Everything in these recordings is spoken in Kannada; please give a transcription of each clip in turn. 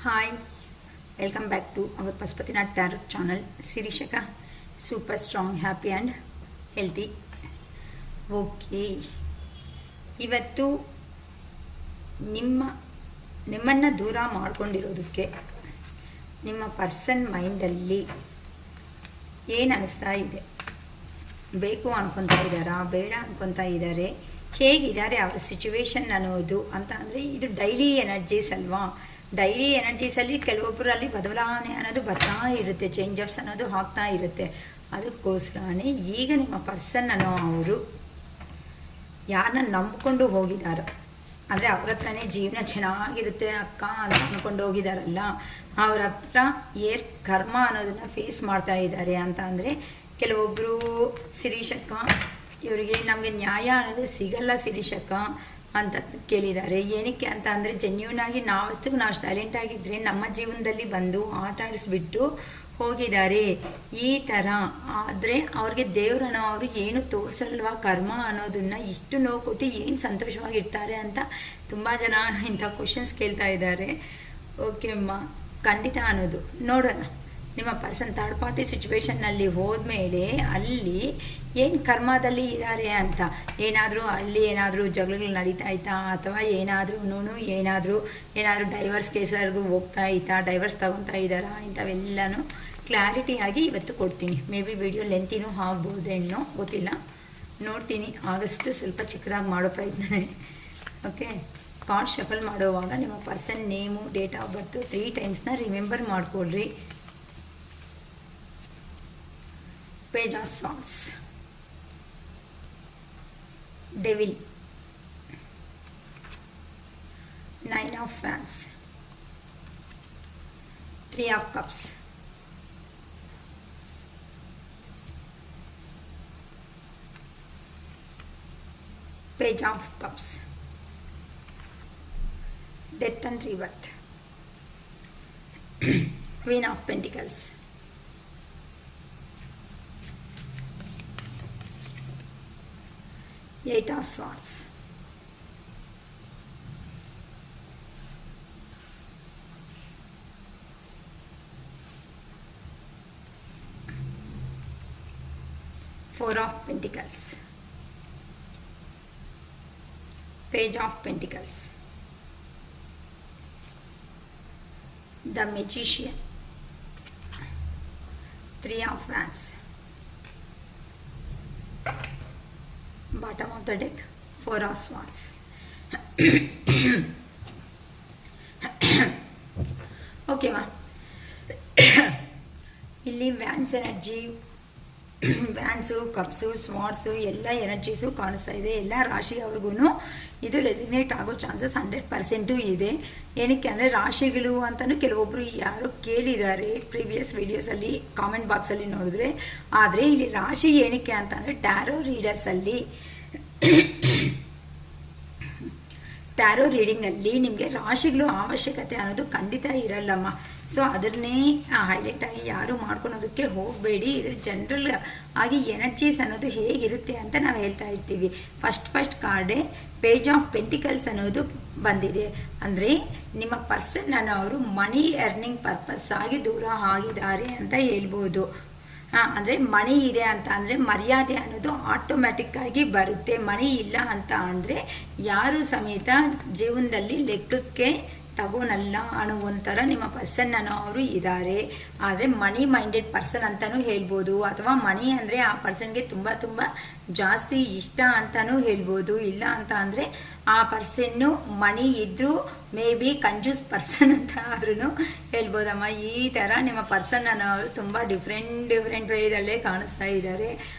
Hi, welcome back to our Pashupatinath Tarot channel. Sirishaka, super strong, happy and healthy. Okay, ಇವತ್ತು ನಿಮ್ಮನ್ನು ದೂರ ಮಾಡ್ಕೊಂಡಿರೋದಕ್ಕೆ ನಿಮ್ಮ ಪರ್ಸನ್ ಮೈಂಡಲ್ಲಿ ಏನು ಅನಿಸ್ತಾ ಇದೆ? ಬೇಕು ಅನ್ಕೊತಾ ಇದ್ದಾರಾ, ಬೇಡ ಅನ್ಕೊತಾ ಇದ್ದಾರೆ, ಹೇಗಿದ್ದಾರೆ ಅವರ ಸಿಚುವೇಶನ್ ಅನ್ನೋದು ಅಂತ ಅಂದರೆ ಇದು ಡೈಲಿ ಎನರ್ಜೀಸ್ ಅಲ್ವಾ? ಡೈಲಿ ಎನರ್ಜೀಸಲ್ಲಿ ಕೆಲವೊಬ್ಬರಲ್ಲಿ ಬದಲಾವಣೆ ಅನ್ನೋದು ಬರ್ತಾ ಇರುತ್ತೆ, ಚೇಂಜಸ್ ಅನ್ನೋದು ಆಗ್ತಾ ಇರುತ್ತೆ. ಅದಕ್ಕೋಸ್ಕರನೇ ಈಗ ನಿಮ್ಮ ಪರ್ಸನ್ ಅನ್ನೋ ಅವರು ಯಾರನ್ನ ನಂಬಿಕೊಂಡು ಹೋಗಿದ್ದಾರೋ, ಅಂದರೆ ಅವ್ರ ಹತ್ರನೇ ಜೀವನ ಚೆನ್ನಾಗಿರುತ್ತೆ ಅಕ್ಕ ಅಂತ ಅಂದ್ಕೊಂಡು ಹೋಗಿದಾರಲ್ಲ, ಅವ್ರ ಹತ್ರ ಕರ್ಮ ಅನ್ನೋದನ್ನು ಫೇಸ್ ಮಾಡ್ತಾ ಇದ್ದಾರೆ. ಅಂತ ಅಂದರೆ ಕೆಲವೊಬ್ಬರು ಶಿರೀಷಕ್ಕ ಇವರಿಗೆ ನಮಗೆ ನ್ಯಾಯ ಅನ್ನೋದು ಸಿಗಲ್ಲ ಶಿರೀಷಕ್ಕ ಅಂತ ಕೇಳಿದ್ದಾರೆ. ಏನಕ್ಕೆ ಅಂತ ಅಂದರೆ ಜೆನ್ಯೂನ್ ಆಗಿ ನಾವು ಸೈಲೆಂಟ್ ಆಗಿದ್ದರೆ ನಮ್ಮ ಜೀವನದಲ್ಲಿ ಬಂದು ಆಟ ಆಡಿಸ್ಬಿಟ್ಟು ಹೋಗಿದ್ದಾರೆ. ಈ ಥರ ಆದರೆ ಅವ್ರಿಗೆ ದೇವರನ್ನ ಅವರು ಏನು ತೋರಿಸಲ್ವಾ ಕರ್ಮ ಅನ್ನೋದನ್ನು, ಇಷ್ಟು ನೋವು ಕೊಟ್ಟು ಏನು ಸಂತೋಷವಾಗಿರ್ತಾರೆ ಅಂತ ತುಂಬ ಜನ ಇಂಥ ಕ್ವಶನ್ಸ್ ಕೇಳ್ತಾ ಇದ್ದಾರೆ. ಓಕೆ ಅಮ್ಮ, ಖಂಡಿತ ಅನ್ನೋದು ನೋಡೋಣ. ನಿಮ್ಮ ಪರ್ಸನ್ ಥರ್ಡ್ ಪಾರ್ಟಿ ಸಿಚುವೇಶನ್ನಲ್ಲಿ ಹೋದ್ಮೇಲೆ ಅಲ್ಲಿ ಏನು ಕರ್ಮದಲ್ಲಿ ಇದ್ದಾರೆ ಅಂತ, ಏನಾದರೂ ಜಗಳಗಳು ನಡೀತಾ ಇತ್ತಾ, ಅಥವಾ ಏನಾದರೂ ಡೈವರ್ಸ್ ಕೇಸರ್ಗೂ ಹೋಗ್ತಾ ಇತ್ತಾ, ಡೈವರ್ಸ್ ತಗೊತಾ ಇದ್ದಾರಾ, ಇಂಥವೆಲ್ಲನೂ ಕ್ಲಾರಿಟಿಯಾಗಿ ಇವತ್ತು ಕೊಡ್ತೀನಿ. ಮೇ ಬಿ ವಿಡಿಯೋ ಲೆಂತಿನೂ ಆಗ್ಬೋದೇನೋ ಗೊತ್ತಿಲ್ಲ, ನೋಡ್ತೀನಿ. ಆಗಷ್ಟು ಸ್ವಲ್ಪ ಚಿಕ್ಕದಾಗಿ ಮಾಡೋ ಪ್ರಯತ್ನನೇ. ಓಕೆ, ಕಾರ್ಡ್ ಶಫಲ್ ಮಾಡೋವಾಗ ನಿಮ್ಮ person name, date of birth 3 ಟೈಮ್ಸ್ನ ರಿಮೆಂಬರ್ ಮಾಡಿಕೊಡ್ರಿ. Page of Swords, Devil, 9 of Wands, 3 of Cups, Page of Cups, Death and Rebirth, Queen of Pentacles, Eight of Swords, Four of Pentacles, Page of Pentacles, the Magician, 3 of Wands, bottom of the deck 4 of Swords. Okay ಮಾ, ಇಲ್ಲಿ ವ್ಯಾನ್ಸ್ ಎನರ್ಜಿ, ವ್ಯಾನ್ಸು, ಕಪ್ಸು, ಸ್ವಾರ್ಡ್ಸು ಎಲ್ಲ ಎನರ್ಜೀಸು ಕಾಣಿಸ್ತಾ ಇದೆ. ಎಲ್ಲ ರಾಶಿಯವ್ರಿಗೂ ಇದು ರೆಸಿಗ್ನೇಟ್ ಆಗೋ ಚಾನ್ಸಸ್ 100% ಇದೆ. ಏನಕ್ಕೆ ಅಂದರೆ ರಾಶಿಗಳು ಅಂತಲೂ ಕೆಲವೊಬ್ಬರು ಯಾರು ಕೇಳಿದ್ದಾರೆ ಪ್ರೀವಿಯಸ್ ವಿಡಿಯೋಸಲ್ಲಿ, ಕಾಮೆಂಟ್ ಬಾಕ್ಸಲ್ಲಿ ನೋಡಿದ್ರೆ. ಆದರೆ ಇಲ್ಲಿ ರಾಶಿ ಏನಕ್ಕೆ ಅಂತಂದರೆ ಟ್ಯಾರೋ ರೀಡಿಂಗಲ್ಲಿ ನಿಮಗೆ ರಾಶಿಗಳು ಅವಶ್ಯಕತೆ ಅನ್ನೋದು ಖಂಡಿತ ಇರಲ್ಲಮ್ಮ. ಸೊ ಅದನ್ನೇ ಹೈಲೈಟಾಗಿ ಯಾರು ಮಾಡ್ಕೊಳೋದಕ್ಕೆ ಹೋಗಬೇಡಿ. ಇದ್ರ ಜನರಲ್ ಆಗಿ ಎನರ್ಜೀಸ್ ಅನ್ನೋದು ಹೇಗಿರುತ್ತೆ ಅಂತ ನಾವು ಹೇಳ್ತಾ ಇರ್ತೀವಿ. ಫಸ್ಟ್ ಕಾರ್ಡೇ ಪೇಜ್ ಆಫ್ ಪೆಂಟಿಕಲ್ಸ್ ಅನ್ನೋದು ಬಂದಿದೆ. ಅಂದರೆ ನಿಮ್ಮ ಪರ್ಸನ್ ಅನ್ನೋರು ಮನಿ ಅರ್ನಿಂಗ್ ಪರ್ಪಸ್ ಆಗಿ ದೂರ ಆಗಿದ್ದಾರೆ ಅಂತ ಹೇಳ್ಬೋದು. ಅಂದರೆ ಮನಿ ಇದೆ ಅಂತ ಅಂದರೆ ಮರ್ಯಾದೆ ಅನ್ನೋದು ಆಟೋಮ್ಯಾಟಿಕ್ ಆಗಿ ಬರುತ್ತೆ. ಮನಿ ಇಲ್ಲ ಅಂತ ಅಂದರೆ ಯಾರು ಸಮೇತ ಜೀವನದಲ್ಲಿ ಲೆಕ್ಕಕ್ಕೆ ತಗೋನಲ್ಲ ಅನ್ನೋ ಒಂಥರ ನಿಮ್ಮ ಪರ್ಸನ್ ಅನ್ನೋ ಅವರು ಇದ್ದಾರೆ. ಆದರೆ ಮನಿ ಮೈಂಡೆಡ್ ಪರ್ಸನ್ ಅಂತಲೂ ಹೇಳ್ಬೋದು, ಅಥವಾ ಮನಿ ಅಂದರೆ ಆ ಪರ್ಸನ್ಗೆ ತುಂಬ ಜಾಸ್ತಿ ಇಷ್ಟ ಅಂತಲೂ ಹೇಳ್ಬೋದು. ಇಲ್ಲ ಅಂತ ಅಂದರೆ ಆ ಪರ್ಸನ್ನು ಮನಿ ಇದ್ದರೂ ಮೇ ಬಿ ಕಂಜೂಸ್ ಪರ್ಸನ್ ಅಂತ ಆದ್ರೂ ಹೇಳ್ಬೋದಮ್ಮ. ಈ ಥರ ನಿಮ್ಮ ಪರ್ಸನ್ ಅನ್ನೋರು ತುಂಬ ಡಿಫ್ರೆಂಟ್ ವೇದಲ್ಲೇ ಕಾಣಿಸ್ತಾ ಇದ್ದಾರೆ.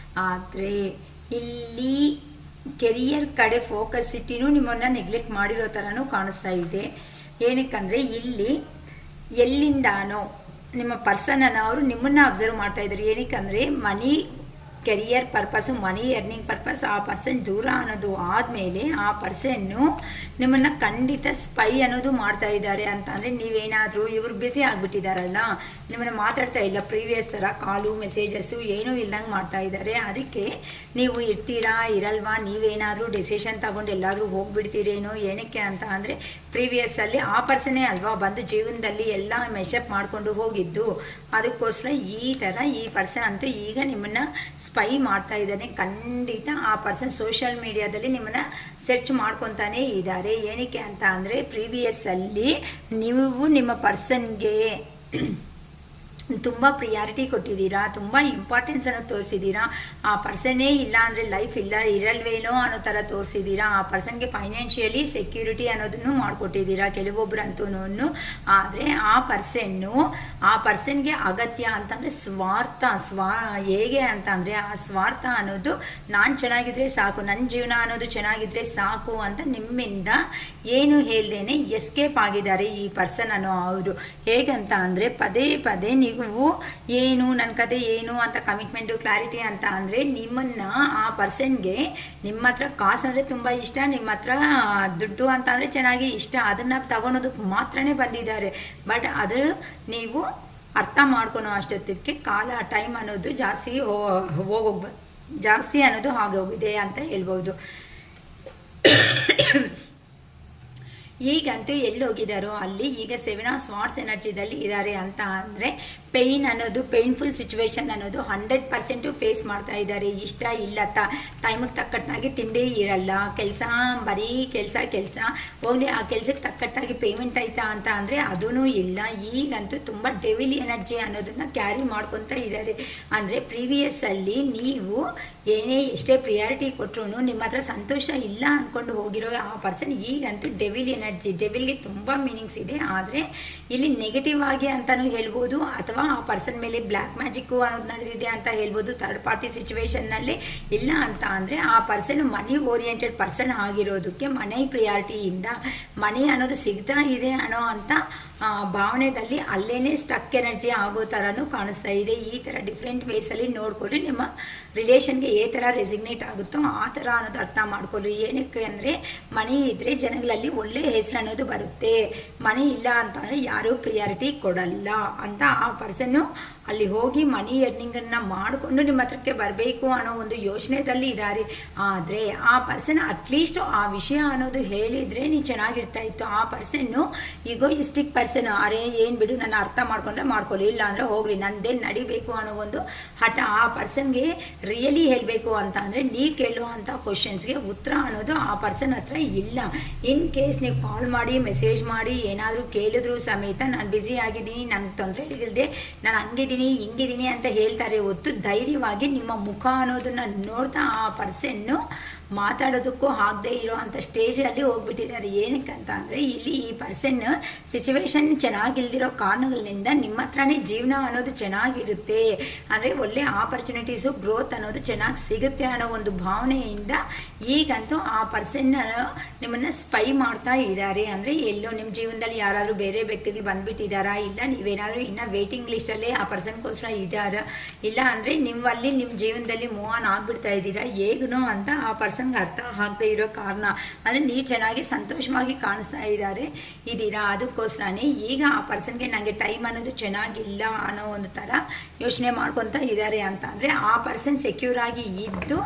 ಆದರೆ ಇಲ್ಲಿ ಕೆರಿಯರ್ ಕಡೆ ಫೋಕಸ್ ಇಟ್ಟಿನೂ ನಿಮ್ಮನ್ನು ನೆಗ್ಲೆಕ್ಟ್ ಮಾಡಿರೋ ಥರನೂ ಕಾಣಿಸ್ತಾ ಇದೆ. ಏನಕ್ಕಂದರೆ ಇಲ್ಲಿ ಎಲ್ಲಿಂದಾನೋ ನಿಮ್ಮ ಪರ್ಸನ್ ಅನ್ನೋರು ನಿಮ್ಮನ್ನು ಅಬ್ಸರ್ವ್ ಮಾಡ್ತಾ ಇದ್ದಾರೆ. ಏನಕ್ಕಂದರೆ ಮನಿ ಕೆರಿಯರ್ ಪರ್ಪಸ್ಸು, ಮನಿ ಎರ್ನಿಂಗ್ ಪರ್ಪಸ್ ಆ ಪರ್ಸನ್ ದೂರ ಅನ್ನೋದು ಆದಮೇಲೆ ಆ ಪರ್ಸನ್ನು ನಿಮ್ಮನ್ನು ಖಂಡಿತ ಸ್ಪೈ ಅನ್ನೋದು ಮಾಡ್ತಾ ಇದ್ದಾರೆ. ಅಂತ ಅಂದರೆ ನೀವೇನಾದರೂ ಇವರು ಬ್ಯುಸಿ ಆಗಿಬಿಟ್ಟಿದ್ದಾರಲ್ಲ, ನಿಮ್ಮನ್ನು ಮಾತಾಡ್ತಾ ಇಲ್ಲ, ಪ್ರೀವಿಯಸ್ ಥರ ಕಾಲು ಮೆಸೇಜಸ್ಸು ಏನೂ ಇಲ್ದಂಗೆ ಮಾಡ್ತಾ ಇದ್ದಾರೆ. ಅದಕ್ಕೆ ನೀವು ಇರ್ತೀರಾ ಇರಲ್ವಾ, ನೀವೇನಾದರೂ ಡಿಸಿಷನ್ ತಗೊಂಡು ಎಲ್ಲಾದರೂ ಹೋಗ್ಬಿಡ್ತೀರೇನೋ. ಏನಕ್ಕೆ ಅಂತ ಅಂದರೆ ಪ್ರೀವಿಯಸ್ಸಲ್ಲಿ ಆ ಪರ್ಸನ್ನೇ ಅಲ್ವಾ ಬಂದು ಜೀವನದಲ್ಲಿ ಎಲ್ಲ ಮೆಷಪ್ ಮಾಡಿಕೊಂಡು ಹೋಗಿದ್ದು. ಅದಕ್ಕೋಸ್ಕರ ಈ ಪರ್ಸನ್ ಅಂತೂ ಈಗ ನಿಮ್ಮನ್ನು ಸ್ಪೈ ಮಾಡ್ತಾ ಇದ್ದಾನೆ. ಖಂಡಿತ ಆ ಪರ್ಸನ್ ಸೋಷಿಯಲ್ ಮೀಡಿಯಾದಲ್ಲಿ ನಿಮ್ಮನ್ನು ಸರ್ಚ್ ಮಾಡ್ಕೊತಾನೇ ಇದ್ದಾರೆ. ಏನಕ್ಕೆ ಅಂತ ಅಂದರೆ ಪ್ರೀವಿಯಸ್ಸಲ್ಲಿ ನೀವು ನಿಮ್ಮ ಪರ್ಸನ್ಗೆ ತುಂಬ ಪ್ರಿಯಾರಿಟಿ ಕೊಟ್ಟಿದ್ದೀರಾ, ತುಂಬ ಇಂಪಾರ್ಟೆನ್ಸನ್ನು ತೋರಿಸಿದ್ದೀರಾ. ಆ ಪರ್ಸನ್ನೇ ಇಲ್ಲ ಅಂದರೆ ಲೈಫ್ ಇರಲ್ವೇನೋ ಅನ್ನೋ ಥರ ತೋರಿಸಿದ್ದೀರಾ. ಆ ಪರ್ಸನ್ಗೆ ಫೈನಾನ್ಷಿಯಲಿ ಸೆಕ್ಯೂರಿಟಿ ಅನ್ನೋದನ್ನು ಮಾಡಿಕೊಟ್ಟಿದ್ದೀರಾ ಕೆಲವೊಬ್ಬರಂತೂ. ಆದರೆ ಆ ಪರ್ಸನ್ಗೆ ಅಗತ್ಯ ಅಂತಂದರೆ ಹೇಗೆ ಅಂತ ಅಂದರೆ ಆ ಸ್ವಾರ್ಥ ಅನ್ನೋದು ನಾನು ಚೆನ್ನಾಗಿದ್ರೆ ಸಾಕು, ನನ್ನ ಜೀವನ ಅನ್ನೋದು ಚೆನ್ನಾಗಿದ್ರೆ ಸಾಕು ಅಂತ ನಿಮ್ಮಿಂದ ಏನು ಹೇಳ್ದೇನೆ ಎಸ್ಕೇಪ್ ಆಗಿದ್ದಾರೆ ಈ ಪರ್ಸನ್ ಅನ್ನೋ ಅವರು. ಹೇಗಂತ ಅಂದರೆ ಪದೇ ಪದೇ ನೀವು ಏನು ನನ್ನ ಕತೆ ಏನು ಅಂತ ಕಮಿಟ್ಮೆಂಟು ಕ್ಲಾರಿಟಿ ಅಂತ ಅಂದರೆ ನಿಮ್ಮನ್ನು ಆ ಪರ್ಸನ್ಗೆ ನಿಮ್ಮ ಹತ್ರ ಕಾಸು ಅಂದರೆ ತುಂಬ ಇಷ್ಟ, ನಿಮ್ಮ ಹತ್ರ ದುಡ್ಡು ಅಂತ ಅಂದರೆ ಚೆನ್ನಾಗಿ ಇಷ್ಟ, ಅದನ್ನು ತಗೊಳೋದಕ್ಕೆ ಮಾತ್ರನೇ ಬಂದಿದ್ದಾರೆ. ಬಟ್ ಅದು ನೀವು ಅರ್ಥ ಮಾಡ್ಕೊಳೋ ಅಷ್ಟೊತ್ತಿಗೆ ಟೈಮ್ ಅನ್ನೋದು ಜಾಸ್ತಿ ಅನ್ನೋದು ಆಗೋಗಿದೆ ಅಂತ ಹೇಳ್ಬೋದು. ಈಗಂತೂ ಎಲ್ಲಿ ಹೋಗಿದ್ದಾರೋ ಅಲ್ಲಿ ಈಗ 7 ಆಫ್ ಸ್ವಾರ್ಡ್ಸ್ ಎನರ್ಜಿದಲ್ಲಿ ಇದ್ದಾರೆ. ಅಂತ ಅಂದರೆ ಪೇನ್ಫುಲ್ ಸಿಚುವೇಶನ್ ಅನ್ನೋದು 100% ಫೇಸ್ ಮಾಡ್ತಾ ಇದ್ದಾರೆ. ಇಷ್ಟ ಇಲ್ಲ, ಟೈಮಿಗೆ ತಕ್ಕಟ್ಟಾಗಿ ತಿಂಡಿ ಇರಲ್ಲ, ಬರೀ ಕೆಲಸ ಹೋಗ್ಲಿ, ಆ ಕೆಲಸಕ್ಕೆ ತಕ್ಕಟ್ಟಾಗಿ ಪೇಮೆಂಟ್ ಆಯ್ತಾ ಅಂತ ಅಂದರೆ ಅದೂ ಇಲ್ಲ. ಈಗಂತೂ ತುಂಬ ಡೆವಿಲ್ ಎನರ್ಜಿ ಅನ್ನೋದನ್ನು ಕ್ಯಾರಿ ಮಾಡ್ಕೊತಾ ಇದ್ದಾರೆ. ಅಂದರೆ ಪ್ರೀವಿಯಸ್ಸಲ್ಲಿ ನೀವು ಎಷ್ಟೇ ಪ್ರಿಯಾರಿಟಿ ಕೊಟ್ಟರು ನಿಮ್ಮ ಹತ್ರ ಸಂತೋಷ ಇಲ್ಲ ಅಂದ್ಕೊಂಡು ಹೋಗಿರೋ ಆ ಪರ್ಸನ್ ಈಗಂತೂ ಡೆವಿಲ್ ಎನರ್ಜಿ. ಡೆವಿಲ್ಗೆ ತುಂಬ ಮೀನಿಂಗ್ಸ್ ಇದೆ. ಆದರೆ ಇಲ್ಲಿ ನೆಗೆಟಿವ್ ಆಗಿ ಅಂತಲೂ ಹೇಳ್ಬೋದು, ಅಥವಾ ಆ ಪರ್ಸನ್ ಮೇಲೆ ಬ್ಲ್ಯಾಕ್ ಮ್ಯಾಜಿಕ್ಕು ಅನ್ನೋದು ನಡೆದಿದೆ ಅಂತ ಹೇಳ್ಬೋದು. ಥರ್ಡ್ ಪಾರ್ಟಿ ಸಿಚುವೇಶನ್ನಲ್ಲಿ ಇಲ್ಲ ಅಂತ ಅಂದರೆ ಆ ಪರ್ಸನ್ ಮನಿ ಓರಿಯೆಂಟೆಡ್ ಪರ್ಸನ್ ಆಗಿರೋದಕ್ಕೆ ಮನಿ ಪ್ರಿಯಾರಿಟಿಯಿಂದ ಮನಿ ಅನ್ನೋದು ಸಿಗ್ತಾ ಇದೆ ಅನ್ನೋ ಅಂತ ಭಾವನೆಯಲ್ಲಿ ಅಲ್ಲೇನೇ ಸ್ಟಕ್ ಎನರ್ಜಿ ಆಗೋ ಥರನೂ ಕಾಣಿಸ್ತಾ ಇದೆ. ಈ ಥರ ಡಿಫ್ರೆಂಟ್ ವೇಸಲ್ಲಿ ನೋಡ್ಕೊಳ್ರಿ. ನಿಮ್ಮ ರಿಲೇಷನ್ಗೆ ಥರ ರೆಸಿಗ್ನೇಟ್ ಆಗುತ್ತೋ ಆ ಥರ ಅನ್ನೋದು ಅರ್ಥ ಮಾಡ್ಕೊಳ್ಳಿ. ಏನಕ್ಕೆ ಅಂದರೆ ಮನಿ ಇದ್ದರೆ ಜನಗಳಲ್ಲಿ ಒಳ್ಳೆ ಹೆಸರು ಅನ್ನೋದು ಬರುತ್ತೆ, ಮನಿ ಇಲ್ಲ ಅಂತಂದರೆ ಯಾರೂ ಪ್ರಿಯಾರಿಟಿ ಕೊಡಲ್ಲ ಅಂತ ಆ ಪರ್ಸನ್ನು ಅಲ್ಲಿ ಹೋಗಿ ಮನಿ ಎರ್ನಿಂಗನ್ನು ಮಾಡಿಕೊಂಡು ನಿಮ್ಮ ಹತ್ರಕ್ಕೆ ಬರಬೇಕು ಅನ್ನೋ ಒಂದು ಯೋಚನೆಯಲ್ಲಿ ಇದ್ದಾರೆ. ಆದರೆ ಆ ಪರ್ಸನ್ ಅಟ್ಲೀಸ್ಟ್ ಆ ವಿಷಯ ಅನ್ನೋದು ಹೇಳಿದರೆ ನೀವು ಚೆನ್ನಾಗಿರ್ತಾ ಇತ್ತು. ಆ ಪರ್ಸನ್ನು ಈಗೋಯಿಸ್ಟಿಕ್ ಪರ್ಸನ್, ಅರೆ ಏನು ಬಿಡು ನನ್ನ ಅರ್ಥ ಮಾಡ್ಕೊಂಡ್ರೆ ಮಾಡ್ಕೊಳ್ಳಿ, ಇಲ್ಲ ಅಂದರೆ ಹೋಗಲಿ ನನ್ನದೇ ನಡಿಬೇಕು ಅನ್ನೋ ಒಂದು ಹಠ. ಆ ಪರ್ಸನ್ಗೆ ರಿಯಲಿ ಹೇಳಬೇಕು ಅಂತ ಅಂದರೆ ನೀವು ಕೇಳುವಂಥ ಕ್ವಶನ್ಸ್ಗೆ ಉತ್ತರ ಅನ್ನೋದು ಆ ಪರ್ಸನ್ ಹತ್ರ ಇಲ್ಲ. ಇನ್ ಕೇಸ್ ನೀವು ಕಾಲ್ ಮಾಡಿ ಮೆಸೇಜ್ ಮಾಡಿ ಏನಾದರೂ ಕೇಳಿದ್ರು ಸಮೇತ ನಾನು ಬ್ಯುಸಿ ಆಗಿದ್ದೀನಿ, ನನಗೆ ತೊಂದರೆಗಳಿಲ್ಲದೆ ನಾನು ಹಿಂಗಿದ್ದೀನಿ ಅಂತ ಹೇಳ್ತಾರೆ ಹೊತ್ತು ಧೈರ್ಯವಾಗಿ ನಿಮ್ಮ ಮುಖ ಅನ್ನೋದನ್ನ ನೋಡ್ತಾ ಆ ಪರ್ಸನ್ನು ಮಾತಾಡೋದಕ್ಕೂ ಆಗದೆ ಇರೋ ಅಂಥ ಸ್ಟೇಜಲ್ಲಿ ಹೋಗ್ಬಿಟ್ಟಿದ್ದಾರೆ. ಏನಕ್ಕೆ ಅಂತ ಅಂದರೆ ಇಲ್ಲಿ ಈ ಪರ್ಸನ್ ಸಿಚುವೇಶನ್ ಚೆನ್ನಾಗಿಲ್ದಿರೋ ಕಾರಣಗಳಿಂದ ನಿಮ್ಮ ಹತ್ರನೇ ಜೀವನ ಅನ್ನೋದು ಚೆನ್ನಾಗಿರುತ್ತೆ, ಅಂದರೆ ಒಳ್ಳೆ ಆಪರ್ಚುನಿಟೀಸು ಗ್ರೋತ್ ಅನ್ನೋದು ಚೆನ್ನಾಗಿ ಸಿಗುತ್ತೆ ಅನ್ನೋ ಒಂದು ಭಾವನೆಯಿಂದ ಈಗಂತೂ ಆ ಪರ್ಸನ್ ನಿಮ್ಮನ್ನು ಸ್ಪೈ ಮಾಡ್ತಾ ಇದ್ದಾರೆ. ಅಂದರೆ ಎಲ್ಲೋ ನಿಮ್ಮ ಜೀವನದಲ್ಲಿ ಯಾರಾದರೂ ಬೇರೆ ವ್ಯಕ್ತಿಗಳು ಬಂದುಬಿಟ್ಟಿದ್ದಾರಾ, ಇಲ್ಲ ನೀವೇನಾದರೂ ಇನ್ನೂ ವೇಟಿಂಗ್ ಲಿಸ್ಟಲ್ಲೇ ಆ ಪರ್ಸನ್ಗೋಸ್ಕರ ಇದ್ದಾರಾ, ಇಲ್ಲ ಅಂದರೆ ನೀವಲ್ಲಿ ನಿಮ್ಮ ಜೀವನದಲ್ಲಿ ಮೂವ್ ಆನ್ ಆಗಿಬಿಡ್ತಾ ಇದ್ದೀರಾ ಹೇಗೋ ಅಂತ ಆ ಪರ್ಸನ್ಗೆ ಅರ್ಥ ಆಗದೆ ಇರೋ ಕಾರಣ. ಅಂದರೆ ನೀವು ಚೆನ್ನಾಗಿ ಸಂತೋಷವಾಗಿ ಕಾಣಿಸ್ತಾ ಇದ್ದೀರಾ. ಅದಕ್ಕೋಸ್ಕರನೇ ಈಗ ಆ ಪರ್ಸನ್ಗೆ ನನಗೆ ಟೈಮ್ ಅನ್ನೋದು ಚೆನ್ನಾಗಿಲ್ಲ ಅನ್ನೋ ಒಂದು ಥರ ಯೋಚನೆ ಮಾಡ್ಕೊತಾ ಇದ್ದಾರೆ. ಅಂತ ಅಂದರೆ ಆ ಪರ್ಸನ್ ಸೆಕ್ಯೂರ್ ಆಗಿ ಇದ್ದು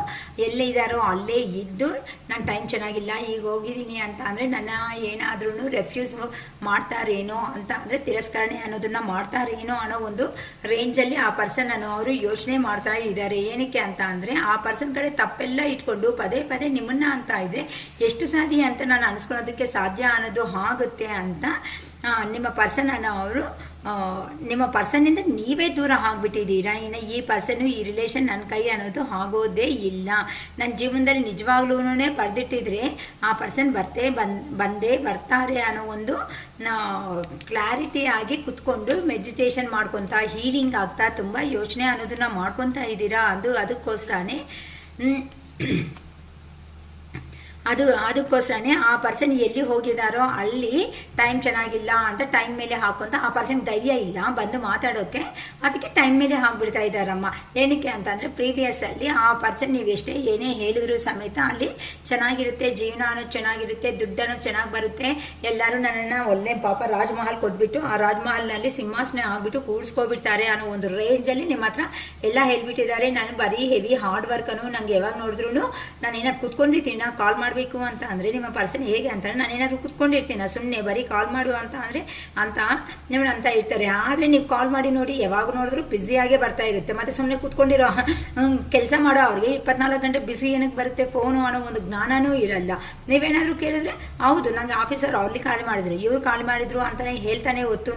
ಎಲ್ಲಿದ್ದಾರೋ ಅಲ್ಲೇ ಇದ್ದು ನಾನು ಟೈಮ್ ಚೆನ್ನಾಗಿಲ್ಲ ಈಗ ಹೋಗಿದ್ದೀನಿ ಅಂತ ಅಂದರೆ ನನ್ನ ಏನಾದ್ರೂ ರೆಫ್ಯೂಸ್ ಮಾಡ್ತಾರೇನೋ ಅಂತ ಅಂದರೆ ತಿರಸ್ಕರಣೆ ಅನ್ನೋದನ್ನು ಮಾಡ್ತಾರೇನೋ ಅನ್ನೋ ಒಂದು ರೇಂಜಲ್ಲಿ ಆ ಪರ್ಸನ್ ಅನ್ನೋ ಅವರು ಯೋಚನೆ ಮಾಡ್ತಾ ಇದ್ದಾರೆ. ಏನಕ್ಕೆ ಅಂತ ಅಂದರೆ ಆ ಪರ್ಸನ್ ಕಡೆ ತಪ್ಪೆಲ್ಲ ಇಟ್ಕೊಂಡು ಪದೇ ಪದೇ ನಿಮ್ಮನ್ನ ಅಂತ ಇದೆ ಎಷ್ಟು ಸಾರಿ ಅಂತ ನಾನು ಅನಿಸ್ಕೊಳ್ಳೋದಕ್ಕೆ ಸಾಧ್ಯ ಅನ್ನೋದು ಆಗುತ್ತೆ ಅಂತ ನಿಮ್ಮ ಪರ್ಸನನ್ನು ಅವರು ನಿಮ್ಮ ಪರ್ಸನ್ನಿಂದ ನೀವೇ ದೂರ ಆಗಿಬಿಟ್ಟಿದ್ದೀರಾ. ಇನ್ನು ಈ ಪರ್ಸನ್ನು ಈ ರಿಲೇಷನ್ ನನ್ನ ಕೈ ಅನ್ನೋದು ಆಗೋದೇ ಇಲ್ಲ. ನನ್ನ ಜೀವನದಲ್ಲಿ ನಿಜವಾಗ್ಲೂ ಬರೆದಿಟ್ಟಿದ್ರೆ ಆ ಪರ್ಸನ್ ಬಂದೇ ಬರ್ತಾರೆ ಅನ್ನೋ ಒಂದು ಕ್ಲಾರಿಟಿ ಆಗಿ ಕುತ್ಕೊಂಡು ಮೆಡಿಟೇಷನ್ ಮಾಡ್ಕೊತಾ ಹೀಲಿಂಗ್ ಆಗ್ತಾ ತುಂಬ ಯೋಚನೆ ಅನ್ನೋದನ್ನ ಮಾಡ್ಕೊತಾ ಇದ್ದೀರಾ. ಅದಕ್ಕೋಸ್ಕರನೇ ಅದಕ್ಕೋಸ್ಕರನೇ ಆ ಪರ್ಸನ್ ಎಲ್ಲಿ ಹೋಗಿದ್ದಾರೋ ಅಲ್ಲಿ ಟೈಮ್ ಚೆನ್ನಾಗಿಲ್ಲ ಅಂತ ಟೈಮ್ ಮೇಲೆ ಹಾಕೊಂತ ಆ ಪರ್ಸನ್ ಧೈರ್ಯ ಇಲ್ಲ ಬಂದು ಮಾತಾಡೋಕ್ಕೆ, ಅದಕ್ಕೆ ಟೈಮ್ ಮೇಲೆ ಹಾಕ್ಬಿಡ್ತಾ ಇದ್ದಾರಮ್ಮ. ಏನಕ್ಕೆ ಅಂತಂದರೆ ಪ್ರೀವಿಯಸ್ಸಲ್ಲಿ ಆ ಪರ್ಸನ್ ನೀವು ಎಷ್ಟೇ ಏನೇ ಹೇಳಿದ್ರು ಸಮೇತ ಅಲ್ಲಿ ಚೆನ್ನಾಗಿರುತ್ತೆ, ಜೀವನ ಅನ್ನೋದು ಚೆನ್ನಾಗಿರುತ್ತೆ, ದುಡ್ಡನ್ನು ಚೆನ್ನಾಗಿ ಬರುತ್ತೆ, ಎಲ್ಲರೂ ನನ್ನನ್ನು ಒಳ್ಳೆ ಪಾಪ ರಾಜ್ಮಹಲ್ ಕೊಟ್ಬಿಟ್ಟು ಆ ರಾಜ್ಮಹಲ್ನಲ್ಲಿ ಸಿಂಹಾಸನ ಆಗಿಬಿಟ್ಟು ಕೂಡಿಸ್ಕೊಬಿಡ್ತಾರೆ ಅನ್ನೋ ಒಂದು ರೇಂಜಲ್ಲಿ ನಿಮ್ಮ ಹತ್ರ ಎಲ್ಲ ಹೇಳ್ಬಿಟ್ಟಿದ್ದಾರೆ. ನಾನು ಬರೀ ಹೆವಿ ಹಾರ್ಡ್ ವರ್ಕನ್ನು ನಂಗೆ ಯಾವಾಗ ನೋಡಿದ್ರು ನಾನು ಏನಾದ್ರು ಕೂತ್ಕೊಂಡಿರ್ತೀನಿ, ನಾನು ಕಾಲ್ ಮಾಡಬೇಕು ಅಂತ ಅಂದರೆ ನಿಮ್ಮ ಪರ್ಸನ್ ಹೇಗೆ ಅಂತಾರೆ, ನಾನು ಏನಾದರೂ ಕೂತ್ಕೊಂಡಿರ್ತೀನಿ ಸುಮ್ಮನೆ ಬರೀ ಕಾಲ್ ಮಾಡು ಅಂತ ಅಂದರೆ ಅಂತ ಇರ್ತಾರೆ. ಆದರೆ ನೀವು ಕಾಲ್ ಮಾಡಿ ನೋಡಿ ಯಾವಾಗ ನೋಡಿದ್ರು ಬ್ಯುಸಿಯಾಗೇ ಬರ್ತಾ ಇರುತ್ತೆ. ಮತ್ತು ಸುಮ್ಮನೆ ಕೂತ್ಕೊಂಡಿರೋ ಕೆಲಸ ಮಾಡೋ ಅವ್ರಿಗೆ 24 ಗಂಟೆ ಬಿಸಿ ಏನಕ್ಕೆ ಬರುತ್ತೆ ಫೋನು ಅನ್ನೋ ಒಂದು ಜ್ಞಾನನೂ ಇರಲ್ಲ. ನೀವೇನಾದರೂ ಕೇಳಿದ್ರೆ ಹೌದು ನನಗೆ ಆಫೀಸರ್ ಅವ್ರಿಗೆ ಕಾಲ್ ಮಾಡಿದ್ರು ಇವ್ರು ಕಾಲ್ ಮಾಡಿದ್ರು ಅಂತಲೇ ಹೇಳ್ತಾನೆ ಹೊತ್ತು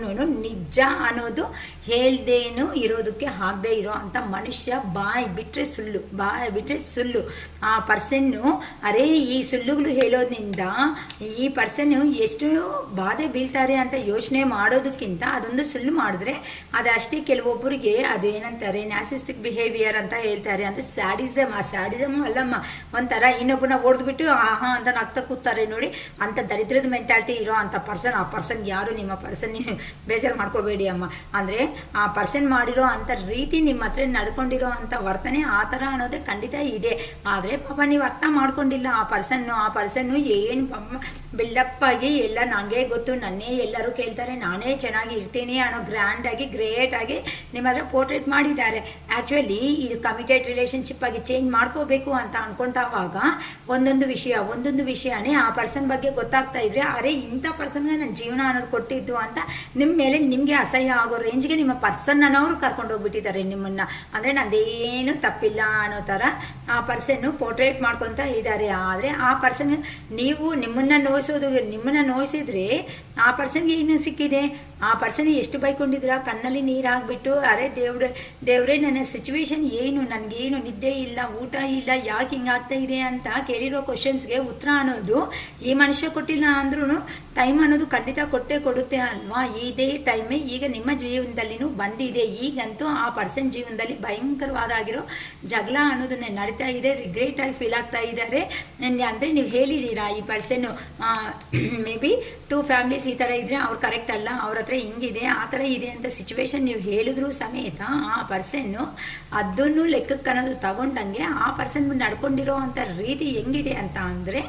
ನಿಜ ಅನ್ನೋದು ಹೇಳ್ದೇನು ಇರೋದಕ್ಕೆ ಆಗದೆ ಇರೋ ಅಂಥ ಮನುಷ್ಯ ಬಾಯಿ ಬಿಟ್ಟರೆ ಸುಳ್ಳು. ಆ ಪರ್ಸನ್ನು ಅರೇ ಈ ಸುಳ್ಳುಗಳು ಹೇಳೋದ್ರಿಂದ ಈ ಪರ್ಸನ್ನು ಎಷ್ಟು ಬಾಧೆ ಬೀಳ್ತಾರೆ ಅಂತ ಯೋಚನೆ ಮಾಡೋದಕ್ಕಿಂತ ಅದೊಂದು ಸುಳ್ಳು ಮಾಡಿದ್ರೆ ಅದಷ್ಟೇ. ಕೆಲವೊಬ್ಬರಿಗೆ ಅದೇನಂತಾರೆ ನ್ಯಾಸಿಸ್ಟಿಕ್ ಬಿಹೇವಿಯರ್ ಅಂತ ಹೇಳ್ತಾರೆ, ಅಂದರೆ ಸ್ಯಾಡಿಸಮ್. ಆ ಸ್ಯಾಡಿಸಮು ಅಲ್ಲಮ್ಮ, ಒಂಥರ ಇನ್ನೊಬ್ಬನ ಹೊಡೆದ್ಬಿಟ್ಟು ಆಹಾ ಅಂತ ನಗ್ತಾ ಕೂತಾರೆ ನೋಡಿ, ಅಂಥ ದರಿದ್ರದ ಮೆಂಟಾಲಿಟಿ ಇರೋ ಅಂಥ ಪರ್ಸನ್. ಆ ಪರ್ಸನ್ ಯಾರು ನಿಮ್ಮ ಪರ್ಸನ್ ಬೇಜಾರು ಮಾಡ್ಕೋಬೇಡಿ ಅಮ್ಮ. ಅಂದರೆ ಆ ಪರ್ಸನ್ ಮಾಡಿರೋ ಅಂಥ ರೀತಿ ನಿಮ್ಮ ಹತ್ರ ನಡ್ಕೊಂಡಿರೋ ಅಂಥ ವರ್ತನೆ ಆ ಥರ ಅನ್ನೋದೇ ಖಂಡಿತ ಇದೆ. ಆದರೆ ಪಾಪ ನೀವು ಅರ್ಥ ಮಾಡ್ಕೊಂಡಿಲ್ಲ ಆ ಪರ್ಸನ್ನು ಏನು ಬಿಲ್ಡಪ್ ಆಗಿ ಎಲ್ಲ ನನಗೆ ಗೊತ್ತು, ನನ್ನೇ ಎಲ್ಲರೂ ಕೇಳ್ತಾರೆ, ನಾನೇ ಚೆನ್ನಾಗಿ ಇರ್ತೀನಿ ಅನ್ನೋ ಗ್ರ್ಯಾಂಡಾಗಿ ಗ್ರೇಟಾಗಿ ನಿಮ್ಮ ಹತ್ರ ಪೋರ್ಟ್ರೇಟ್ ಮಾಡಿದ್ದಾರೆ. ಆ್ಯಕ್ಚುಲಿ ಇದು ಕಮಿಟೆಡ್ ರಿಲೇಷನ್ಶಿಪ್ ಆಗಿ ಚೇಂಜ್ ಮಾಡ್ಕೋಬೇಕು ಅಂತ ಅನ್ಕೊಂಡಾಗ ಒಂದೊಂದು ವಿಷಯನೇ ಆ ಪರ್ಸನ್ ಬಗ್ಗೆ ಗೊತ್ತಾಗ್ತಾ ಇದ್ರೆ ಅರೆ ಇಂಥ ಪರ್ಸನ್ಗೆ ನನ್ನ ಜೀವನ ಅನ್ನೋದು ಕೊಟ್ಟಿದ್ದು ಅಂತ ನಿಮ್ಮ ಮೇಲೆ ನಿಮಗೆ ಅಸಹ್ಯ ಆಗೋ ರೇಂಜ್ಗೆ ನಿಮ್ಮ ಪರ್ಸನ್ ಅನ್ನೋರು ಕರ್ಕೊಂಡು ಹೋಗ್ಬಿಟ್ಟಿದ್ದಾರೆ ನಿಮ್ಮನ್ನು. ಅಂದರೆ ನಂದೇನು ತಪ್ಪಿಲ್ಲ ಅನ್ನೋ ಥರ ಆ ಪರ್ಸನ್ನು ಪೋರ್ಟ್ರೇಟ್ ಮಾಡ್ಕೊತಾ ಇದ್ದಾರೆ. ಆದರೆ ಆ ಪರ್ಸನ್ ನೀವು ನಿಮ್ಮನ್ನು ನೋಯಿಸಿದ್ರೆ ಆ ಪರ್ಸನ್ಗೆ ಏನು ಸಿಕ್ಕಿದೆ? ಆ ಪರ್ಸನ್ ಎಷ್ಟು ಬೈಕೊಂಡಿದ್ದೀರಾ, ಕಣ್ಣಲ್ಲಿ ನೀರು ಹಾಕ್ಬಿಟ್ಟು ಅರೆ ದೇವ್ರೇ ನನ್ನ ಸಿಚುವೇಶನ್ ಏನು, ನನಗೇನು ನಿದ್ದೆ ಇಲ್ಲ, ಊಟ ಇಲ್ಲ, ಯಾಕೆ ಹಿಂಗಾಗ್ತಾ ಇದೆ ಅಂತ ಕೇಳಿರೋ ಕ್ವಶನ್ಸ್ಗೆ ಉತ್ತರ ಅನ್ನೋದು ಈ ಮನುಷ್ಯ ಕೊಟ್ಟಿಲ್ಲ ಅಂದ್ರೂ ಟೈಮ್ ಅನ್ನೋದು ಖಂಡಿತ ಕೊಡುತ್ತೆ ಅಲ್ವಾ. ಇದೇ ಟೈಮೇ ಈಗ ನಿಮ್ಮ ಜೀವನದಲ್ಲಿನೂ ಬಂದಿದೆ. ಈಗಂತೂ ಆ ಪರ್ಸನ್ ಜೀವನದಲ್ಲಿ ಭಯಂಕರವಾದಾಗಿರೋ ಜಗಳ ಅನ್ನೋದನ್ನೇ ನಡೀತಾ ಇದೆ, ರಿಗ್ರೆಟ್ ಆಗಿ ಫೀಲ್ ಆಗ್ತಾ ಇದ್ದಾರೆ. ಅಂದರೆ ನೀವು ಹೇಳಿದ್ದೀರಾ ಈ ಪರ್ಸನ್ನು ಮೇ ಬಿ 2 ಫ್ಯಾಮಿಲೀಸ್ ಈ ಥರ ಇದ್ದರೆ ಅವ್ರು ಕರೆಕ್ಟ್ ಅಲ್ಲ, ಅವ್ರ ಹತ್ರ ಹಿಂಗಿದೆ ಆ ಥರ ಇದೆ ಅಂತ ಸಿಚುವೇಶನ್ ನೀವು ಹೇಳಿದ್ರು ಸಮೇತ ಆ ಪರ್ಸನ್ನು ಅದನ್ನು ಲೆಕ್ಕಕ್ಕೆ ಅನ್ನೋದು ತಗೊಂಡಂಗೆ ಆ ಪರ್ಸನ್ ನಡ್ಕೊಂಡಿರೋ ಅಂಥ ರೀತಿ ಹೆಂಗಿದೆ ಅಂತ ಅಂದರೆ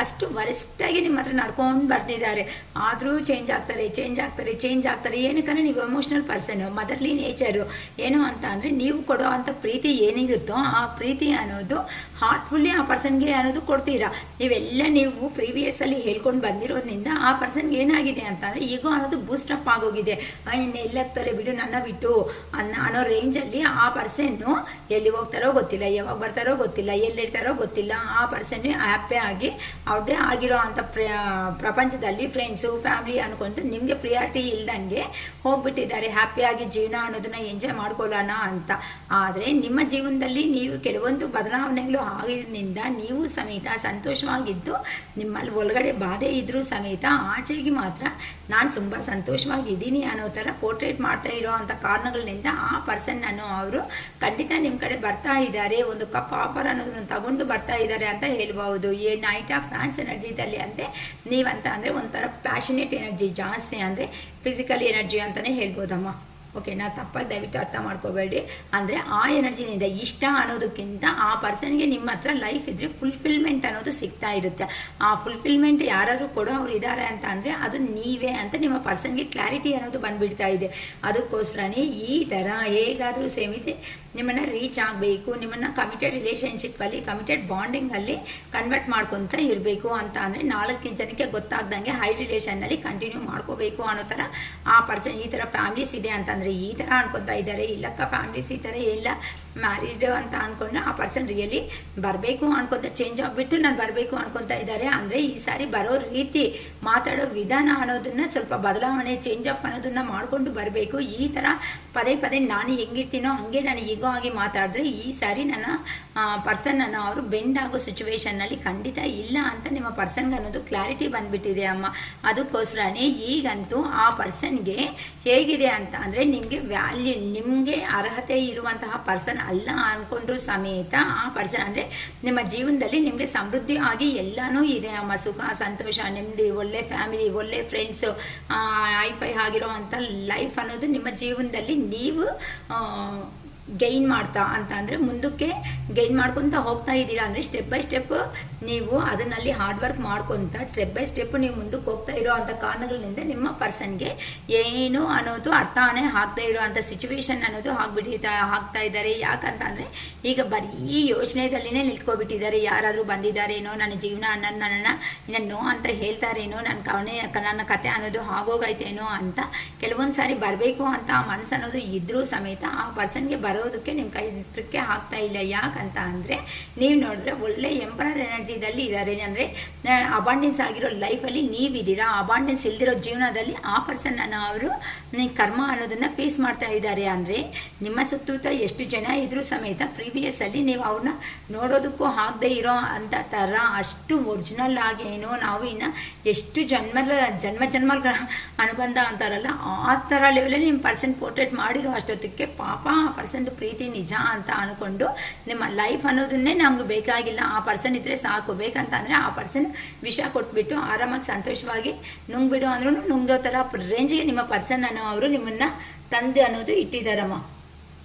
ಅಷ್ಟು ವರಿಷ್ಠಾಗಿ ನಿಮ್ಮ ಹತ್ರ ನಡ್ಕೊಂಡು ಬರ್ತಿದ್ದಾರೆ. ಆದರೂ ಚೇಂಜ್ ಆಗ್ತಾರೆ. ಏನಕ್ಕಂದರೆ ನೀವು ಎಮೋಷ್ನಲ್ ಪರ್ಸನ್, ಮದರ್ಲಿ ನೇಚರು. ಏನು ಅಂತ ಅಂದರೆ ನೀವು ಕೊಡೋ ಅಂಥ ಪ್ರೀತಿ ಏನಿರುತ್ತೋ ಆ ಪ್ರೀತಿ ಅನ್ನೋದು ಹಾರ್ಟ್ಫುಲ್ಲಿ ಆ ಪರ್ಸನ್ಗೆ ಅನ್ನೋದು ಕೊಡ್ತೀರಾ. ನೀವು ಪ್ರೀವಿಯಸ್ಸಲ್ಲಿ ಹೇಳ್ಕೊಂಡು ಬಂದಿರೋದ್ರಿಂದ ಆ ಪರ್ಸನ್ಗೆ ಏನಾಗಿದೆ ಅಂತಂದರೆ ಈಗೋ ಅನ್ನೋದು ಬೂಸ್ಟಪ್ ಆಗೋಗಿದೆ. ಇನ್ನು ಎಲ್ಲಾಗ್ತಾರೆ ಬಿಡು ನನ್ನ ಬಿಟ್ಟು ಅನ್ನೋ ರೇಂಜಲ್ಲಿ ಆ ಪರ್ಸನ್ನು ಎಲ್ಲಿ ಹೋಗ್ತಾರೋ ಗೊತ್ತಿಲ್ಲ, ಯಾವಾಗ ಬರ್ತಾರೋ ಗೊತ್ತಿಲ್ಲ, ಎಲ್ಲಿರ್ತಾರೋ ಗೊತ್ತಿಲ್ಲ. ಆ ಪರ್ಸನ್ ಹ್ಯಾಪಿ ಆಗಿ ಅವ್ರದ್ದೇ ಆಗಿರೋ ಅಂಥ ಪ್ರಪಂಚದಲ್ಲಿ ಫ್ರೆಂಡ್ಸು ಫ್ಯಾಮಿಲಿ ಅನ್ಕೊಂಡು ನಿಮಗೆ ಪ್ರಿಯಾರಿಟಿ ಇಲ್ದಂಗೆ ಹೋಗ್ಬಿಟ್ಟಿದ್ದಾರೆ. ಹ್ಯಾಪಿಯಾಗಿ ಜೀವನ ಅನ್ನೋದನ್ನ ಎಂಜಾಯ್ ಮಾಡ್ಕೊಳ್ಳೋಣ ಅಂತ. ಆದರೆ ನಿಮ್ಮ ಜೀವನದಲ್ಲಿ ನೀವು ಕೆಲವೊಂದು ಬದಲಾವಣೆಗಳು ಆಗಿದ್ದರಿಂದ ನೀವು ಸಮೇತ ಸಂತೋಷವಾಗಿದ್ದು ನಿಮ್ಮಲ್ಲಿ ಒಳಗಡೆ ಬಾಧೆ ಇದ್ರೂ ಸಮೇತ ಆಚೆಗೆ ಮಾತ್ರ ನಾನು ತುಂಬ ಸಂತೋಷವಾಗಿದ್ದೀನಿ ಅನ್ನೋ ಥರ ಪೋರ್ಟ್ರೇಟ್ ಮಾಡ್ತಾ ಇರೋ ಅಂಥ ಕಾರಣಗಳಿಂದ ಆ ಪರ್ಸನ್ ಅನ್ನೋ ಅವರು ಖಂಡಿತ ನಿಮ್ಮ ಕಡೆ ಬರ್ತಾ ಇದ್ದಾರೆ. ಒಂದು ಕಪ್ ಆಫರ್ ಅನ್ನೋದನ್ನು ತಗೊಂಡು ಬರ್ತಾ ಇದ್ದಾರೆ ಅಂತ ಹೇಳ್ಬೋದು. ನೈಟ್ ಆಫ್ ಫ್ಯಾನ್ಸ್ ಎನರ್ಜಿದಲ್ಲಿ ಅಂತೆ ನೀವಂತ ಅಂದರೆ ಒಂಥರ ಪ್ಯಾಷನೇಟ್ ಎನರ್ಜಿ ಜಾಸ್ತಿ, ಅಂದರೆ ಫಿಸಿಕಲ್ ಎನರ್ಜಿ ಅಂತಲೇ ಹೇಳ್ಬೋದಮ್ಮ. ಓಕೆನಾ? ತಪ್ಪಾಗಿ ದಯವಿಟ್ಟು ಅರ್ಥ ಮಾಡ್ಕೋಬೇಡಿ. ಅಂದರೆ ಆ ಎನರ್ಜಿನಿಂದ ಇಷ್ಟ ಅನ್ನೋದಕ್ಕಿಂತ ಆ ಪರ್ಸನ್ಗೆ ನಿಮ್ಮ ಹತ್ರ ಲೈಫ್ ಇದ್ದರೆ ಫುಲ್ಫಿಲ್ಮೆಂಟ್ ಅನ್ನೋದು ಸಿಗ್ತಾ ಇರುತ್ತೆ. ಆ ಫುಲ್ಫಿಲ್ಮೆಂಟ್ ಯಾರಾದರೂ ಕೊಡೋ ಅವ್ರು ಇದ್ದಾರೆ ಅಂತ ಅಂದರೆ ಅದು ನೀವೇ ಅಂತ ನಿಮ್ಮ ಪರ್ಸನ್ಗೆ ಕ್ಲಾರಿಟಿ ಅನ್ನೋದು ಬಂದುಬಿಡ್ತಾ ಇದೆ. ಅದಕ್ಕೋಸ್ಕರನೇ ಈ ಥರ ಹೇಗಾದರೂ ಸೇಮಿದೆ ನಿಮ್ಮನ್ನು ರೀಚ್ ಆಗಬೇಕು, ನಿಮ್ಮನ್ನು ಕಮಿಟೆಡ್ ರಿಲೇಷನ್ಶಿಪ್ಪಲ್ಲಿ ಕಮಿಟೆಡ್ ಬಾಂಡಿಂಗಲ್ಲಿ ಕನ್ವರ್ಟ್ ಮಾಡ್ಕೊತ ಇರಬೇಕು ಅಂತ ಅಂದರೆ 4 ಜನಕ್ಕೆ ಗೊತ್ತಾಗ್ದಂಗೆ ಹೈ ರಿಲೇಷನ್ನಲ್ಲಿ ಕಂಟಿನ್ಯೂ ಮಾಡ್ಕೋಬೇಕು ಅನ್ನೋ ಥರ ಆ ಪರ್ಸನ್ ಈ ಥರ ಫ್ಯಾಮಿಲೀಸ್ ಇದೆ ಅಂತಂದರೆ ಈ ಥರ ಅನ್ಕೊತಾ ಇದ್ದಾರೆ. ಇಲ್ಲಕ್ಕ ಫ್ಯಾಮಿಲೀಸ್ ಈ ಥರ ಎಲ್ಲ ಮ್ಯಾರಿಡ್ ಅಂತ ಅಂದ್ಕೊಂಡ್ರೆ ಆ ಪರ್ಸನ್ ರಿಯಲಿ ಬರಬೇಕು ಅನ್ಕೊತ ಚೇಂಜ್ ಆಗಿಬಿಟ್ಟು ನಾನು ಬರಬೇಕು ಅನ್ಕೊತಾ ಇದ್ದಾರೆ. ಅಂದರೆ ಈ ಸಾರಿ ಬರೋ ರೀತಿ ಮಾತಾಡೋ ವಿಧಾನ ಅನ್ನೋದನ್ನು ಸ್ವಲ್ಪ ಬದಲಾವಣೆ ಚೇಂಜ್ ಅಪ್ ಅನ್ನೋದನ್ನು ಮಾಡಿಕೊಂಡು ಬರಬೇಕು. ಈ ಥರ ಪದೇ ನಾನು ಹೆಂಗಿರ್ತೀನೋ ಹಂಗೆ ನಾನು ಈಗೋ ಆಗಿ ಮಾತಾಡಿದ್ರೆ ಈ ಸಾರಿ ನನ್ನ ಪರ್ಸನನ್ನು ಅವರು ಬೆಂಡ್ ಆಗೋ ಸಿಚುವೇಶನ್ನಲ್ಲಿ ಖಂಡಿತ ಇಲ್ಲ ಅಂತ ನಿಮ್ಮ ಪರ್ಸನ್ಗೆ ಅನ್ನೋದು ಕ್ಲಾರಿಟಿ ಬಂದುಬಿಟ್ಟಿದೆ ಅಮ್ಮ. ಅದಕ್ಕೋಸ್ಕರನೇ ಈಗಂತೂ ಆ ಪರ್ಸನ್ಗೆ ಹೇಗಿದೆ ಅಂತ ಅಂದರೆ ನಿಮಗೆ ವ್ಯಾಲ್ಯೂ, ನಿಮಗೆ ಅರ್ಹತೆ ಇರುವಂತಹ ಪರ್ಸನ್ ಅಲ್ಲ ಅಂದ್ಕೊಂಡ್ರು ಸಮೇತ ಆ ಪರ್ಸನ್ ಅಂದರೆ ನಿಮ್ಮ ಜೀವನದಲ್ಲಿ ನಿಮಗೆ ಸಮೃದ್ಧಿ ಆಗಿ ಎಲ್ಲನೂ ಇದೆ ಅಮ್ಮ. ಸುಖ, ಸಂತೋಷ, ನೆಮ್ಮದಿ, ಒಳ್ಳೆ ಫ್ಯಾಮಿಲಿ, ಒಳ್ಳೆ ಫ್ರೆಂಡ್ಸು, ಐಫೈ ಆಗಿರೋ ಅಂಥ ಲೈಫ್ ಅನ್ನೋದು ನಿಮ್ಮ ಜೀವನದಲ್ಲಿ ನೀವು ಗೈನ್ ಮಾಡ್ತಾ ಅಂತ ಅಂದರೆ ಮುಂದಕ್ಕೆ ಗೈನ್ ಮಾಡ್ಕೊತ ಹೋಗ್ತಾ ಇದ್ದೀರಾ. ಅಂದರೆ ಸ್ಟೆಪ್ ಬೈ ಸ್ಟೆಪ್ ನೀವು ಅದನ್ನಲ್ಲಿ ಹಾರ್ಡ್ ವರ್ಕ್ ಮಾಡ್ಕೊತ ಸ್ಟೆಪ್ ಬೈ ಸ್ಟೆಪ್ ನೀವು ಮುಂದಕ್ಕೆ ಹೋಗ್ತಾ ಇರೋ ಅಂಥ ಕಾರಣಗಳಿಂದ ನಿಮ್ಮ ಪರ್ಸನ್ಗೆ ಏನು ಅನ್ನೋದು ಅರ್ಥನೇ ಆಗ್ತಾ ಇರೋ ಅಂಥ ಸಿಚುವೇಶನ್ ಅನ್ನೋದು ಆಗ್ತಾ ಇದ್ದಾರೆ. ಯಾಕಂತ ಅಂದರೆ ಈಗ ಬರೀ ಯೋಚನೆದಲ್ಲಿನೇ ನಿಂತ್ಕೊಬಿಟ್ಟಿದ್ದಾರೆ. ಯಾರಾದರೂ ಬಂದಿದ್ದಾರೇನೋ, ನನ್ನ ಜೀವನ ನನ್ನನ್ನು ನೋ ಅಂತ ಹೇಳ್ತಾರೇನೋ, ನನ್ನ ಕತೆ ಅನ್ನೋದು ಆಗೋಗೈತೇನೋ ಅಂತ ಕೆಲವೊಂದು ಸಾರಿ ಬರಬೇಕು ಅಂತ ಆ ಮನಸ್ಸು ಅನ್ನೋದು ಇದ್ರೂ ಸಮೇತ ಆ ಪರ್ಸನ್ಗೆ ಬರೋದಕ್ಕೆ ನಿಮ್ಮ ಕೈ ಹತ್ರಕ್ಕೆ ಆಗ್ತಾ ಇಲ್ಲ. ಯಾಕಂತ ಅಂದರೆ ನೀವು ನೋಡಿದ್ರೆ ಒಳ್ಳೆ ಎಂಪರರ್ ಎನರ್ಜಿದಲ್ಲಿ ಇದ್ದಾರೆ. ಅಂದರೆ ಅಬಾಂಡೆನ್ಸ್ ಆಗಿರೋ ಲೈಫಲ್ಲಿ ನೀವಿದ್ದೀರಾ. ಅಬಾಂಡೆನ್ಸ್ ಇಲ್ದಿರೋ ಜೀವನದಲ್ಲಿ ಆ ಪರ್ಸನ್ ಅವರು ಕರ್ಮ ಅನ್ನೋದನ್ನು ಫೇಸ್ ಮಾಡ್ತಾ ಇದ್ದಾರೆ. ಅಂದರೆ ನಿಮ್ಮ ಸುತ್ತಮುತ್ತ ಎಷ್ಟು ಜನ ಇದ್ರೂ ಸಮೇತ ಪ್ರೀವಿಯಸ್ಸಲ್ಲಿ ನೀವು ಅವ್ರನ್ನ ನೋಡೋದಕ್ಕೂ ಆಗದೆ ಇರೋ ಅಂಥ ಥರ ಅಷ್ಟು ಒರಿಜಿನಲ್ ಆಗಿ ಏನೋ ನಾವು ಇನ್ನು ಎಷ್ಟು ಜನ್ಮಗಳ ಅನುಬಂಧ ಅಂತಾರಲ್ಲ ಆ ಥರ ಲೆವೆಲಲ್ಲಿ ನಿಮ್ಮ ಪರ್ಸನ್ ಪೋರ್ಟ್ರೇಟ್ ಮಾಡಿರೋ ಅಷ್ಟೊತ್ತಿಗೆ ಪಾಪ ಆ ಪರ್ಸನ್ದು ಪ್ರೀತಿ ನಿಜ ಅಂತ ಅಂದ್ಕೊಂಡು ನಿಮ್ಮ ಲೈಫ್ ಅನ್ನೋದನ್ನೇ ನಮ್ಗೆ ಬೇಕಾಗಿಲ್ಲ, ಆ ಪರ್ಸನ್ ಇದ್ದರೆ ಸಾಕು. ಬೇಕಂತ ಅಂದರೆ ಆ ಪರ್ಸನ್ ವಿಷ ಕೊಟ್ಬಿಟ್ಟು ಆರಾಮಾಗಿ ಸಂತೋಷವಾಗಿ ನುಂಗ್ಬಿಡು ಅಂದ್ರೂ ನುಂಗೋ ಥರ ರೇಂಜಿಗೆ ನಿಮ್ಮ ಪರ್ಸನ್ ಅನ್ನೋ ಅವರು ನಿಮ್ಮನ್ನು ತಂದು ಅನ್ನೋದು ಇಟ್ಟಿದ್ದಾರಮ್ಮ.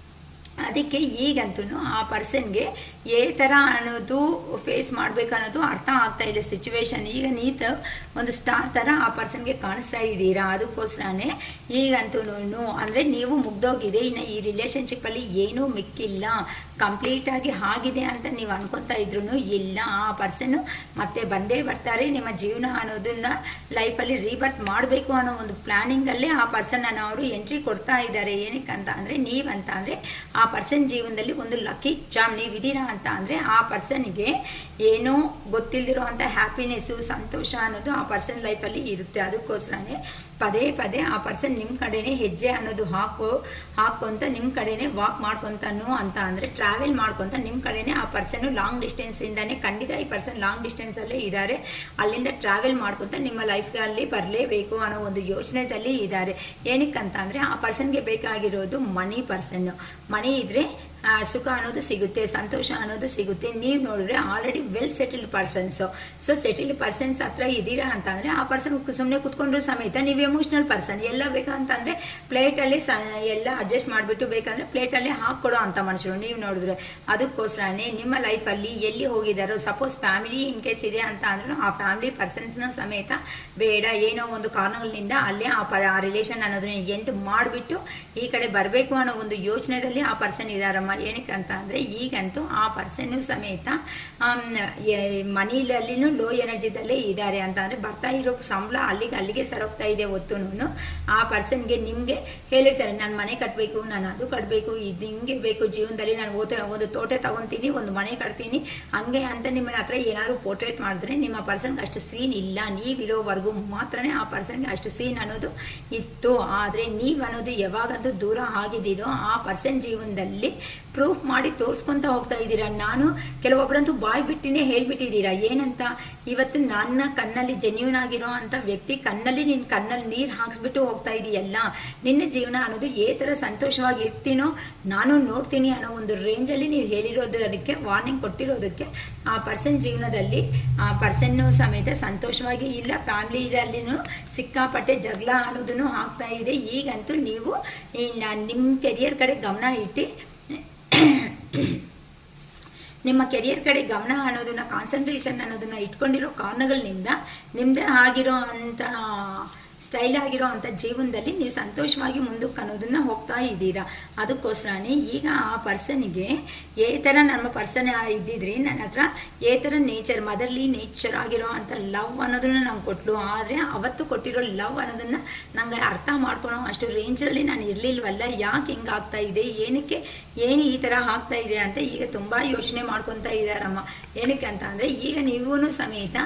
ಅದಕ್ಕೆ ಈಗಂತೂ ಆ ಪರ್ಸನ್ಗೆ ಏ ಥರ ಅನ್ನೋದು ಫೇಸ್ ಮಾಡಬೇಕು ಅನ್ನೋದು ಅರ್ಥ ಆಗ್ತಾ ಇಲ್ಲ ಸಿಚುವೇಶನ್. ಈಗ ನೀತು ಒಂದು ಸ್ಟಾರ್ ಥರ ಆ ಪರ್ಸನ್ಗೆ ಕಾಣಿಸ್ತಾ ಇದ್ದೀರಾ. ಅದಕ್ಕೋಸ್ಕರನೇ ಈಗಂತೂ ಅಂದರೆ ನೀವು ಮುಗ್ದೋಗಿದೆ, ಇನ್ನು ಈ ರಿಲೇಷನ್ಶಿಪ್ಪಲ್ಲಿ ಏನೂ ಮಿಕ್ಕಿಲ್ಲ, ಕಂಪ್ಲೀಟಾಗಿ ಆಗಿದೆ ಅಂತ ನೀವು ಅನ್ಕೊತಾ ಇದ್ರೂ ಇಲ್ಲ. ಆ ಪರ್ಸನ್ನು ಮತ್ತೆ ಬಂದೇ ಬರ್ತಾರೆ. ನಿಮ್ಮ ಜೀವನ ಅನ್ನೋದನ್ನ ಲೈಫಲ್ಲಿ ರೀಬರ್ತ್ ಮಾಡಬೇಕು ಅನ್ನೋ ಒಂದು ಪ್ಲ್ಯಾನಿಂಗಲ್ಲೇ ಆ ಪರ್ಸನನ್ನು ಅವರು ಎಂಟ್ರಿ ಕೊಡ್ತಾ ಇದ್ದಾರೆ. ಏನಕ್ಕಂತ ಅಂದರೆ ನೀವಂತ ಅಂದರೆ ಆ ಪರ್ಸನ್ ಜೀವನದಲ್ಲಿ ಒಂದು ಲಕ್ಕಿ ಚಾಮ್ ನೀವಿದ್ದೀರಾ ಅಂತ ಅಂದರೆ ಆ ಪರ್ಸನ್ಗೆ ಏನೋ ಗೊತ್ತಿಲ್ಲದಿರೋ ಅಂಥ ಹ್ಯಾಪಿನೆಸ್ಸು, ಸಂತೋಷ ಅನ್ನೋದು ಆ ಪರ್ಸನ್ ಲೈಫಲ್ಲಿ ಇರುತ್ತೆ. ಅದಕ್ಕೋಸ್ಕರನೇ ಪದೇ ಪದೇ ಆ ಪರ್ಸನ್ ನಿಮ್ಮ ಕಡೆನೇ ಹೆಜ್ಜೆ ಅನ್ನೋದು ಹಾಕೊಂತ ನಿಮ್ಮ ಕಡೆನೇ ವಾಕ್ ಮಾಡ್ಕೊತಾನು ಅಂತ ಅಂದರೆ ಟ್ರಾವೆಲ್ ಮಾಡ್ಕೊತ ನಿಮ್ಮ ಕಡೆನೇ ಆ ಪರ್ಸನ್ನು ಲಾಂಗ್ ಡಿಸ್ಟೆನ್ಸಿಂದನೇ ಖಂಡಿತ ಈ ಪರ್ಸನ್ ಲಾಂಗ್ ಡಿಸ್ಟೆನ್ಸಲ್ಲೇ ಇದ್ದಾರೆ. ಅಲ್ಲಿಂದ ಟ್ರಾವೆಲ್ ಮಾಡ್ಕೊತ ನಿಮ್ಮ ಲೈಫ್ನಲ್ಲಿ ಬರಲೇಬೇಕು ಅನ್ನೋ ಒಂದು ಯೋಚನೆಯಲ್ಲಿ ಇದ್ದಾರೆ. ಏನಕ್ಕಂತ ಅಂದರೆ ಆ ಪರ್ಸನ್ಗೆ ಬೇಕಾಗಿರೋದು ಮನಿ ಇದ್ದರೆ ಸುಖ ಅನ್ನೋದು ಸಿಗುತ್ತೆ, ಸಂತೋಷ ಅನ್ನೋದು ಸಿಗುತ್ತೆ. ನೀವು ನೋಡಿದ್ರೆ already well settled persons. So settled persons ಹತ್ರ ಇದ್ದೀರಾ ಅಂತಂದರೆ ಆ ಪರ್ಸನ್ ಸುಮ್ಮನೆ ಕುತ್ಕೊಂಡ್ರು ಸಮೇತ ನೀವು ಎಮೋಷ್ನಲ್ ಪರ್ಸನ್. ಎಲ್ಲ ಬೇಕಂತಂದರೆ ಪ್ಲೇಟಲ್ಲಿ ಎಲ್ಲ ಅಡ್ಜಸ್ಟ್ ಮಾಡಿಬಿಟ್ಟು ಬೇಕಂದರೆ ಪ್ಲೇಟಲ್ಲಿ ಹಾಕ್ಕೊಡೋ ಅಂಥ ಮನುಷ್ಯರು ನೀವು ನೋಡಿದ್ರೆ. ಅದಕ್ಕೋಸ್ಕರನೇ ನಿಮ್ಮ ಲೈಫಲ್ಲಿ ಎಲ್ಲಿ ಹೋಗಿದ್ದಾರೋ, ಸಪೋಸ್ ಫ್ಯಾಮಿಲಿ ಇನ್ ಕೇಸ್ ಇದೆ ಅಂತ ಅಂದ್ರೂ ಆ ಫ್ಯಾಮಿಲಿ ಪರ್ಸನ್ಸ್ನ ಸಮೇತ ಬೇಡ, ಏನೋ ಒಂದು ಕಾರಣಗಳಿಂದ ಅಲ್ಲೇ ಆ ರಿಲೇಷನ್ ಅನ್ನೋದನ್ನ ಎಂಟು ಮಾಡಿಬಿಟ್ಟು ಈ ಕಡೆ ಬರಬೇಕು ಅನ್ನೋ ಒಂದು ಯೋಚನೆಯಲ್ಲಿ ಆ ಪರ್ಸನ್ ಇದ್ದಾರಮ್ಮ. ಏನಕ್ಕೆ ಅಂತ ಅಂದರೆ ಈಗಂತೂ ಆ ಪರ್ಸನ್ನು ಸಮೇತ ಮನಿಲಲ್ಲಿನೂ ಲೋ ಎನರ್ಜಿದಲ್ಲೇ ಇದ್ದಾರೆ ಅಂತ ಅಂದರೆ ಬರ್ತಾ ಇರೋ ಸಂಬಳ ಅಲ್ಲಿಗೆ ಸರೋಗ್ತಾ ಇದೆ. ಹೊತ್ತುನು ಆ ಪರ್ಸನ್ಗೆ ನಿಮಗೆ ಹೇಳಿರ್ತಾರೆ, ನಾನು ಮನೆ ಕಟ್ಟಬೇಕು, ನಾನು ಅದು ಕಟ್ಟಬೇಕು, ಇದು ಹಿಂಗಿರಬೇಕು ಜೀವನದಲ್ಲಿ, ನಾನು ಒಂದು ತೋಟ ತಗೊತೀನಿ, ಒಂದು ಮನೆ ಕಟ್ತೀನಿ ಹಂಗೆ ಅಂತ ನಿಮ್ಮ ಹತ್ರ ಏನಾದರೂ ಪೋರ್ಟ್ರೇಟ್ ಮಾಡಿದ್ರೆ ನಿಮ್ಮ ಪರ್ಸನ್ಗೆ ಅಷ್ಟು ಸೀನ್ ಇಲ್ಲ. ನೀವಿರೋವರೆಗೂ ಮಾತ್ರನೇ ಆ ಪರ್ಸನ್ಗೆ ಅಷ್ಟು ಸೀನ್ ಅನ್ನೋದು ಇತ್ತು. ಆದರೆ ನೀವು ಅನ್ನೋದು ಯಾವಾಗಂತೂ ದೂರ ಆಗಿದ್ದೀರೋ ಆ ಪರ್ಸನ್ ಜೀವನದಲ್ಲಿ ಪ್ರೂಫ್ ಮಾಡಿ ತೋರಿಸ್ಕೊತ ಹೋಗ್ತಾ ಇದ್ದೀರಾ. ನಾನು ಕೆಲವೊಬ್ಬರಂತೂ ಬಾಯ್ ಬಿಟ್ಟಿನೇ ಹೇಳ್ಬಿಟ್ಟಿದ್ದೀರಾ. ಏನಂತ, ಇವತ್ತು ನನ್ನ ಕಣ್ಣಲ್ಲಿ ಜೆನ್ಯೂನ್ ಆಗಿರೋ ಅಂಥ ವ್ಯಕ್ತಿ ಕಣ್ಣಲ್ಲಿ ನೀರು ಹಾಕ್ಸ್ಬಿಟ್ಟು ಹೋಗ್ತಾ ಇದೆಯಲ್ಲ, ನಿನ್ನ ಜೀವನ ಅನ್ನೋದು ಏ ಥರ ಸಂತೋಷವಾಗಿ ಇರ್ತೀನೋ ನಾನು ನೋಡ್ತೀನಿ ಅನ್ನೋ ಒಂದು ರೇಂಜಲ್ಲಿ ನೀವು ಹೇಳಿರೋದಕ್ಕೆ, ವಾರ್ನಿಂಗ್ ಕೊಟ್ಟಿರೋದಕ್ಕೆ ಆ ಪರ್ಸನ್ ಜೀವನದಲ್ಲಿ ಆ ಪರ್ಸನ್ನು ಸಮೇತ ಸಂತೋಷವಾಗಿ ಇಲ್ಲ. ಫ್ಯಾಮಿಲಿಯಲ್ಲಿನೂ ಸಿಕ್ಕಾಪಟ್ಟೆ ಜಗಳ ಅನ್ನೋದನ್ನು ಆಗ್ತಾ ಇದೆ. ಈಗಂತೂ ನೀವು ನಿಮ್ಮ ಕೆರಿಯರ್ ಕಡೆ ಗಮನ ಇಟ್ಟು ನಿಮ್ಮ ಕೆರಿಯರ್ ಕಡೆ ಗಮನ ಅನ್ನೋದನ್ನ, ಕಾನ್ಸಂಟ್ರೇಷನ್ ಅನ್ನೋದನ್ನ ಇಟ್ಕೊಂಡಿರೋ ಕಾರಣಗಳಿಂದ ನಿಮ್ಮದೇ ಆಗಿರೋ ಅಂಥ ಸ್ಟೈಲ್ ಆಗಿರೋ ಅಂಥ ಜೀವನದಲ್ಲಿ ನೀವು ಸಂತೋಷವಾಗಿ ಮುಂದಕ್ಕೆ ಅನ್ನೋದನ್ನ ಹೋಗ್ತಾ ಇದ್ದೀರಾ. ಅದಕ್ಕೋಸ್ಕರನೇ ಈಗ ಆ ಪರ್ಸನಿಗೆ ಏ ಥರ ನಮ್ಮ ಪರ್ಸನ್ ಇದ್ದಿದ್ರಿ ನನ್ನ ಹತ್ರ ಏ ಥರ ನೇಚರ್, ಮದರ್ಲಿ ನೇಚರ್ ಆಗಿರೋ ಅಂಥ ಲವ್ ಅನ್ನೋದನ್ನ ನಂಗೆ ಕೊಟ್ಟಳು. ಆದರೆ ಅವತ್ತು ಕೊಟ್ಟಿರೋ ಲವ್ ಅನ್ನೋದನ್ನು ನಂಗೆ ಅರ್ಥ ಮಾಡ್ಕೊಳೋ ಅಷ್ಟು ರೇಂಜಲ್ಲಿ ನಾನು ಇರಲಿಲ್ವಲ್ಲ. ಯಾಕೆ ಹಿಂಗೆ ಆಗ್ತಾ ಇದೆ, ಏನು ಈ ಥರ ಆಗ್ತಾ ಇದೆ ಅಂತ ಈಗ ತುಂಬ ಯೋಚನೆ ಮಾಡ್ಕೊತಾ ಇದ್ದಾರಮ್ಮ. ಏನಕ್ಕೆ ಅಂತ ಅಂದರೆ ಈಗ ನೀವೂ ಸಮೇತ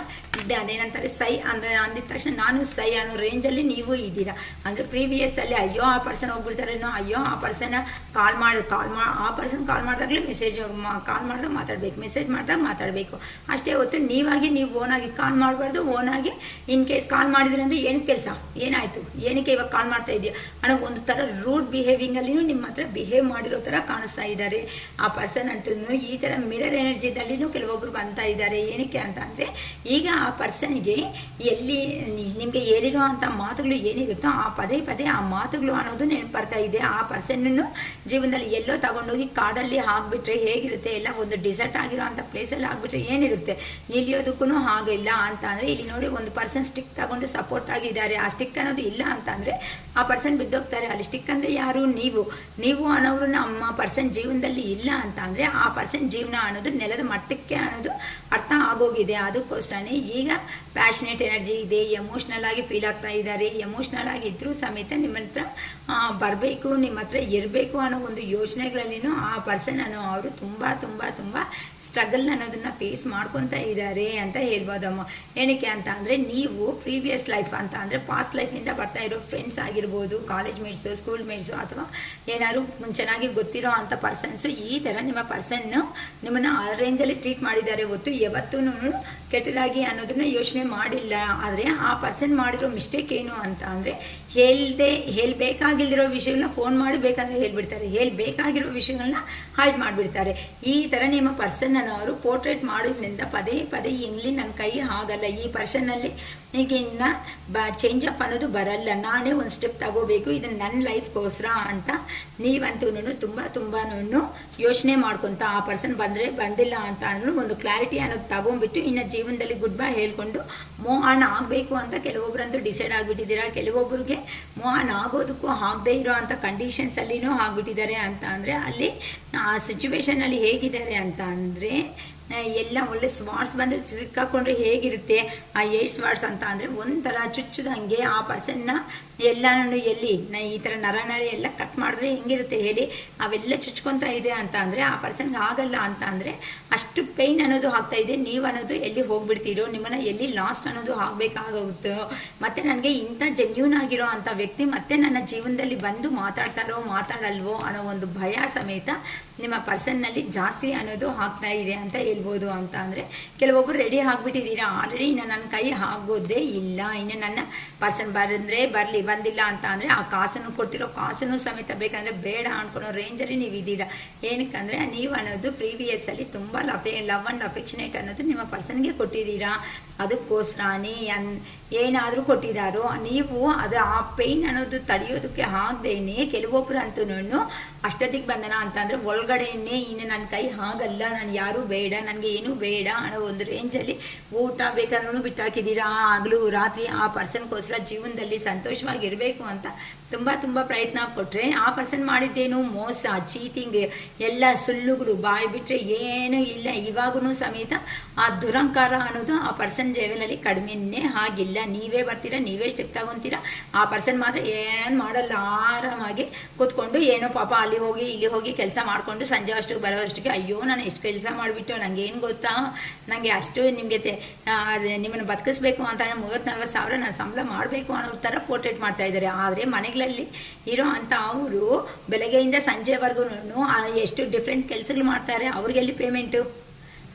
ಅದೇನಂತಾರೆ ಸೈ ಅಂದಿದ ತಕ್ಷಣ ನಾನು ಸೈ ಅನ್ನೋ ರೇಂಜಲ್ಲಿ ನೀವು ಇದ್ದೀರಾ. ಅಂದರೆ ಪ್ರೀವಿಯಸ್ಸಲ್ಲಿ ಅಯ್ಯೋ ಆ ಪರ್ಸನ್ ಹೋಗ್ಬಿಡ್ತಾರೇನೋ, ಅಯ್ಯೋ ಆ ಪರ್ಸನ್ ಆ ಪರ್ಸನ್ ಕಾಲ್ ಮಾಡಿದಾಗಲೇ ಮೆಸೇಜ್ ಕಾಲ್ ಮಾಡಿದಾಗ ಮಾತಾಡಬೇಕು, ಮೆಸೇಜ್ ಮಾಡಿದಾಗ ಮಾತಾಡಬೇಕು ಅಷ್ಟೇ ಹೊತ್ತು ನೀವಾಗಿ ನೀವು ಓನಾಗಿ ಕಾಲ್ ಮಾಡಬಾರ್ದು. ಓನಾಗಿ ಇನ್ ಕೇಸ್ ಕಾಲ್ ಮಾಡಿದ್ರೆ ಅಂದರೆ ಏನು ಕೆಲಸ, ಏನಾಯಿತು, ಏನಕ್ಕೆ ಇವಾಗ ಕಾಲ್ ಮಾಡ್ತಾ ಇದೆಯಾ ಅನ್ನೋ ಒಂದು ಥರ ರೂಡ್ ಬಿಹೇವಿಂಗಲ್ಲಿನೂ ನಿಮ್ಮ ಹತ್ರ ಬಿಹೇವ್ ಮಾಡಿರೋ ಥರ ಕಾಣಿಸ್ತಾ ಇದ್ದಾರೆ ಆ ಪರ್ಸನ್ ಅಂತೂ. ಈ ಥರ ಮಿರರ್ ಎನರ್ಜಿದಲ್ಲಿನೂ ಕೆಲವೊಬ್ರು ಬಂತಾ ಇದ್ದಾರೆ. ಏನಕ್ಕೆ ಅಂತ ಅಂದರೆ ಈಗ ಆ ಪರ್ಸನ್ಗೆ ಎಲ್ಲಿ ನಿಮಗೆ ಹೇಳಿರೋ ಅಂಥ ಮಾತುಗಳು ಏನಿರುತ್ತೋ ಆ ಪದೇ ಪದೇ ಆ ಮಾತುಗಳು ಅನ್ನೋದು ನೆನಪು ಬರ್ತಾ ಇದೆ. ಆ ಪರ್ಸನ್ನನ್ನು ಜೀವನದಲ್ಲಿ ಎಲ್ಲೋ ತಗೊಂಡೋಗಿ ಕಾಡಲ್ಲಿ ಹಾಕ್ಬಿಟ್ರೆ ಹೇಗಿರುತ್ತೆ, ಎಲ್ಲ ಒಂದು ಡಿಸರ್ಟ್ ಆಗಿರೋ ಅಂಥ ಪ್ಲೇಸಲ್ಲಿ ಹಾಕ್ಬಿಟ್ರೆ ಏನಿರುತ್ತೆ, ನಿಲ್ಲಿಯೋದಕ್ಕೂ ಹಾಗಿಲ್ಲ ಅಂತ ಅಂದರೆ ಇಲ್ಲಿ ನೋಡಿ ಒಂದು ಪರ್ಸನ್ ಸ್ಟಿಕ್ ತಗೊಂಡು ಸಪೋರ್ಟ್ ಆಗಿದ್ದಾರೆ. ಆ ಸ್ಟಿಕ್ ಅನ್ನೋದು ಇಲ್ಲ ಅಂತ ಅಂದರೆ ಆ ಪರ್ಸನ್ ಬಿದ್ದೋಗ್ತಾರೆ. ಅಲ್ಲಿ ಸ್ಟಿಕ್ ಅಂದರೆ ಯಾರು, ನೀವು ಅನ್ನೋರು ನಮ್ಮ ಪರ್ಸನ್ ಜೀವನದಲ್ಲಿ ಇಲ್ಲ ಅಂತ ಅಂದರೆ ಆ ಪರ್ಸನ್ ಜೀವನ ಅನ್ನೋದು ನೆಲದ ಮಟ್ಟಕ್ಕೆ ಅನ್ನೋದು ಅರ್ಥ ಆಗೋಗಿದೆ. ಅದಕ್ಕೋಸ್ಕರನೇ ಈಗ ಪ್ಯಾಷನೇಟ್ ಎನರ್ಜಿ ಇದೆ, ಎಮೋಷ್ನಲ್ ಆಗಿ ಫೀಲ್ ಆಗ್ತಾ ಇದ್ದಾರೆ. ಎಮೋಷ್ನಲ್ ಆಗಿ ಇದ್ರೂ ಸಮೇತ ನಿಮ್ಮ ಹತ್ರ ಬರಬೇಕು, ನಿಮ್ಮ ಹತ್ರ ಇರಬೇಕು ಅನ್ನೋ ಒಂದು ಯೋಚನೆಗಳಲ್ಲಿನೂ ಆ ಪರ್ಸನ್ ಅನ್ನೋ ಅವರು ತುಂಬ ತುಂಬ ತುಂಬ ಸ್ಟ್ರಗಲ್ ಅನ್ನೋದನ್ನ ಫೇಸ್ ಮಾಡ್ಕೊತಾ ಇದ್ದಾರೆ ಅಂತ ಹೇಳ್ಬೋದಮ್ಮ. ಏನಕ್ಕೆ ಅಂತ ಅಂದರೆ ನೀವು ಪ್ರೀವಿಯಸ್ ಲೈಫ್ ಅಂತ ಅಂದರೆ ಪಾಸ್ಟ್ ಲೈಫಿಂದ ಬರ್ತಾ ಇರೋ ಫ್ರೆಂಡ್ಸ್ ಆಗಿರ್ಬೋದು, ಕಾಲೇಜ್ ಮೇಟ್ಸು, ಸ್ಕೂಲ್ ಮೇಟ್ಸು, ಅಥವಾ ಏನಾದ್ರು ಚೆನ್ನಾಗಿ ಗೊತ್ತಿರೋ ಅಂಥ ಪರ್ಸನ್ಸು ಈ ಥರ ನಿಮ್ಮ ಪರ್ಸನ್ನು ನಿಮ್ಮನ್ನು ಆ ರೇಂಜಲ್ಲಿ ಟ್ರೀಟ್ ಮಾಡಿದ್ದಾರೆ ಹೊತ್ತು ಯಾವತ್ತೂ ಕೆಟ್ಟದಾಗಿ ಅನ್ನೋದನ್ನ ಯೋಚನೆ ಮಾಡಿಲ್ಲ. ಆದರೆ ಆ ಪರ್ಸನ್ ಮಾಡಿರೋ ಮಿಸ್ಟೇಕ್ ಏನು ಅಂತ ಅಂದರೆ ಹೇಳಬೇಕಾಗಿಲ್ದಿರೋ ವಿಷಯಗಳನ್ನ ಫೋನ್ ಮಾಡಿ ಬೇಕಂದ್ರೆ ಹೇಳ್ಬಿಡ್ತಾರೆ, ಹೇಳಬೇಕಾಗಿರೋ ವಿಷಯಗಳನ್ನ ಹೈಡ್ ಮಾಡಿಬಿಡ್ತಾರೆ. ಈ ಥರ ನಿಮ್ಮ ಪರ್ಸನ್ನನ್ನು ಅವರು ಪೋರ್ಟ್ರೇಟ್ ಮಾಡೋದ್ರಿಂದ ಪದೇ ಪದೇ ಇಲ್ಲಿ ನನ್ನ ಕೈ ಆಗಲ್ಲ, ಈ ಪರ್ಸನ್ನಲ್ಲಿ ಈಗ ಇನ್ನು ಚೇಂಜ್ ಅಪ್ ಅನ್ನೋದು ಬರಲ್ಲ, ನಾನೇ ಒಂದು ಸ್ಟೆಪ್ ತಗೋಬೇಕು, ಇದು ನನ್ನ ಲೈಫ್ಗೋಸ್ಕರ ಅಂತ ನೀವಂತೂ ತುಂಬ ಯೋಚನೆ ಮಾಡ್ಕೊತ ಆ ಪರ್ಸನ್ ಬಂದರೆ ಬಂದಿಲ್ಲ ಅಂತ ಅಂದ್ರೂ ಒಂದು ಕ್ಲಾರಿಟಿ ಅನ್ನೋದು ತಗೊಂಡ್ಬಿಟ್ಟು ಇನ್ನು ಜೀವನದಲ್ಲಿ ಗುಡ್ ಬೈ ಹೇಳ್ಕೊಂಡು ಮೂವ್ ಆನ್ ಆಗಬೇಕು ಅಂತ ಕೆಲವೊಬ್ಬರಂತೂ ಡಿಸೈಡ್ ಆಗಿಬಿಟ್ಟಿದ್ದೀರಾ. ಕೆಲವೊಬ್ಬರಿಗೆ ಮೂವ್ ಆನ್ ಆಗೋದಕ್ಕೂ ಆಗದೇ ಇರೋ ಅಂಥ ಕಂಡೀಷನ್ಸಲ್ಲಿನೂ ಆಗಿಬಿಟ್ಟಿದ್ದಾರೆ ಅಂತ ಅಂದರೆ ಅಲ್ಲಿ ಆ ಸಿಚುವೇಶನಲ್ಲಿ ಹೇಗಿದ್ದಾರೆ ಅಂತ ಅಂದರೆ ಎಲ್ಲ ಒಳ್ಳೆ ಸ್ವಾಟ್ಸ್ ಬಂದು ಸಿಕ್ಕಾಕೊಂಡ್ರೆ ಹೇಗಿರುತ್ತೆ ಆ 8 ಸ್ವಾಟ್ಸ್ ಅಂತ ಅಂದರೆ ಒಂಥರ ಚುಚ್ಚದಂಗೆ ಆ ಪರ್ಸನ್ನ ಎಲ್ಲನೂ ಈ ಥರ ನರ ಎಲ್ಲ ಕಟ್ ಮಾಡಿದ್ರೆ ಹೆಂಗಿರುತ್ತೆ ಹೇಳಿ, ಅವೆಲ್ಲ ಚುಚ್ಕೊತಾ ಇದೆ ಅಂತ ಅಂದರೆ ಆ ಪರ್ಸನ್ಗೆ ಆಗಲ್ಲ ಅಂತ ಅಂದರೆ ಅಷ್ಟು ಪೇಯ್ನ್ ಅನ್ನೋದು ಆಗ್ತಾ ಇದೆ. ನೀವು ಅನ್ನೋದು ಎಲ್ಲಿ ಹೋಗ್ಬಿಡ್ತೀರೋ, ನಿಮ್ಮನ್ನು ಎಲ್ಲಿ ಲಾಸ್ಟ್ ಅನ್ನೋದು ಆಗಬೇಕಾಗುತ್ತೋ, ಮತ್ತು ನನಗೆ ಇಂಥ ಜೆನ್ಯೂನ್ ಆಗಿರೋ ಅಂಥ ವ್ಯಕ್ತಿ ಮತ್ತೆ ನನ್ನ ಜೀವನದಲ್ಲಿ ಬಂದು ಮಾತಾಡ್ತಾರೋ ಮಾತಾಡಲ್ವೋ ಅನ್ನೋ ಒಂದು ಭಯ ಸಮೇತ ನಿಮ್ಮ ಪರ್ಸನ್ನಲ್ಲಿ ಜಾಸ್ತಿ ಅನ್ನೋದು ಆಗ್ತಾ ಇದೆ ಅಂತ ಹೇಳ್ಬೋದು. ಅಂತ ಅಂದರೆ ಕೆಲವೊಬ್ಬರು ರೆಡಿ ಆಗಿಬಿಟ್ಟಿದ್ದೀರಾ ಆಲ್ರೆಡಿ, ಇನ್ನು ನನ್ನ ಕೈ ಆಗೋದೇ ಇಲ್ಲ, ಇನ್ನು ನನ್ನ ಪರ್ಸನ್ ಬರಲಿ ಬಂದಿಲ್ಲ ಅಂತ ಅಂದರೆ ಆ ಕಾಸನ್ನು ಕೊಟ್ಟಿರೋ ಕಾಸನ್ನು ಸಮೇತ ಬೇಕಂದರೆ ಬೇಡ ಅಂದ್ಕೊಳೋ ರೇಂಜಲ್ಲಿ ನೀವು ಇದ್ದೀರಾ. ಏನಕ್ಕಂದರೆ ನೀವು ಅನ್ನೋದು ಪ್ರೀವಿಯಸ್ಸಲ್ಲಿ ತುಂಬ ಲವ್ ಆ್ಯಂಡ್ ಅಫೆಕ್ಷನೇಟ್ ಅನ್ನೋದು ನಿಮ್ಮ ಪರ್ಸನ್ಗೆ ಕೊಟ್ಟಿದ್ದೀರಾ. ಅದಕ್ಕೋಸ್ಕರನೇ ಏನಾದರೂ ಕೊಟ್ಟಿದ್ದಾರೋ ನೀವು ಅದು ಆ ಪೇಯ್ನ್ ಅನ್ನೋದು ತಡೆಯೋದಕ್ಕೆ ಆಗದೇನೆ ಕೆಲವೊಬ್ಬರು ಅಂತೂ ಅಷ್ಟೊತ್ತಿಗೆ ಬಂದನ ಅಂತಂದರೆ ಒಳಗಡೆಯೇ ಇನ್ನು ನನ್ನ ಕೈ ಆಗಲ್ಲ, ನಾನು ಯಾರೂ ಬೇಡ, ನನಗೆ ಏನೂ ಬೇಡ ಅನ್ನೋ ಒಂದು ರೇಂಜಲ್ಲಿ ಊಟ ಬೇಕಾದ್ರೂ ಬಿಟ್ಟಾಕಿದ್ದೀರಾ. ಆಗಲೂ ರಾತ್ರಿ ಆ ಪರ್ಸನ್ಗೋಸ್ಕರ ಜೀವನದಲ್ಲಿ ಸಂತೋಷವಾಗಿರಬೇಕು ಅಂತ ತುಂಬ ಪ್ರಯತ್ನ ಪಟ್ಟರೆ ಆ ಪರ್ಸನ್ ಮಾಡಿದ್ದೇನು ಮೋಸ, ಚೀಟಿಂಗ್, ಎಲ್ಲ ಸುಳ್ಳುಗಳು, ಬಾಯಿ ಬಿಟ್ಟರೆ ಏನೂ ಇಲ್ಲ. ಇವಾಗೂ ಸಮೇತ ಆ ದುರಂಕಾರ ಅನ್ನೋದು ಆ ಪರ್ಸನ್ ಲೆವೆಲಲ್ಲಿ ಕಡಿಮೆನೇ ಆಗಿಲ್ಲ. ನೀವೇ ಬರ್ತೀರಾ, ನೀವೇ ಸ್ಟೆಪ್ ತಗೊತೀರಾ, ಆ ಪರ್ಸನ್ ಮಾತ್ರ ಏನು ಮಾಡಲ್ಲ, ಆರಾಮಾಗಿ ಕೂತ್ಕೊಂಡು ಏನೋ ಪಾಪ ಅಲ್ಲಿ ಹೋಗಿ ಇಲ್ಲಿ ಹೋಗಿ ಕೆಲಸ ಮಾಡಿಕೊಂಡು ಸಂಜೆ ಅಷ್ಟು ಬರೋಷ್ಟಕ್ಕೆ ಅಯ್ಯೋ ನಾನು ಎಷ್ಟು ಕೆಲಸ ಮಾಡಿಬಿಟ್ಟು ನನಗೆ ಏನು ಗೊತ್ತಾ, ನನಗೆ ಅಷ್ಟು ನಿಮ್ಮನ್ನು ಬದುಕಿಸ್ಬೇಕು ಅಂತ 30-40 ಸಾವಿರ ನಾನು ಸಂಬಳ ಮಾಡಬೇಕು ಅನ್ನೋ ಥರ ಪೋರ್ಟ್ರೇಟ್ ಮಾಡ್ತಾ ಇದ್ದಾರೆ. ಆದರೆ ಮನೆಗಳಲ್ಲಿ ಇರೋ ಅಂಥ ಅವರು ಬೆಳಗ್ಗೆಯಿಂದ ಸಂಜೆವರೆಗೂ ಎಷ್ಟು ಡಿಫ್ರೆಂಟ್ ಕೆಲಸಗಳು ಮಾಡ್ತಾರೆ, ಅವ್ರಿಗೆಲ್ಲಿ ಪೇಮೆಂಟು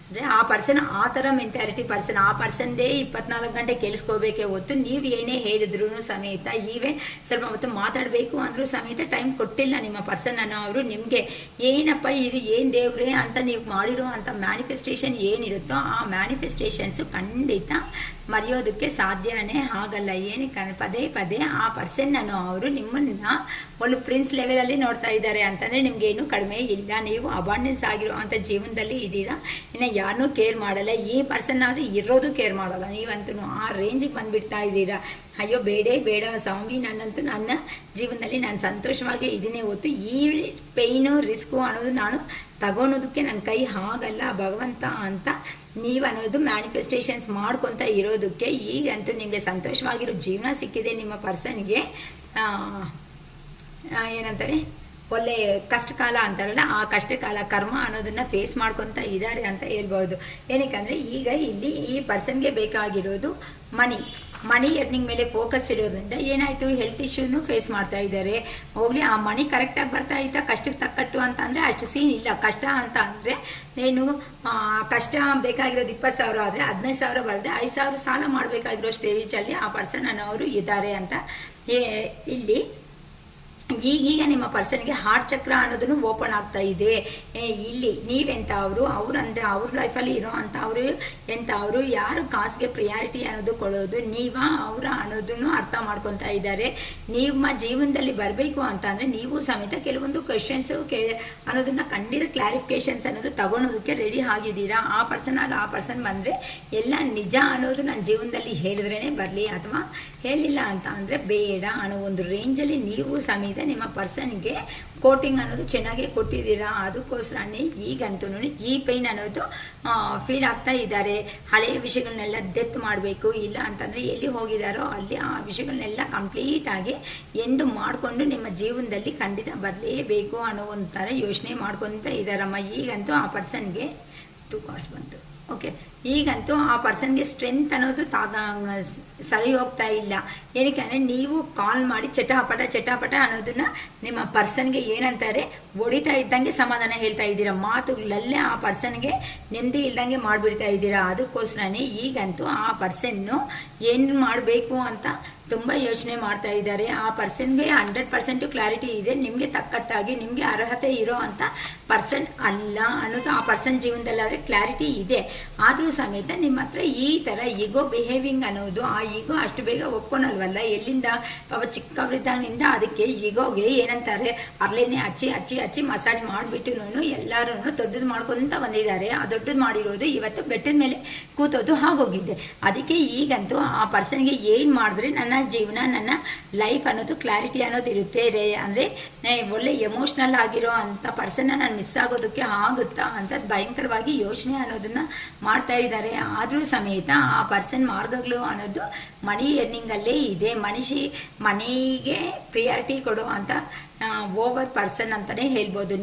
ಅಂದರೆ ಆ ಪರ್ಸನ್ ಆ ಥರ ಮೆಂಟ್ಯಾಲಿಟಿ ಪರ್ಸನ್, ಆ ಪರ್ಸನ್ದೇ 24 ಗಂಟೆ ಕೇಳಿಸ್ಕೋಬೇಕೇ ಹೊತ್ತು ನೀವು ಏನೇ ಹೇಳಿದ್ರು ಸಮೇತ, ಈವನ್ ಸ್ವಲ್ಪ ಹೊತ್ತು ಮಾತಾಡಬೇಕು ಅಂದರೂ ಸಮೇತ ಟೈಮ್ ಕೊಟ್ಟಿಲ್ಲ ನಿಮ್ಮ ಪರ್ಸನ್ ಅನ್ನೋ ಅವರು. ನಿಮಗೆ ಏನಪ್ಪ ಇದು ಏನು ದೇವ್ರೆ ಅಂತ ನೀವು ಮಾಡಿರೋ ಅಂಥ ಮ್ಯಾನಿಫೆಸ್ಟೇಷನ್ ಏನಿರುತ್ತೋ ಆ ಮ್ಯಾನಿಫೆಸ್ಟೇಷನ್ಸು ಖಂಡಿತ ಮರೆಯೋದಕ್ಕೆ ಸಾಧ್ಯನೇ ಆಗಲ್ಲ. ಏನಕ್ಕೆ ಪದೇ ಪದೇ ಆ ಪರ್ಸನ್ ಅನ್ನೋ ಅವರು ನಿಮ್ಮನ್ನು ಒಂದು ಪ್ರಿನ್ಸ್ ಲೆವೆಲಲ್ಲಿ ನೋಡ್ತಾ ಇದ್ದಾರೆ ಅಂತಂದರೆ ನಿಮಗೇನು ಕಡಿಮೆ ಇಲ್ಲ. ನೀವು ಅಬಂಡೆನ್ಸ್ ಆಗಿರೋ ಅಂಥ ಜೀವನದಲ್ಲಿ ಇದ್ದೀರಾ, ಇನ್ನು ಯಾರನ್ನೂ ಕೇರ್ ಮಾಡಲ್ಲ. ಈ ಪರ್ಸನ್ ಆದರೆ ಇರೋದು ಕೇರ್ ಮಾಡಲ್ಲ. ನೀವಂತೂ ಆ ರೇಂಜಿಗೆ ಬಂದುಬಿಡ್ತಾ ಇದ್ದೀರಾ. ಅಯ್ಯೋ ಬೇಡ ಸ್ವಾಮಿ, ನನ್ನಂತೂ ನನ್ನ ಜೀವನದಲ್ಲಿ ನಾನು ಸಂತೋಷವಾಗಿ ಇದನ್ನೇ ಹೊತ್ತು ಈ ಪೇಯ್ನು ರಿಸ್ಕು ಅನ್ನೋದು ನಾನು ತಗೊಳೋದಕ್ಕೆ ನನ್ನ ಕೈ ಆಗಲ್ಲ ಭಗವಂತ ಅಂತ ನೀವು ಅನ್ನೋದು ಮ್ಯಾನಿಫೆಸ್ಟೇಷನ್ಸ್ ಮಾಡ್ಕೊತ ಇರೋದಕ್ಕೆ ಈಗಂತೂ ನಿಮಗೆ ಸಂತೋಷವಾಗಿರೋ ಜೀವನ ಸಿಕ್ಕಿದೆ. ನಿಮ್ಮ ಪರ್ಸನ್ಗೆ ಏನಂತಾರೆ ಒಳ್ಳೆ ಕಷ್ಟ ಕಾಲ ಅಂತಾರಲ್ಲ, ಆ ಕಷ್ಟ ಕಾಲ ಕರ್ಮ ಅನ್ನೋದನ್ನ ಫೇಸ್ ಮಾಡ್ಕೊತ ಇದ್ದಾರೆ ಅಂತ ಹೇಳ್ಬೋದು. ಏನಕ್ಕೆ ಈಗ ಇಲ್ಲಿ ಈ ಪರ್ಸನ್ಗೆ ಬೇಕಾಗಿರೋದು ಮನಿ ಎರ್ನಿಂಗ್ ಮೇಲೆ ಫೋಕಸ್ ಇಡೋದ್ರಿಂದ ಏನಾಯಿತು, ಹೆಲ್ತ್ ಇಶ್ಯೂನು ಫೇಸ್ ಮಾಡ್ತಾ ಇದ್ದಾರೆ. ಹೋಗ್ಲಿ, ಆ ಮನಿ ಕರೆಕ್ಟಾಗಿ ಬರ್ತಾ ಇತ್ತಾ ಕಷ್ಟಕ್ಕೆ ತಕ್ಕಟ್ಟು ಅಂತ ಅಂದರೆ ಅಷ್ಟು ಸೀನ್ ಇಲ್ಲ. ಕಷ್ಟ ಅಂತ ಅಂದರೆ ಏನು, ಕಷ್ಟ ಬೇಕಾಗಿರೋದು 20,000 ಆದರೆ 15,000 ಬರೆದ್ರೆ 5,000 ಸಾಲ ಮಾಡಬೇಕಾಗಿರೋ ಸ್ಟೇಜಲ್ಲಿ ಆ ಪರ್ಸನ್ ಅನ್ನೋರು ಇದ್ದಾರೆ ಅಂತ ಇಲ್ಲಿ ಈಗೀಗ ನಿಮ್ಮ ಪರ್ಸನ್ಗೆ ಹಾರ್ಟ್ ಚಕ್ರ ಅನ್ನೋದನ್ನು ಓಪನ್ ಆಗ್ತಾ ಇದೆ. ಇಲ್ಲಿ ನೀವೆಂತ ಅವ್ರು ಅಂದರೆ ಅವ್ರ ಲೈಫಲ್ಲಿ ಇರೋ ಅಂಥವ್ರು ಎಂಥವ್ರು, ಯಾರು ಕಾಸಿಗೆ ಪ್ರಿಯಾರಿಟಿ ಅನ್ನೋದು ಕೊಡೋದು ನೀವಾ ಅವರ ಅನ್ನೋದನ್ನು ಅರ್ಥ ಮಾಡ್ಕೊತಾ ಇದ್ದಾರೆ. ನಿಮ್ಮ ಜೀವನದಲ್ಲಿ ಬರಬೇಕು ಅಂತ ಅಂದರೆ ನೀವು ಸಮೇತ ಕೆಲವೊಂದು ಕ್ವೆಶನ್ಸು ಅನ್ನೋದನ್ನು ಖಂಡಿತ ಕ್ಲಾರಿಫಿಕೇಶನ್ಸ್ ಅನ್ನೋದು ತಗೊಳೋದಕ್ಕೆ ರೆಡಿ ಆಗಿದ್ದೀರಾ. ಆ ಪರ್ಸನ್ ಬಂದರೆ ಎಲ್ಲ ನಿಜ ಅನ್ನೋದು ನನ್ನ ಜೀವನದಲ್ಲಿ ಹೇಳಿದ್ರೇ ಬರಲಿ, ಅಥವಾ ಹೇಳಿಲ್ಲ ಅಂತ ಅಂದರೆ ಬೇಡ ಅನ್ನೋ ಒಂದು ರೇಂಜಲ್ಲಿ ನೀವು ಸಮೇತ ನಿಮ್ಮ ಪರ್ಸನ್ಗೆ ಕೋಟಿಂಗ್ ಅನ್ನೋದು ಚೆನ್ನಾಗಿ ಕೊಟ್ಟಿದ್ದೀರಾ. ಅದಕ್ಕೋಸ್ಕರನೇ ಈಗಂತೂ ಈ ಪೈನ್ ಅನ್ನೋದು ಫೀಲ್ ಆಗ್ತಾ ಇದ್ದಾರೆ. ಹಳೆಯ ವಿಷಯಗಳನ್ನೆಲ್ಲ ಡೆತ್ ಮಾಡಬೇಕು, ಇಲ್ಲ ಅಂತಂದರೆ ಎಲ್ಲಿ ಹೋಗಿದ್ದಾರೋ ಅಲ್ಲಿ ಆ ವಿಷಯಗಳನ್ನೆಲ್ಲ ಕಂಪ್ಲೀಟಾಗಿ ಎಂಡು ಮಾಡಿಕೊಂಡು ನಿಮ್ಮ ಜೀವನದಲ್ಲಿ ಖಂಡಿತ ಬರಲೇಬೇಕು ಅನ್ನೋ ಒಂಥರ ಯೋಚನೆ ಮಾಡ್ಕೊತ ಇದ್ದಾರಮ್ಮ. ಈಗಂತೂ ಆ ಪರ್ಸನ್ಗೆ 2 ಕಾರ್ಡ್ಸ್ ಬಂತು. ಓಕೆ, ಈಗಂತೂ ಆ ಪರ್ಸನ್ಗೆ ಸ್ಟ್ರೆಂತ್ ಅನ್ನೋದು ಸರಿ ಹೋಗ್ತಾ ಇಲ್ಲ. ಏನಕ್ಕೆ ಅಂದರೆ ನೀವು ಕಾಲ್ ಮಾಡಿ ಚಟಾಪಟ ಅನ್ನೋದನ್ನ ನಿಮ್ಮ ಪರ್ಸನ್ಗೆ ಏನಂತಾರೆ ಹೊಡಿತಾ ಇದ್ದಂಗೆ ಸಮಾಧಾನ ಹೇಳ್ತಾ ಇದ್ದೀರಾ. ಮಾತುಗಳಲ್ಲೇ ಆ ಪರ್ಸನ್ಗೆ ನೆಮ್ಮದಿ ಇಲ್ದಂಗೆ ಮಾಡಿಬಿಡ್ತಾ ಇದ್ದೀರಾ. ಅದಕ್ಕೋಸ್ಕರನೇ ಈಗಂತೂ ಆ ಪರ್ಸನ್ನು ಏನು ಮಾಡಬೇಕು ಅಂತ ತುಂಬ ಯೋಚನೆ ಮಾಡ್ತಾ ಇದ್ದಾರೆ. ಆ ಪರ್ಸನ್ಗೆ 100% ಕ್ಲಾರಿಟಿ ಇದೆ, ನಿಮಗೆ ತಕ್ಕಟ್ಟಾಗಿ ನಿಮಗೆ ಅರ್ಹತೆ ಇರೋ ಅಂಥ ಪರ್ಸನ್ ಅಲ್ಲ ಅನ್ನೋದು ಆ ಪರ್ಸನ್ ಜೀವನದಲ್ಲಾದರೆ ಕ್ಲಾರಿಟಿ ಇದೆ. ಆದರೂ ಸಮೇತ ನಿಮ್ಮ ಹತ್ರ ಈ ಥರ ಈಗೋ ಬಿಹೇವಿಂಗ್ ಅನ್ನೋದು, ಆ ಈಗೋ ಅಷ್ಟು ಬೇಗ ಒಪ್ಕೊಳಲ್ವಲ್ಲ. ಎಲ್ಲಿಂದ ಪಾಪ ಚಿಕ್ಕವರಿದ್ದಾಗಿನಿಂದ ಅದಕ್ಕೆ ಈಗೋಗೆ ಏನಂತಾರೆ ಅರ್ಲೇನೆ ಹಚ್ಚಿ ಮಸಾಜ್ ಮಾಡಿಬಿಟ್ಟು ಎಲ್ಲರೂ ದೊಡ್ಡದು ಮಾಡ್ಕೊಂತ ಬಂದಿದ್ದಾರೆ. ಆ ದೊಡ್ಡದು ಮಾಡಿರೋದು ಇವತ್ತು ಬೆಟ್ಟದ ಮೇಲೆ ಕೂತೋದು ಆಗೋಗಿದೆ. ಅದಕ್ಕೆ ಈಗಂತೂ ಆ ಪರ್ಸನ್ಗೆ ಏನು ಮಾಡಿದ್ರೆ ನನ್ನ ಜೀವನ ನನ್ನ ಲೈಫ್ ಅನ್ನೋದು ಕ್ಲಾರಿಟಿ ಅನ್ನೋದು ಇರುತ್ತೆ. ಅಂದರೆ ಒಳ್ಳೆ ಎಮೋಷ್ನಲ್ ಆಗಿರೋ ಅಂಥ ಪರ್ಸನ್ನ ನಾನು ಮಿಸ್ ಆಗೋದಕ್ಕೆ ಆಗುತ್ತಾ ಅಂತ ಭಯಂಕರವಾಗಿ ಯೋಚನೆ ಅನ್ನೋದನ್ನ ಮಾಡ್ತಾ ಇದ್ದಾರೆ. ಆದರೂ ಸಮೇತ ಆ ಪರ್ಸನ್ ಮಾರ್ಗಗಳು ಅನ್ನೋದು ಮನಿ ಎರ್ನಿಂಗಲ್ಲೇ ಇದೆ. ಮನಿಗೆ ಪ್ರಿಯಾರಿಟಿ ಕೊಡೋ ಅಂತ ಓವರ್ ಪರ್ಸನ್ ಅಂತಲೇ ಹೇಳ್ಬೋದು.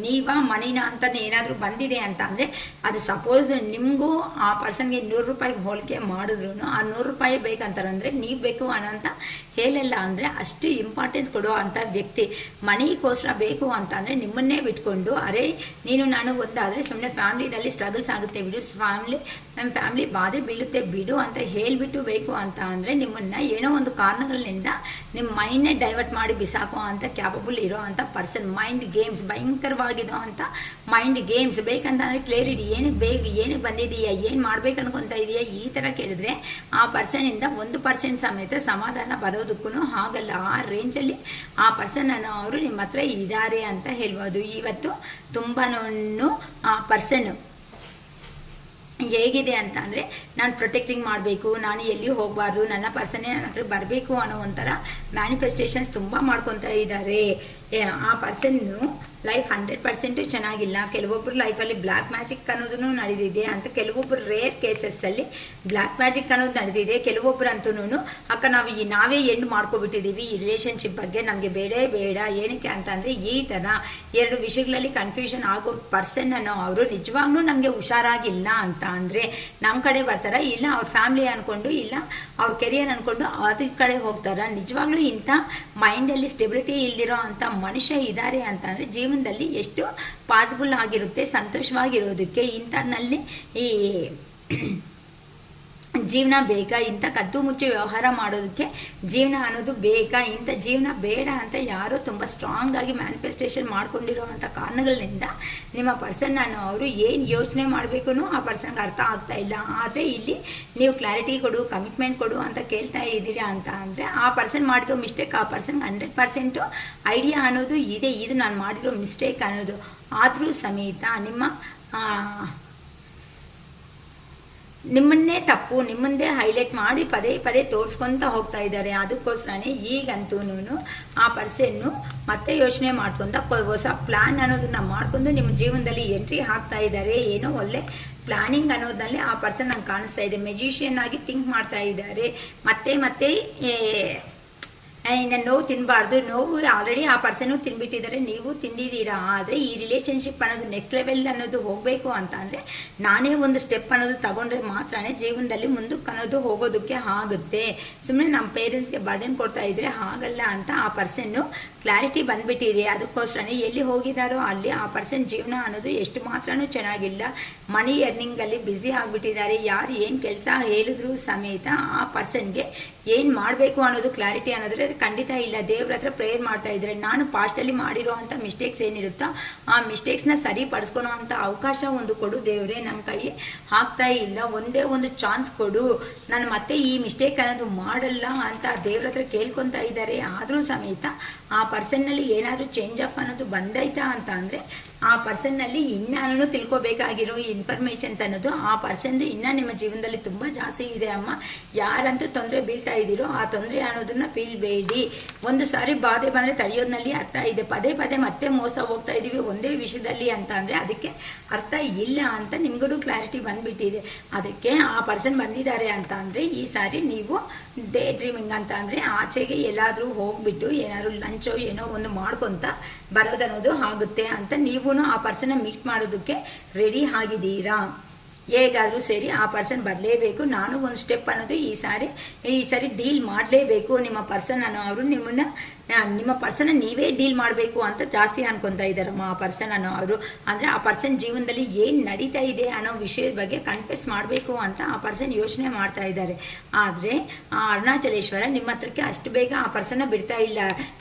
ಮನಿನ ಅಂತಲೇ ಏನಾದರೂ ಬಂದಿದೆ ಅಂತ ಅಂದರೆ ಅದು ಸಪೋಸ್ ನಿಮಗೂ ಆ ಪರ್ಸನ್ಗೆ 100 ರೂಪಾಯಿಗೆ ಹೋಲಿಕೆ ಮಾಡಿದ್ರು ಆ 100 ರೂಪಾಯಿ ಬೇಕಂತಾರಂದರೆ ನೀವು ಬೇಕು ಅನ್ನೋಂಥ ಹೇಳಲ್ಲ. ಅಂದರೆ ಅಷ್ಟು ಇಂಪಾರ್ಟೆನ್ಸ್ ಕೊಡೋ ಅಂಥ ವ್ಯಕ್ತಿ. ಮನಿಗೋಸ್ಕರ ಬೇಕು ಅಂತ ಅಂದರೆ ನಿಮ್ಮನ್ನೇ ಬಿಟ್ಕೊಂಡು ಅರೆ ನೀನು ನಾನು ಒಂದಾದರೆ ಸುಮ್ಮನೆ ಫ್ಯಾಮ್ಲಿನಲ್ಲಿ ಸ್ಟ್ರಗಲ್ಸ್ ಆಗುತ್ತೆ ಬಿಡು, ನಮ್ಮ ಫ್ಯಾಮ್ಲಿ ಬಾಧೆ ಬೀಳುತ್ತೆ ಬಿಡು ಅಂತ ಹೇಳಿಬಿಟ್ಟು ಬೇಕು ಅಂತ ಅಂದರೆ ನಿಮ್ಮನ್ನು ಏನೋ ಒಂದು ಕಾರಣಗಳಿಂದ ನಿಮ್ಮ ಮೈಂಡ್ನೇ ಡೈವರ್ಟ್ ಮಾಡಿ ಬಿಸಾಕೋ ಅಂತ ಕ್ಯಾಪಬಲ್ ಇರೋ ಅಂತ ಪರ್ಸನ್. ಮೈಂಡ್ ಗೇಮ್ಸ್ ಭಯಂಕರವಾಗಿದೋ ಅಂತ ಮೈಂಡ್ ಗೇಮ್ಸ್ ಬೇಕಂತ ಅಂದರೆ ಕ್ಲಿಯರಿಟಿ ಏನಕ್ಕೆ ಬಂದಿದೆಯಾ, ಏನು ಮಾಡ್ಬೇಕು ಅನ್ಕೊತಾ ಇದೆಯಾ, ಈ ಥರ ಕೇಳಿದ್ರೆ ಆ ಪರ್ಸನಿಂದ 1% ಸಮೇತ ಸಮಾಧಾನ ಬರೋದಕ್ಕೂ ಆಗಲ್ಲ. ಆ ರೇಂಜಲ್ಲಿ ಆ ಪರ್ಸನ್ ಅವರು ನಿಮ್ಮ ಹತ್ರ ಇದ್ದಾರೆ ಅಂತ ಹೇಳ್ಬೋದು. ಇವತ್ತು ತುಂಬಾ ಆ ಪರ್ಸನ್ ಹೇಗಿದೆ ಅಂತ ಅಂದರೆ ನಾನು ಪ್ರೊಟೆಕ್ಟಿಂಗ್ ಮಾಡಬೇಕು, ನಾನು ಎಲ್ಲಿ ಹೋಗಬಾರ್ದು, ನನ್ನ ಪರ್ಸನ್ನೇ ನನ್ನ ಹತ್ರ ಬರಬೇಕು ಅನ್ನೋ ಒಂಥರ ಮ್ಯಾನಿಫೆಸ್ಟೇಷನ್ಸ್ ತುಂಬ ಮಾಡ್ಕೊತಾ ಇದ್ದಾರೆ. ಆ ಪರ್ಸನ್ನು ಲೈಫ್ 100% ಚೆನ್ನಾಗಿಲ್ಲ. ಕೆಲವೊಬ್ಬರು ಲೈಫಲ್ಲಿ ಬ್ಲ್ಯಾಕ್ ಮ್ಯಾಜಿಕ್ ಅನ್ನೋದನ್ನು ನಡೆದಿದೆ ಅಂತ, ಕೆಲವೊಬ್ಬರು ರೇರ್ ಕೇಸಸ್ಸಲ್ಲಿ ಬ್ಲ್ಯಾಕ್ ಮ್ಯಾಜಿಕ್ ಅನ್ನೋದು ನಡೆದಿದೆ. ಕೆಲವೊಬ್ಬರು ಅಂತೂ ಅಕ್ಕ ನಾವೇ ಎಂಡ್ ಮಾಡ್ಕೊಬಿಟ್ಟಿದ್ದೀವಿ ಈ ರಿಲೇಷನ್ಶಿಪ್ ಬಗ್ಗೆ, ನಮಗೆ ಬೇಡ ಏನಕ್ಕೆ ಅಂತಂದರೆ ಈ ಥರ 2 ವಿಷಯಗಳಲ್ಲಿ ಕನ್ಫ್ಯೂಷನ್ ಆಗೋ ಪರ್ಸನ್ ಅನ್ನೋ ಅವರು ನಿಜವಾಗ್ಲೂ ನಮಗೆ ಹುಷಾರಾಗಿಲ್ಲ ಅಂತ ಅಂದರೆ ನಮ್ಮ ಕಡೆ ಬರ್ತಾರ, ಇಲ್ಲ ಅವ್ರ ಫ್ಯಾಮ್ಲಿ ಅಂದ್ಕೊಂಡು, ಇಲ್ಲ ಅವ್ರ ಕೆರಿಯರ್ ಅಂದ್ಕೊಂಡು ಅದ್ರ ಕಡೆ ಹೋಗ್ತಾರ. ನಿಜವಾಗ್ಲೂ ಇಂಥ ಮೈಂಡಲ್ಲಿ ಸ್ಟೆಬಿಲಿಟಿ ಇಲ್ದಿರೋ ಅಂಥ ಮನುಷ್ಯ ಇದ್ದಾರೆ ಅಂತಂದರೆ ಜೀವನದಲ್ಲಿ ಎಷ್ಟು ಪಾಸಿಬಲ್ ಆಗಿರುತ್ತೆ ಸಂತೋಷವಾಗಿರೋದಕ್ಕೆ. ಇಂಥದ್ನಲ್ಲಿ ಈ ಜೀವನ ಬೇಕಾ, ಇಂಥ ಕದ್ದು ಮುಚ್ಚಿ ವ್ಯವಹಾರ ಮಾಡೋದಕ್ಕೆ ಜೀವನ ಅನ್ನೋದು ಬೇಕಾ, ಇಂಥ ಜೀವನ ಬೇಡ ಅಂತ ಯಾರೋ ತುಂಬ ಸ್ಟ್ರಾಂಗ್ ಆಗಿ ಮ್ಯಾನಿಫೆಸ್ಟೇಷನ್ ಮಾಡ್ಕೊಂಡಿರೋವಂಥ ಕಾರಣಗಳಿಂದ ನಿಮ್ಮ ಪರ್ಸನ್ ಅವರು ಏನು ಯೋಚನೆ ಮಾಡಬೇಕು ಆ ಪರ್ಸನ್ಗೆ ಅರ್ಥ ಆಗ್ತಾ ಇಲ್ಲ. ಆದರೆ ಇಲ್ಲಿ ನೀವು ಕ್ಲಾರಿಟಿ ಕೊಡು, ಕಮಿಟ್ಮೆಂಟ್ ಕೊಡು ಅಂತ ಕೇಳ್ತಾ ಇದ್ದೀರಾ ಅಂತ ಅಂದರೆ ಆ ಪರ್ಸನ್ ಮಾಡಿರೋ ಮಿಸ್ಟೇಕ್ ಆ ಪರ್ಸನ್ಗೆ 100% ಐಡಿಯಾ ಅನ್ನೋದು ಇದೆ, ಇದು ನಾನು ಮಾಡಿರೋ ಮಿಸ್ಟೇಕ್ ಅನ್ನೋದು. ಆದರೂ ಸಮೇತ ನಿಮ್ಮನ್ನೇ ತಪ್ಪು ನಿಮ್ಮಂದೇ ಹೈಲೈಟ್ ಮಾಡಿ ಪದೇ ತೋರಿಸ್ಕೊತ ಹೋಗ್ತಾ ಇದ್ದಾರೆ. ಅದಕ್ಕೋಸ್ಕರನೇ ಈಗಂತೂ ಆ ಪರ್ಸನ್ನು ಮತ್ತೆ ಯೋಚನೆ ಮಾಡ್ಕೊತ ಹೊಸ ಪ್ಲ್ಯಾನ್ ಅನ್ನೋದನ್ನ ಮಾಡ್ಕೊಂಡು ನಿಮ್ಮ ಜೀವನದಲ್ಲಿ ಎಂಟ್ರಿ ಹಾಕ್ತಾ ಇದ್ದಾರೆ. ಏನೋ ಒಳ್ಳೆ ಪ್ಲ್ಯಾನಿಂಗ್ ಅನ್ನೋದ್ರಲ್ಲಿ ಆ ಪರ್ಸನ್ ನಂಗೆ ಕಾಣಿಸ್ತಾ ಇದೆ. ಮೆಜಿಷಿಯನ್ ಆಗಿ ಥಿಂಕ್ ಮಾಡ್ತಾ ಇದ್ದಾರೆ. ಮತ್ತೆ ಇನ್ನು ನೋವು ತಿನ್ನಬಾರ್ದು, ನೋವು ಆಲ್ರೆಡಿ ಆ ಪರ್ಸನು ತಿನ್ಬಿಟ್ಟಿದ್ದಾರೆ, ನೀವು ತಿಂದಿದ್ದೀರಾ. ಆದರೆ ಈ ರಿಲೇಷನ್ಶಿಪ್ ಅನ್ನೋದು ನೆಕ್ಸ್ಟ್ ಲೆವೆಲ್ ಅನ್ನೋದು ಹೋಗಬೇಕು ಅಂತ ಅಂದರೆ ನಾನೇ ಒಂದು ಸ್ಟೆಪ್ ಅನ್ನೋದು ತಗೊಂಡ್ರೆ ಮಾತ್ರನೇ ಜೀವನದಲ್ಲಿ ಮುಂದಕ್ಕೆ ಅನ್ನೋದು ಹೋಗೋದಕ್ಕೆ ಆಗುತ್ತೆ. ಸುಮ್ಮನೆ ನಮ್ಮ ಪೇರೆಂಟ್ಸ್ಗೆ ಬರ್ಡನ್ ಕೊಡ್ತಾ ಇದ್ರೆ ಆಗಲ್ಲ ಅಂತ ಆ ಪರ್ಸನ್ನು ಕ್ಲಾರಿಟಿ ಬಂದ್ಬಿಟ್ಟಿದೆ. ಅದಕ್ಕೋಸ್ಕರನೇ ಎಲ್ಲಿ ಹೋಗಿದ್ದಾರೋ ಅಲ್ಲಿ ಆ ಪರ್ಸನ್ ಜೀವನ ಅನ್ನೋದು ಎಷ್ಟು ಮಾತ್ರನೂ ಚೆನ್ನಾಗಿಲ್ಲ. ಮನಿ ಎರ್ನಿಂಗಲ್ಲಿ ಬ್ಯುಸಿ ಆಗಿಬಿಟ್ಟಿದ್ದಾರೆ. ಯಾರು ಏನು ಕೆಲಸ ಹೇಳಿದ್ರು ಸಮೇತ ಆ ಪರ್ಸನ್ಗೆ ಏನು ಮಾಡಬೇಕು ಅನ್ನೋದು ಕ್ಲಾರಿಟಿ ಅನ್ನೋದ್ರೆ ಖಂಡಿತ ಇಲ್ಲ. ದೇವ್ರ ಹತ್ರ ಪ್ರೇಯರ್ ಮಾಡ್ತಾ ಇದ್ದಾರೆ. ನಾನು ಪಾಸ್ಟಲ್ಲಿ ಮಾಡಿರೋ ಅಂಥ ಮಿಸ್ಟೇಕ್ಸ್ ಏನಿರುತ್ತೋ ಆ ಮಿಸ್ಟೇಕ್ಸ್ನ ಸರಿಪಡಿಸ್ಕೊಳೋ ಅಂಥ ಅವಕಾಶ ಒಂದು ಕೊಡು ದೇವ್ರೆ, ನಮ್ಮ ಕೈ ಆಗ್ತಾ ಇಲ್ಲ, ಒಂದೇ ಒಂದು ಚಾನ್ಸ್ ಕೊಡು, ನಾನು ಮತ್ತೆ ಈ ಮಿಸ್ಟೇಕ್ ಅನ್ನೋದು ಮಾಡಲ್ಲ ಅಂತ ದೇವ್ರ ಹತ್ರ ಕೇಳ್ಕೊತಾ ಇದ್ದಾರೆ. ಆದರೂ ಸಮೇತ ಆ ಪರ್ಸನ್ನಲ್ಲಿ ಏನಾದರೂ ಚೇಂಜ್ ಆಫ್ ಅನ್ನೋದು ಬಂದೈತಾ ಅಂತ ಅಂದರೆ ಆ ಪರ್ಸನ್ನಲ್ಲಿ ಇನ್ನೂ ತಿಳ್ಕೊಬೇಕಾಗಿರೋ ಇನ್ಫಾರ್ಮೇಷನ್ಸ್ ಅನ್ನೋದು ಆ ಪರ್ಸನ್ದು ಇನ್ನೂ ನಿಮ್ಮ ಜೀವನದಲ್ಲಿ ತುಂಬ ಜಾಸ್ತಿ ಇದೆ ಅಮ್ಮ. ಯಾರಂತೂ ತೊಂದರೆ ಬೀಳ್ತಾ ಇದ್ದೀರೋ ಆ ತೊಂದರೆ ಅನ್ನೋದನ್ನ ಬೀಳ್ಬೇಡಿ. ಒಂದು ಸಾರಿ ಬಾಧೆ ಬಂದರೆ ತಡೆಯೋದ್ರಲ್ಲಿ ಅರ್ಥ ಇದೆ. ಪದೇ ಪದೇ ಮತ್ತೆ ಮೋಸ ಹೋಗ್ತಾ ಇದ್ದೀವಿ ಒಂದೇ ವಿಷಯದಲ್ಲಿ ಅಂತ ಅಂದರೆ ಅದಕ್ಕೆ ಅರ್ಥ ಇಲ್ಲ ಅಂತ ನಿಮ್ಗೂ ಕ್ಲಾರಿಟಿ ಬಂದ್ಬಿಟ್ಟಿದೆ. ಅದಕ್ಕೆ ಆ ಪರ್ಸನ್ ಬಂದಿದ್ದಾರೆ ಅಂತ ಅಂದರೆ ಈ ಸಾರಿ ನೀವು ಡೇ ಡ್ರೀಮಿಂಗ್ ಅಂತ ಅಂದರೆ ಆಚೆಗೆ ಎಲ್ಲಾದರೂ ಹೋಗ್ಬಿಟ್ಟು ಏನಾದ್ರು ಲಂಚೋ ಏನೋ ಒಂದು ಮಾಡ್ಕೊತ ಬರೋದನ್ನೋದು ಆಗುತ್ತೆ ಅಂತ ನೀವು ಆ ಪರ್ಸನ್ನ ಮೀಟ್ ಮಾಡೋದಕ್ಕೆ ರೆಡಿ ಆಗಿದ್ದೀರಾ. ಹೇಗಾದರೂ ಸರಿ ಆ ಪರ್ಸನ್ ಬರಲೇಬೇಕು. ನಾನು ಒಂದು ಸ್ಟೆಪ್ ಅನ್ನೋದು ಈ ಸಾರಿ ಡೀಲ್ ಮಾಡಲೇಬೇಕು. ನಿಮ್ಮ ಪರ್ಸನ್ ಅನ್ನೋ ಅವರು ನಿಮ್ಮ ಪರ್ಸನ್ನ ನೀವೇ ಡೀಲ್ ಮಾಡಬೇಕು ಅಂತ ಜಾಸ್ತಿ ಅನ್ಕೊತಾ ಇದ್ದಾರಮ್ಮ ಆ ಪರ್ಸನ್ ಅನ್ನೋ ಅವರು. ಅಂದರೆ ಆ ಪರ್ಸನ್ ಜೀವನದಲ್ಲಿ ಏನು ನಡೀತಾ ಇದೆ ಅನ್ನೋ ವಿಷಯದ ಬಗ್ಗೆ ಕನ್ಫೆಸ್ ಮಾಡಬೇಕು ಅಂತ ಆ ಪರ್ಸನ್ ಯೋಚನೆ ಮಾಡ್ತಾ ಇದ್ದಾರೆ. ಆದರೆ ಆ ಅರುಣಾಚಲೇಶ್ವರ ನಿಮ್ಮ ಹತ್ರಕ್ಕೆ ಅಷ್ಟು ಬೇಗ ಆ ಪರ್ಸನ್ನ ಬಿಡ್ತಾ ಇಲ್ಲ.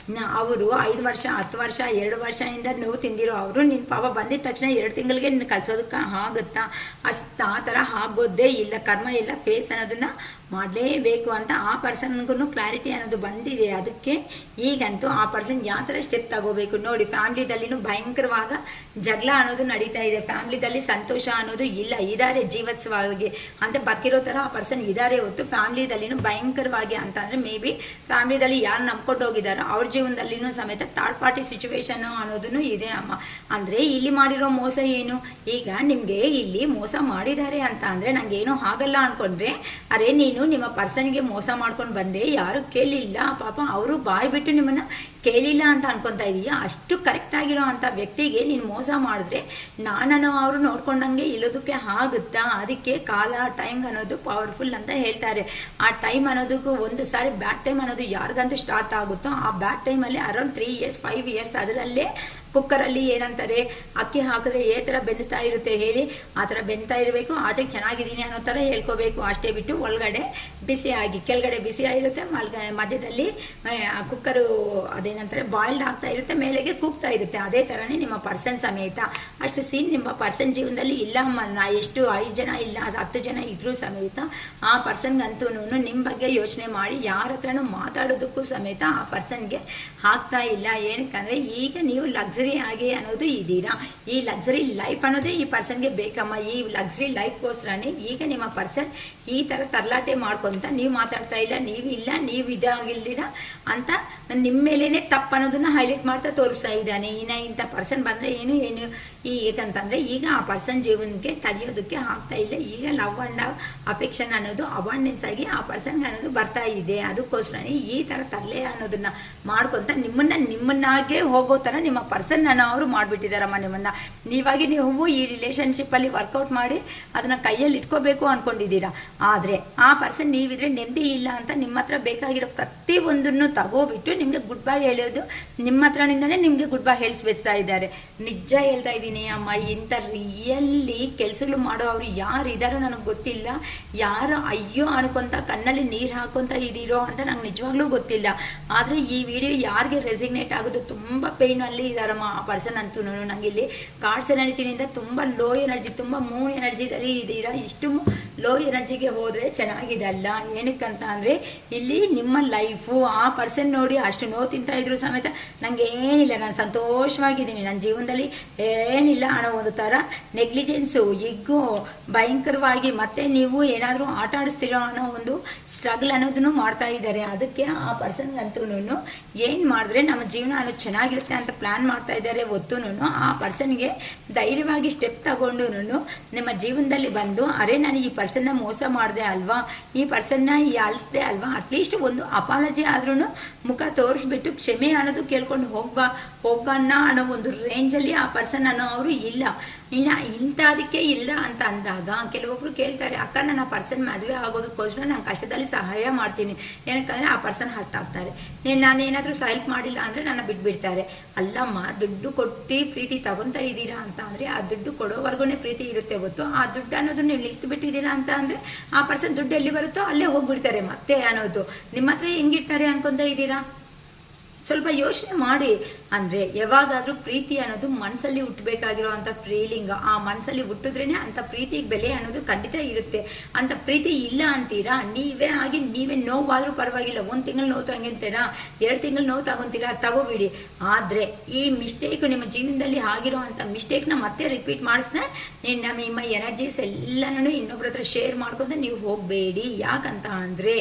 ಅವರು 5 ವರ್ಷ 10 ವರ್ಷ 2 ವರ್ಷದಿಂದ ನೋವು ತಿಂದಿರೋ ಅವರು ನಿನ್ನ ಪಾಪ ಬಂದಿದ ತಕ್ಷಣ 2 ತಿಂಗಳಿಗೆ ನಿನ್ನ ಕಲಿಸೋದಕ್ಕೆ ಆಗುತ್ತಾ? ಆ ಥರ ಆಗೋದೇ ಇಲ್ಲ. ಕರ್ಮ ಇಲ್ಲ, ಫೇಸ್ ಅನ್ನೋದನ್ನ ಮಾಡಲೇಬೇಕು ಅಂತ ಆ ಪರ್ಸನ್ಗೂ ಕ್ಲಾರಿಟಿ ಅನ್ನೋದು ಬಂದಿದೆ. ಅದಕ್ಕೆ ಈಗಂತೂ ಆ ಪರ್ಸನ್ ಯಾವ ಥರ ಸ್ಟೆಪ್ ತಗೋಬೇಕು ನೋಡಿ. ಫ್ಯಾಮ್ಲಿದಲ್ಲಿನೂ ಭಯಂಕರವಾಗ ಜಗಳ ಅನ್ನೋದು ನಡೀತಾ ಇದೆ. ಫ್ಯಾಮ್ಲಿದಲ್ಲಿ ಸಂತೋಷ ಅನ್ನೋದು ಇಲ್ಲ. ಇದ್ದಾರೆ ಜೀವತ್ಸವಾಗಿ ಅಂತ ಬದುಕಿರೋ ಥರ ಆ ಪರ್ಸನ್ ಇದ್ದಾರೆ ಹೊತ್ತು ಫ್ಯಾಮ್ಲಿದಲ್ಲಿನೂ ಭಯಂಕರವಾಗಿ ಅಂತ ಅಂದರೆ ಮೇ ಬಿ ಫ್ಯಾಮ್ಲಿದಲ್ಲಿ ಯಾರು ನಂಬ್ಕೊಂಡು ಹೋಗಿದ್ದಾರೋ ಅವ್ರ ಜೀವನದಲ್ಲಿನೂ ಸಮೇತ ಥರ್ಡ್ ಪಾರ್ಟಿ ಸಿಚುವೇಶನ್ನು ಅನ್ನೋದನ್ನು ಇದೆ ಅಮ್ಮ. ಅಂದರೆ ಇಲ್ಲಿ ಮಾಡಿರೋ ಮೋಸ ಏನು? ಈಗ ನಿಮಗೆ ಇಲ್ಲಿ ಮೋಸ ಮಾಡಿದ್ದಾರೆ ಅಂತ ಅಂದರೆ ನನಗೇನೋ ಆಗಲ್ಲ ಅಂದ್ಕೊಂಡ್ರೆ ಅರೆ ನೀನು ನಿಮ್ಮ ಪರ್ಸನ್ಗೆ ಮೋಸ ಮಾಡ್ಕೊಂಡು ಬಂದೆ, ಯಾರು ಕೇಳಿಲ್ಲ ಪಾಪ, ಅವರು ಬಾಯ್ ಬಿಟ್ಟು ನಿಮ್ಮನ್ನ ಕೇಳಿಲ್ಲ ಅಂತ ಅನ್ಕೊತಾ ಇದೀಯಾ? ಅಷ್ಟು ಕರೆಕ್ಟ್ ಆಗಿರೋ ಅಂಥ ವ್ಯಕ್ತಿಗೆ ನೀನು ಮೋಸ ಮಾಡಿದ್ರೆ ನಾನು ಅವರು ನೋಡ್ಕೊಂಡಂಗೆ ಇಲ್ಲೋದಕ್ಕೆ ಆಗುತ್ತಾ? ಅದಕ್ಕೆ ಕಾಲ ಟೈಮ್ ಅನ್ನೋದು ಪವರ್ಫುಲ್ ಅಂತ ಹೇಳ್ತಾರೆ. ಆ ಟೈಮ್ ಅನ್ನೋದಕ್ಕೂ ಒಂದು ಸಾರಿ ಬ್ಯಾಡ್ ಟೈಮ್ ಅನ್ನೋದು ಯಾರಿಗಂತೂ ಸ್ಟಾರ್ಟ್ ಆಗುತ್ತೋ ಆ ಬ್ಯಾಡ್ ಟೈಮಲ್ಲಿ ಅರೌಂಡ್ 3 years 5 years ಅದರಲ್ಲೇ ಕುಕ್ಕರಲ್ಲಿ ಏನಂತಾರೆ ಅಕ್ಕಿ ಹಾಕಿದ್ರೆ ಏ ಥರ ಬೆಂದುತ್ತಾ ಇರುತ್ತೆ ಹೇಳಿ, ಆ ಥರ ಬೆಂತಾ ಇರಬೇಕು. ಆಚೆಗೆ ಚೆನ್ನಾಗಿದ್ದೀನಿ ಅನ್ನೋ ಥರ ಹೇಳ್ಕೋಬೇಕು. ಅಷ್ಟೇ ಬಿಟ್ಟು ಒಳಗಡೆ ಬಿಸಿಯಾಗಿ ಕೆಳಗಡೆ ಬಿಸಿ ಆಗಿರುತ್ತೆ, ಮಧ್ಯದಲ್ಲಿ ಕುಕ್ಕರು ಅದೇನಂತಾರೆ ಬಾಯ್ಲ್ಡ್ ಆಗ್ತಾ ಇರುತ್ತೆ, ಮೇಲೆಗೆ ಕೂಗ್ತಾ ಇರುತ್ತೆ. ಅದೇ ಥರನೇ ನಿಮ್ಮ ಪರ್ಸನ್ ಸಮೇತ ಅಷ್ಟು ಸೀನ್ ನಿಮ್ಮ ಪರ್ಸನ್ ಜೀವನದಲ್ಲಿ ಇಲ್ಲ. ಎಷ್ಟು 5 ಜನ ಇಲ್ಲ 10 ಜನ ಇದ್ರೂ ಸಮೇತ ಆ ಪರ್ಸನ್ಗಂತೂ ನಿಮ್ಮ ಬಗ್ಗೆ ಯೋಚನೆ ಮಾಡಿ ಯಾರ ಹತ್ರನೂ ಮಾತಾಡೋದಕ್ಕೂ ಸಮೇತ ಆ ಪರ್ಸನ್ಗೆ ಆಗ್ತಾ ಇಲ್ಲ. ಏನಕ್ಕಂದರೆ ಈಗ ನೀವು ಲಕ್ಸರಿ ಆಗಿ ಅನ್ನೋದು ಇದ್ದೀರಾ. ಈ ಲಕ್ಸರಿ ಲೈಫ್ ಅನ್ನೋದೇ ಈ ಪರ್ಸನ್ಗೆ ಬೇಕಮ್ಮ. ಈ ಲಕ್ಸರಿ ಲೈಫ್ಗೋಸ್ಕರನೇ ಈಗ ನಿಮ್ಮ ಪರ್ಸನ್ ಈ ಥರ ತರಲಾಟೆ ಮಾಡ್ಕೊತ ನೀವು ಮಾತಾಡ್ತಾ ಇಲ್ಲ, ನೀವು ಇದಾಗಿಲ್ದಿರ ಅಂತ ನಿಮ್ಮ ಮೇಲೇ ತಪ್ಪು ಅನ್ನೋದನ್ನ ಹೈಲೈಟ್ ಮಾಡ್ತಾ ತೋರಿಸ್ತಾ ಇದ್ದಾನೆ. ಇನ್ನು ಇಂಥ ಪರ್ಸನ್ ಬಂದರೆ ಏನು ಏಕಂತಂದರೆ ಈಗ ಆ ಪರ್ಸನ್ ಜೀವನಕ್ಕೆ ತಡೆಯೋದಕ್ಕೆ ಆಗ್ತಾ ಇಲ್ಲ. ಈಗ ಲವ್ ಅಂಡ್ ಅಫೆಕ್ಷನ್ ಅನ್ನೋದು ಅವಾಂಡೆನ್ಸ್ ಆಗಿ ಆ ಪರ್ಸನ್ಗೆ ಅನ್ನೋದು ಬರ್ತಾ ಇದೆ. ಅದಕ್ಕೋಸ್ಕರನೇ ಈ ಥರ ತರಲೆ ಅನ್ನೋದನ್ನ ಮಾಡ್ಕೊತ ನಿಮ್ಮನ್ನಾಗೆ ಹೋಗೋ ಥರ ನಿಮ್ಮ ಪರ್ಸನ್ ಅವರು ಮಾಡಿಬಿಟ್ಟಿದ್ದಾರಮ್ಮ. ನೀವು ಈ ರಿಲೇಷನ್ಶಿಪ್ಪಲ್ಲಿ ವರ್ಕೌಟ್ ಮಾಡಿ ಅದನ್ನು ಕೈಯಲ್ಲಿ ಇಟ್ಕೋಬೇಕು ಅಂದ್ಕೊಂಡಿದ್ದೀರಾ. ಆದರೆ ಆ ಪರ್ಸನ್ ನೀವಿದ್ರೆ ನೆಮ್ಮದಿ ಇಲ್ಲ ಅಂತ ನಿಮ್ಮ ಹತ್ರ ಬೇಕಾಗಿರೋ ಪ್ರತಿಯೊಂದನ್ನು ತಗೋಬಿಟ್ಟು ನಿಮಗೆ ಗುಡ್ ಬೈ ಹೇಳೋದು ನಿಮ್ಮ ಹತ್ರನಿಂದನೇ ನಿಮಗೆ ಗುಡ್ ಬೈ ಹೇಳಿಸ್ಬಿಡ್ತಾ ಇದ್ದಾರೆ. ನಿಜ ಹೇಳ್ತಾ ಇದ್ದೀನಿ ಅಮ್ಮ, ಇಂಥ ರಿಯಲ್ಲಿ ಕೆಲಸಗಳು ಮಾಡೋ ಅವರು ಯಾರು ಇದ್ದಾರೋ ನನಗೆ ಗೊತ್ತಿಲ್ಲ. ಯಾರು ಅಯ್ಯೋ ಅನ್ಕೊಂತ ಕಣ್ಣಲ್ಲಿ ನೀರು ಹಾಕೊತ ಇದ್ದೀರೋ ಅಂತ ನಂಗೆ ನಿಜವಾಗ್ಲೂ ಗೊತ್ತಿಲ್ಲ. ಆದರೆ ಈ ವಿಡಿಯೋ ಯಾರಿಗೆ ರೆಸಿಗ್ನೇಟ್ ಆಗೋದು ತುಂಬ ಪೇಯ್ನಲ್ಲಿ ಇದ್ದಾರಮ್ಮ ಆ ಪರ್ಸನ್ ಅಂತೂ. ನಂಗೆ ಇಲ್ಲಿ ಕಾರ್ಡ್ಸ್ ಎನರ್ಜಿನಿಂದ ತುಂಬ ಲೋ ಎನರ್ಜಿ, ತುಂಬ ಮೂನ್ ಎನರ್ಜಿದಲ್ಲಿ ಇದ್ದೀರಾ. ಇಷ್ಟು ಲೋ ಎನರ್ಜಿಗೆ ಹೋದರೆ ಚೆನ್ನಾಗಿದಲ್ಲ. ಏನಕ್ಕಂತ ಅಂದರೆ ಇಲ್ಲಿ ನಿಮ್ಮ ಲೈಫು ಆ ಪರ್ಸನ್ ನೋಡಿ ಅಷ್ಟು ನೋವು ತಿಂತಾ ಇದ್ರು ಸಮೇತ ನನಗೆ ಏನಿಲ್ಲ, ನಾನು ಸಂತೋಷವಾಗಿದ್ದೀನಿ, ನನ್ನ ಜೀವನದಲ್ಲಿ ಏನಿಲ್ಲ ಅನ್ನೋ ಒಂದು ಥರ ನೆಗ್ಲಿಜೆನ್ಸು ಇಗ್ಗು ಭಯಂಕರವಾಗಿ ಮತ್ತೆ ನೀವು ಏನಾದರೂ ಆಟ ಆಡಿಸ್ತೀರೋ ಅನ್ನೋ ಒಂದು ಸ್ಟ್ರಗಲ್ ಅನ್ನೋದನ್ನು ಮಾಡ್ತಾ ಇದ್ದಾರೆ. ಅದಕ್ಕೆ ಆ ಪರ್ಸನ್ಗಂತೂ ಏನು ಮಾಡಿದ್ರೆ ನಮ್ಮ ಜೀವನ ಅನ್ನೋದು ಚೆನ್ನಾಗಿರುತ್ತೆ ಅಂತ ಪ್ಲ್ಯಾನ್ ಮಾಡ್ತಾ ಇದ್ದಾರೆ. ಹೊತ್ತು ಆ ಪರ್ಸನ್ಗೆ ಧೈರ್ಯವಾಗಿ ಸ್ಟೆಪ್ ತಗೊಂಡು ನಿಮ್ಮ ಜೀವನದಲ್ಲಿ ಬಂದು ಅರೆ ನಾನು ಈ ಪರ್ಸನ್ನ ಮೋಸ ಮಾಡಿದೆ ಅಲ್ವಾ, ಈ ಪರ್ಸನ್ನ ಅಲಿಸ್ದೆ ಅಲ್ವಾ, ಅಟ್ಲೀಸ್ಟ್ ಒಂದು ಅಪಾಲಜಿ ಆದ್ರೂ ಮುಖ ತೋರಿಸ್ಬಿಟ್ಟು ಕ್ಷಮೆ ಅನ್ನೋದು ಕೇಳ್ಕೊಂಡು ಹೋಗೋಣ ಅನ್ನೋ ಒಂದು ರೇಂಜಲ್ಲಿ ಆ ಪರ್ಸನ್ ಅನ್ನೋ ಅವರು ಇಲ್ಲ ಇಂಥದಕ್ಕೆ ಇಲ್ಲ ಅಂತ ಅಂದಾಗ ಕೆಲವೊಬ್ರು ಕೇಳ್ತಾರೆ, ಅಕ್ಕ ನನ್ನ ಆ ಪರ್ಸನ್ ಮದುವೆ ಆಗೋದಕ್ಕೋಸ್ಕರ ನಾನು ಕಷ್ಟದಲ್ಲಿ ಸಹಾಯ ಮಾಡ್ತೀನಿ, ಏನಕ್ಕಂದ್ರೆ ಆ ಪರ್ಸನ್ ಹರ್ಟ್ ಆಗ್ತಾರೆ, ನಾನು ಏನಾದರೂ ಹೆಲ್ಪ್ ಮಾಡಿಲ್ಲ ಅಂದರೆ ನನ್ನ ಬಿಟ್ಬಿಡ್ತಾರೆ. ಅಲ್ಲಮ್ಮ, ದುಡ್ಡು ಕೊಟ್ಟು ಪ್ರೀತಿ ತಗೊತಾ ಇದ್ದೀರಾ ಅಂತ ಅಂದರೆ ಆ ದುಡ್ಡು ಕೊಡೋವರೆಗೂ ಪ್ರೀತಿ ಇರುತ್ತೆ ಗೊತ್ತು. ಆ ದುಡ್ಡು ಅನ್ನೋದು ನೀವು ನಿಲ್ತು ಬಿಟ್ಟಿದ್ದೀರಾ ಅಂತ ಅಂದರೆ ಆ ಪರ್ಸನ್ ದುಡ್ಡು ಎಲ್ಲಿ ಬರುತ್ತೋ ಅಲ್ಲೇ ಹೋಗ್ಬಿಡ್ತಾರೆ ಮತ್ತೆ ಅನ್ನೋದು. ನಿಮ್ಮ ಹತ್ರ ಹೆಂಗಿರ್ತಾರೆ ಅನ್ಕೊಂತ ಇದ್ದೀರಾ? ಸ್ವಲ್ಪ ಯೋಚನೆ ಮಾಡಿ. ಅಂದರೆ ಯಾವಾಗಾದರೂ ಪ್ರೀತಿ ಅನ್ನೋದು ಮನಸ್ಸಲ್ಲಿ ಹುಟ್ಟಬೇಕಾಗಿರೋ ಅಂಥ ಫೀಲಿಂಗ್, ಆ ಮನಸ್ಸಲ್ಲಿ ಹುಟ್ಟಿದ್ರೇ ಅಂಥ ಪ್ರೀತಿಗೆ ಬೆಲೆ ಅನ್ನೋದು ಖಂಡಿತ ಇರುತ್ತೆ. ಅಂಥ ಪ್ರೀತಿ ಇಲ್ಲ ಅಂತೀರಾ, ನೀವೇ ನೋವಾದರೂ ಪರವಾಗಿಲ್ಲ, 1 ತಿಂಗಳು ನೋವು ತಗೊಂತೀರಾ, 2 ತಿಂಗಳು ನೋವು ತಗೊಂತೀರಾ, ತಗೋಬಿಡಿ. ಆದರೆ ಈ ಮಿಸ್ಟೇಕ್ ನಿಮ್ಮ ಜೀವನದಲ್ಲಿ ಆಗಿರೋ ಅಂಥ ಮಿಸ್ಟೇಕ್ನ ಮತ್ತೆ ರಿಪೀಟ್ ಮಾಡಿಸ್ದೆ ನಿಮ್ಮ ಎನರ್ಜೀಸ್ ಎಲ್ಲನೂ ಇನ್ನೊಬ್ರ ಹತ್ರ ಶೇರ್ ಮಾಡ್ಕೊಂಡು ನೀವು ಹೋಗಬೇಡಿ. ಯಾಕಂತ ಅಂದರೆ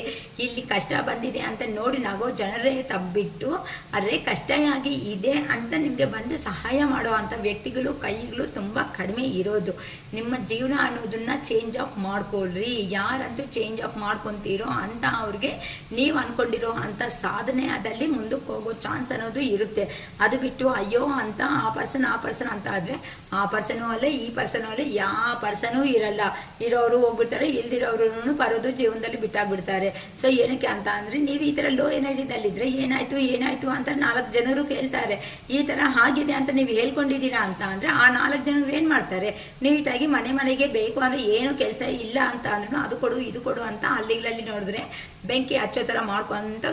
ಇಲ್ಲಿ ಕಷ್ಟ ಬಂದಿದೆ ಅಂತ ನೋಡಿ ನಾಗೋ ಜನರೇ ತಬ್ಬಿಟ್ಟು ಅರೆ ಕಷ್ಟ ಆಗಿ ಇದೆ ಅಂತ ನಿಮಗೆ ಬಂದು ಸಹಾಯ ಮಾಡೋ ಅಂಥ ವ್ಯಕ್ತಿಗಳು ಕೈಗಳು ತುಂಬ ಕಡಿಮೆ ಇರೋದು. ನಿಮ್ಮ ಜೀವನ ಅನ್ನೋದನ್ನ ಚೇಂಜ್ ಆಫ್ ಮಾಡ್ಕೊಳ್ರಿ. ಯಾರಂತೂ ಚೇಂಜ್ ಆಫ್ ಮಾಡ್ಕೊತೀರೋ ಅಂತ ಅವ್ರಿಗೆ ನೀವು ಅನ್ಕೊಂಡಿರೋ ಅಂಥ ಸಾಧನೆಯಲ್ಲಿ ಮುಂದಕ್ಕೆ ಹೋಗೋ ಚಾನ್ಸ್ ಅನ್ನೋದು ಇರುತ್ತೆ. ಅದು ಬಿಟ್ಟು ಅಯ್ಯೋ ಅಂತ ಆ ಪರ್ಸನ್ ಅಂತ ಆದರೆ ಆ ಪರ್ಸನೂ ಅಲ್ಲೇ ಈ ಪರ್ಸನೂ ಅಲ್ಲೇ ಯಾವ ಪರ್ಸನೂ ಇರಲ್ಲ. ಇರೋರು ಹೋಗ್ಬಿಡ್ತಾರೆ, ಇಲ್ದಿರೋರು ಬರೋದು ಜೀವನದಲ್ಲಿ ಬಿಟ್ಟಾಗ್ಬಿಡ್ತಾರೆ. ಸೊ ಏನಕ್ಕೆ ಅಂತ ಅಂದರೆ ನೀವು ಈ ಥರ ಲೋ ಎನರ್ಜಿದಲ್ಲಿದ್ದರೆ ಏನಾಯಿತು ಅಂತ 4 ಜನರು ಕೇಳ್ತಾರೆ. ಈ ಥರ ಆಗಿದೆ ಅಂತ ನೀವು ಹೇಳ್ಕೊಂಡಿದ್ದೀರಾ ಅಂತ ಅಂದರೆ ಆ 4 ಜನರು ಏನು ಮಾಡ್ತಾರೆ, ನೀಟಾಗಿ ಮನೆಗೆ ಬೇಕು ಅಂದರೆ ಏನು ಕೆಲಸ ಇಲ್ಲ ಅಂತ ಅಂದ್ರೂ ಅದು ಕೊಡು ಇದು ಕೊಡು ಅಂತ ಹಳ್ಳಿಗಳಲ್ಲಿ ನೋಡಿದ್ರೆ ಬೆಂಕಿ ಹಚ್ಚೋ ಥರ ಮಾಡ್ಕೊಂತ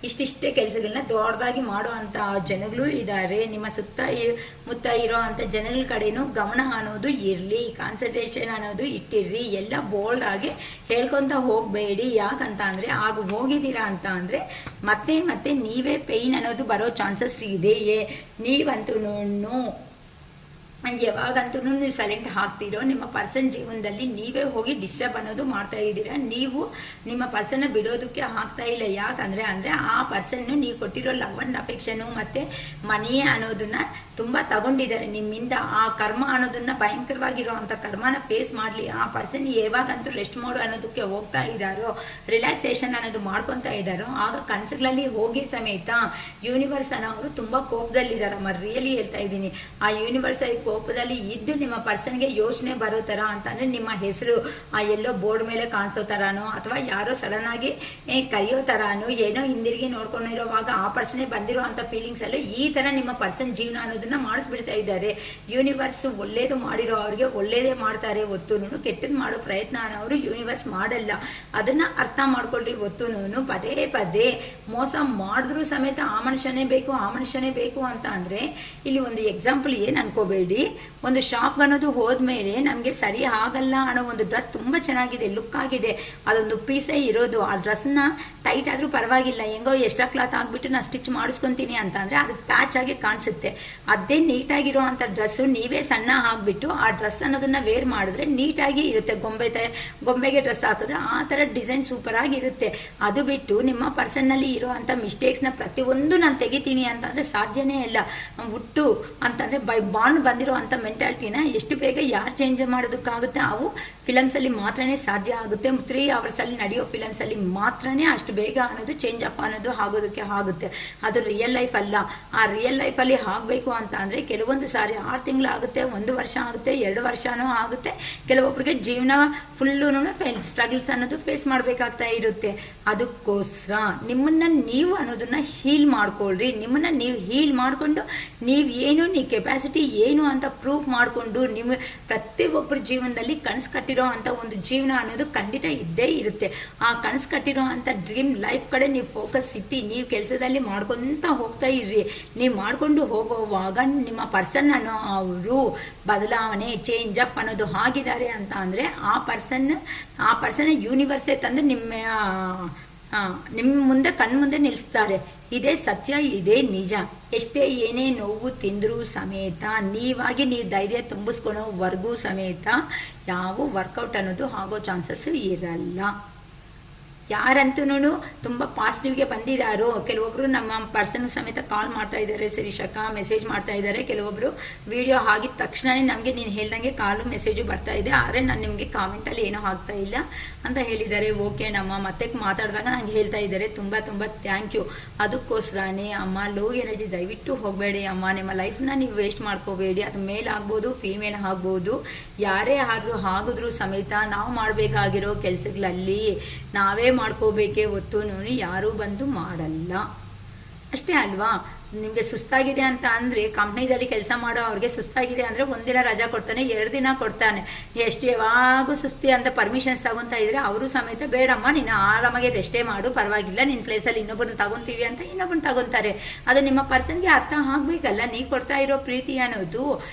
ಇಷ್ಟಿಷ್ಟೇ ಕೆಲಸಗಳನ್ನ ದೊಡ್ಡದಾಗಿ ಮಾಡೋ ಅಂಥ ಜನಗಳು ಇದ್ದಾರೆ. ನಿಮ್ಮ ಮುತ್ತ ಇರೋ ಅಂಥ ಜನಗಳ ಕಡೆನೂ ಗಮನ ಅನ್ನೋದು ಇರಲಿ, ಕಾನ್ಸಂಟ್ರೇಷನ್ ಅನ್ನೋದು ಇಟ್ಟಿರ್ರಿ. ಎಲ್ಲ ಬೋಲ್ಡ್ ಆಗಿ ಹೇಳ್ಕೊತ ಹೋಗಬೇಡಿ. ಯಾಕಂತ ಅಂದರೆ ಆಗ ಹೋಗಿದ್ದೀರಾ ಅಂತ ಅಂದರೆ ಮತ್ತೆ ನೀವೇ ಪೇಯ್ನ್ ಅನ್ನೋದು ಬರೋ ಚಾನ್ಸಸ್ ಇದೆಯೇ. ನೀವಂತೂ ಯಾವಾಗಂತೂ ನೀವು ಸೈಲೆಂಟ್ ಆಗ್ತೀರೋ ನಿಮ್ಮ ಪರ್ಸನ್ ಜೀವನದಲ್ಲಿ ನೀವೇ ಹೋಗಿ ಡಿಸ್ಟರ್ಬ್ ಅನ್ನೋದು ಮಾಡ್ತಾ ಇದ್ದೀರಾ. ನೀವು ನಿಮ್ಮ ಪರ್ಸನ್ನ ಬಿಡೋದಕ್ಕೆ ಆಗ್ತಾ ಇಲ್ಲ. ಯಾಕಂದರೆ ಆ ಪರ್ಸನ್ನು ನೀವು ಕೊಟ್ಟಿರೋ ಲವ್ ಅಂಡ್ ಅಫೆಕ್ಷನು ಮತ್ತು ಮನಿ ಅನ್ನೋದನ್ನ ತುಂಬ ತಗೊಂಡಿದ್ದಾರೆ ನಿಮ್ಮಿಂದ. ಆ ಕರ್ಮ ಅನ್ನೋದನ್ನ ಭಯಂಕರವಾಗಿರೋ ಅಂಥ ಕರ್ಮನ ಫೇಸ್ ಮಾಡಲಿ. ಆ ಪರ್ಸನ್ ಯಾವಾಗಂತೂ ರೆಸ್ಟ್ ಮಾಡೋ ಅನ್ನೋದಕ್ಕೆ ಹೋಗ್ತಾ ಇದ್ದಾರೋ, ರಿಲ್ಯಾಕ್ಸೇಷನ್ ಅನ್ನೋದು ಮಾಡ್ಕೊತಾ ಇದ್ದಾರೋ, ಆಗ ಕನಸುಗಳಲ್ಲಿ ಹೋಗಿ ಸಮೇತ ಯೂನಿವರ್ಸ್ ಅನ್ನೋರು ತುಂಬ ಕೋಪದಲ್ಲಿದ್ದಾರೆ. ರಿಯಲಿ ಹೇಳ್ತಾ ಇದ್ದೀನಿ, ಆ ಯೂನಿವರ್ಸ್ ಕೋಪದಲ್ಲಿ ಇದ್ದು ನಿಮ್ಮ ಪರ್ಸನ್ಗೆ ಯೋಚನೆ ಬರೋ ಥರ ಅಂತಂದರೆ ನಿಮ್ಮ ಹೆಸರು ಆ ಎಲ್ಲೋ ಬೋರ್ಡ್ ಮೇಲೆ ಕಾಣಿಸೋ ಥರನೋ ಅಥವಾ ಯಾರೋ ಸಡನ್ ಆಗಿ ಕರೆಯೋ ಥರನೋ ಏನೋ ಹಿಂದಿರುಗಿ ನೋಡ್ಕೊಂಡಿರೋವಾಗ ಆ ಪರ್ಸನ್ನೇ ಬಂದಿರೋ ಅಂಥ ಫೀಲಿಂಗ್ಸಲ್ಲೂ ಈ ಥರ ನಿಮ್ಮ ಪರ್ಸನ್ ಜೀವನ ಅನ್ನೋದನ್ನ ಮಾಡಿಸ್ಬಿಡ್ತಾ ಇದ್ದಾರೆ. ಯೂನಿವರ್ಸ್ ಒಳ್ಳೇದು ಮಾಡಿರೋ ಅವ್ರಿಗೆ ಒಳ್ಳೇದೇ ಮಾಡ್ತಾರೆ ಹೊತ್ತುನು, ಕೆಟ್ಟದ್ದು ಮಾಡೋ ಪ್ರಯತ್ನ ಅವರು ಯೂನಿವರ್ಸ್ ಮಾಡಲ್ಲ. ಅದನ್ನ ಅರ್ಥ ಮಾಡ್ಕೊಳ್ರಿ. ಹೊತ್ತುನು ಪದೇ ಮೋಸ ಮಾಡಿದ್ರೂ ಸಮೇತ ಆ ಮನುಷ್ಯನೇ ಬೇಕು ಅಂತ ಅಂದರೆ ಇಲ್ಲಿ ಒಂದು ಎಕ್ಸಾಂಪಲ್ ಏನು ಅನ್ಕೋಬೇಡಿ. ಒಂದು ಶಾಪ್ ಅನ್ನೋದು ಹೋದ್ಮೇಲೆ ನಮಗೆ ಸರಿ ಆಗಲ್ಲ ಅನ್ನೋ ಒಂದು ಡ್ರೆಸ್ ತುಂಬ ಚೆನ್ನಾಗಿದೆ, ಲುಕ್ ಆಗಿದೆ, ಅದೊಂದು ಪೀಸೇ ಇರೋದು. ಆ ಡ್ರೆಸ್ನ ಟೈಟ್ ಆದರೂ ಪರವಾಗಿಲ್ಲ, ಹೆಂಗೋ ಎಕ್ಸ್ಟ್ರಾ ಕ್ಲಾತ್ ಆಗಿಬಿಟ್ಟು ನಾನು ಸ್ಟಿಚ್ ಮಾಡಿಸ್ಕೊತೀನಿ ಅಂತ ಅಂದರೆ ಅದು ಪ್ಯಾಚ್ ಆಗಿ ಕಾಣಿಸುತ್ತೆ. ಅದೇ ನೀಟಾಗಿರೋ ಅಂಥ ಡ್ರೆಸ್ಸು ನೀವೇ ಸಣ್ಣ ಆಗಿಬಿಟ್ಟು ಆ ಡ್ರೆಸ್ ಅನ್ನೋದನ್ನ ವೇರ್ ಮಾಡಿದ್ರೆ ನೀಟಾಗಿ ಇರುತ್ತೆ. ಗೊಂಬೆಗೆ ಡ್ರೆಸ್ ಹಾಕಿದ್ರೆ ಆ ಥರ ಡಿಸೈನ್ ಸೂಪರ್ ಆಗಿರುತ್ತೆ. ಅದು ಬಿಟ್ಟು ನಿಮ್ಮ ಪರ್ಸನ್ನಲ್ಲಿ ಇರೋ ಅಂಥ ಮಿಸ್ಟೇಕ್ಸ್ನ ಪ್ರತಿಯೊಂದು ನಾನು ತೆಗಿತೀನಿ ಅಂತಂದರೆ ಸಾಧ್ಯನೇ ಇಲ್ಲ. ಹುಟ್ಟು ಅಂತಂದರೆ ಬೈ ಬಾಂಡ್ ಬಂದಿರೋ ಅಂಥ ಮೆಂಟಾಲಿಟಿನ ಎಷ್ಟು ಬೇಗ ಯಾರು ಚೇಂಜ್ ಮಾಡೋದಕ್ಕಾಗುತ್ತೆ? ಅವು ಫಿಲಮ್ಸಲ್ಲಿ ಮಾತ್ರನೇ ಸಾಧ್ಯ ಆಗುತ್ತೆ. 3 ಅವರ್ಸಲ್ಲಿ ನಡೆಯೋ ಫಿಲಮ್ಸಲ್ಲಿ ಮಾತ್ರನೇ ಅಷ್ಟು ಬೇಗ ಅನ್ನೋದು ಚೇಂಜ್ ಅಪ್ ಅನ್ನೋದು ಆಗೋದಕ್ಕೆ ಆಗುತ್ತೆ. ಅದು ರಿಯಲ್ ಲೈಫ್ ಅಲ್ಲ. ಆ ರಿಯಲ್ ಲೈಫಲ್ಲಿ ಆಗಬೇಕು ಅಂತ ಅಂದರೆ ಕೆಲವೊಂದು ಸಾರಿ 6 ತಿಂಗಳಾಗುತ್ತೆ, 1 ವರ್ಷ ಆಗುತ್ತೆ, 2 ವರ್ಷನೂ ಆಗುತ್ತೆ. ಕೆಲವೊಬ್ಬರಿಗೆ ಜೀವನ ಫುಲ್ಲೂ ಸ್ಟ್ರಗಲ್ಸ್ ಅನ್ನೋದು ಫೇಸ್ ಮಾಡಬೇಕಾಗ್ತಾ ಇರುತ್ತೆ. ಅದಕ್ಕೋಸ್ಕರ ನಿಮ್ಮನ್ನು ನೀವು ಅನ್ನೋದನ್ನ ಹೀಲ್ ಮಾಡ್ಕೊಳ್ರಿ. ನಿಮ್ಮನ್ನು ನೀವು ಹೀಲ್ ಮಾಡಿಕೊಂಡು ನೀವು ಕೆಪಾಸಿಟಿ ಏನು ಅಂತ ಪ್ರೂವ್ ಮಾಡಿಕೊಂಡು ನಿಮ್ಮ ಪ್ರತಿಯೊಬ್ಬರ ಜೀವನದಲ್ಲಿ ಕನಸು ಕಟ್ಟಿರೋ ಅಂಥ ಒಂದು ಜೀವನ ಅನ್ನೋದು ಖಂಡಿತ ಇದ್ದೇ ಇರುತ್ತೆ. ಆ ಕನಸು ಕಟ್ಟಿರೋ ಅಂಥ ಡ್ರೀಮ್ ಲೈಫ್ ಕಡೆ ನೀವು ಫೋಕಸ್ ಇಟ್ಟು ನೀವು ಕೆಲಸದಲ್ಲಿ ಮಾಡ್ಕೊತ ಹೋಗ್ತಾ ಇರ್ರಿ. ನೀವು ಮಾಡಿಕೊಂಡು ಹೋಗುವಾಗ ನಿಮ್ಮ ಪರ್ಸನ್ ಅನ್ನೋ ಅವರು ಬದಲಾವಣೆ ಚೇಂಜ್ ಅಪ್ ಅನ್ನೋದು ಆಗಿದ್ದಾರೆ ಅಂತ ಅಂದರೆ ಆ ಪರ್ಸನ್ ಯೂನಿವರ್ಸೇ ತಂದು ನಿಮ್ಮ ಮುಂದೆ ಕಣ್ಮುಂದೆ ನಿಲ್ಲಿಸ್ತಾರೆ. ಇದೇ ಸತ್ಯ, ಇದೇ ನಿಜ. ಎಷ್ಟೇ ಏನೇ ನೋವು ತಿಂದರೂ ಸಮೇತ ನೀವು ಧೈರ್ಯ ತುಂಬಿಸ್ಕೊಳೋವರೆಗೂ ಸಮೇತ ಯಾವ ವರ್ಕೌಟ್ ಅನ್ನೋದು ಆಗೋ ಚಾನ್ಸಸ್ ಇರಲ್ಲ. ಯಾರಂತೂ ತುಂಬ ಪಾಸಿಟಿವ್ಗೆ ಬಂದಿದ್ದಾರೋ, ಕೆಲವೊಬ್ಬರು ನಮ್ಮ ಪರ್ಸನ್ ಸಮೇತ ಕಾಲ್ ಮಾಡ್ತಾ ಇದ್ದಾರೆ, ಶಿರೀಷಕ್ಕ ಮೆಸೇಜ್ ಮಾಡ್ತಾ ಇದ್ದಾರೆ. ಕೆಲವೊಬ್ಬರು ವಿಡಿಯೋ ಆಗಿದ ತಕ್ಷಣವೇ ನಮಗೆ ನೀನು ಹೇಳ್ದಂಗೆ ಕಾಲು ಮೆಸೇಜು ಬರ್ತಾ ಇದೆ, ಆದರೆ ನಾನು ನಿಮಗೆ ಕಾಮೆಂಟಲ್ಲಿ ಏನೂ ಆಗ್ತಾ ಇಲ್ಲ ಅಂತ ಹೇಳಿದ್ದಾರೆ. ಓಕೆ ನಮ್ಮ ಮತ್ತೆ ಮಾತಾಡಿದಾಗ ನಂಗೆ ಹೇಳ್ತಾ ಇದ್ದಾರೆ. ತುಂಬ ತುಂಬ ಥ್ಯಾಂಕ್ ಯು. ಅದಕ್ಕೋಸ್ಕರನೇ ಅಮ್ಮ ಲೋ ಎನರ್ಜಿ ದಯವಿಟ್ಟು ಹೋಗಬೇಡಿ ಅಮ್ಮ. ನಿಮ್ಮ ಲೈಫ್ನ ನೀವು ವೇಸ್ಟ್ ಮಾಡ್ಕೋಬೇಡಿ. ಅದು ಮೇಲ್ ಆಗ್ಬೋದು, ಫೀಮೇಲ್ ಆಗ್ಬೋದು, ಯಾರೇ ಆದರೂ ಆಗಿದ್ರೂ ಸಮೇತ ನಾವು ಮಾಡಬೇಕಾಗಿರೋ ಕೆಲಸಗಳಲ್ಲಿ ನಾವೇ ಮಾಡ್ಕೋಬೇಕೇ ಹೊತ್ತು ಯಾರೂ ಬಂದು ಮಾಡಲ್ಲ. ಅಷ್ಟೇ ಅಲ್ವಾ? ನಿಮಗೆ ಸುಸ್ತಾಗಿದೆ ಅಂತ ಅಂದರೆ ಕಂಪ್ನಿದಲ್ಲಿ ಕೆಲಸ ಮಾಡೋ ಅವ್ರಿಗೆ ಸುಸ್ತಾಗಿದೆ ಅಂದರೆ ಒಂದಿನ ರಜಾ ಕೊಡ್ತಾನೆ, 2 ದಿನ ಕೊಡ್ತಾನೆ. ಎಷ್ಟು ಯಾವಾಗೂ ಸುಸ್ತಿ ಅಂತ ಪರ್ಮಿಷನ್ಸ್ ತಗೊತಾ ಇದ್ರೆ ಅವರು ಸಮೇತ ಬೇಡಮ್ಮ ನೀನು ಆರಾಮಾಗಿ ರೆಸ್ಟೇ ಮಾಡು, ಪರವಾಗಿಲ್ಲ, ನಿನ್ನ ಪ್ಲೇಸಲ್ಲಿ ಇನ್ನೊಬ್ಬರನ್ನ ತಗೊತೀವಿ ಅಂತ ಇನ್ನೊಬ್ಬರನ್ನ ತಗೊತಾರೆ. ಅದು ನಿಮ್ಮ ಪರ್ಸನ್ಗೆ ಅರ್ಥ ಆಗಬೇಕಲ್ಲ. ನೀವು ಕೊಡ್ತಾ ಇರೋ ಪ್ರೀತಿ ಅನ್ನೋದು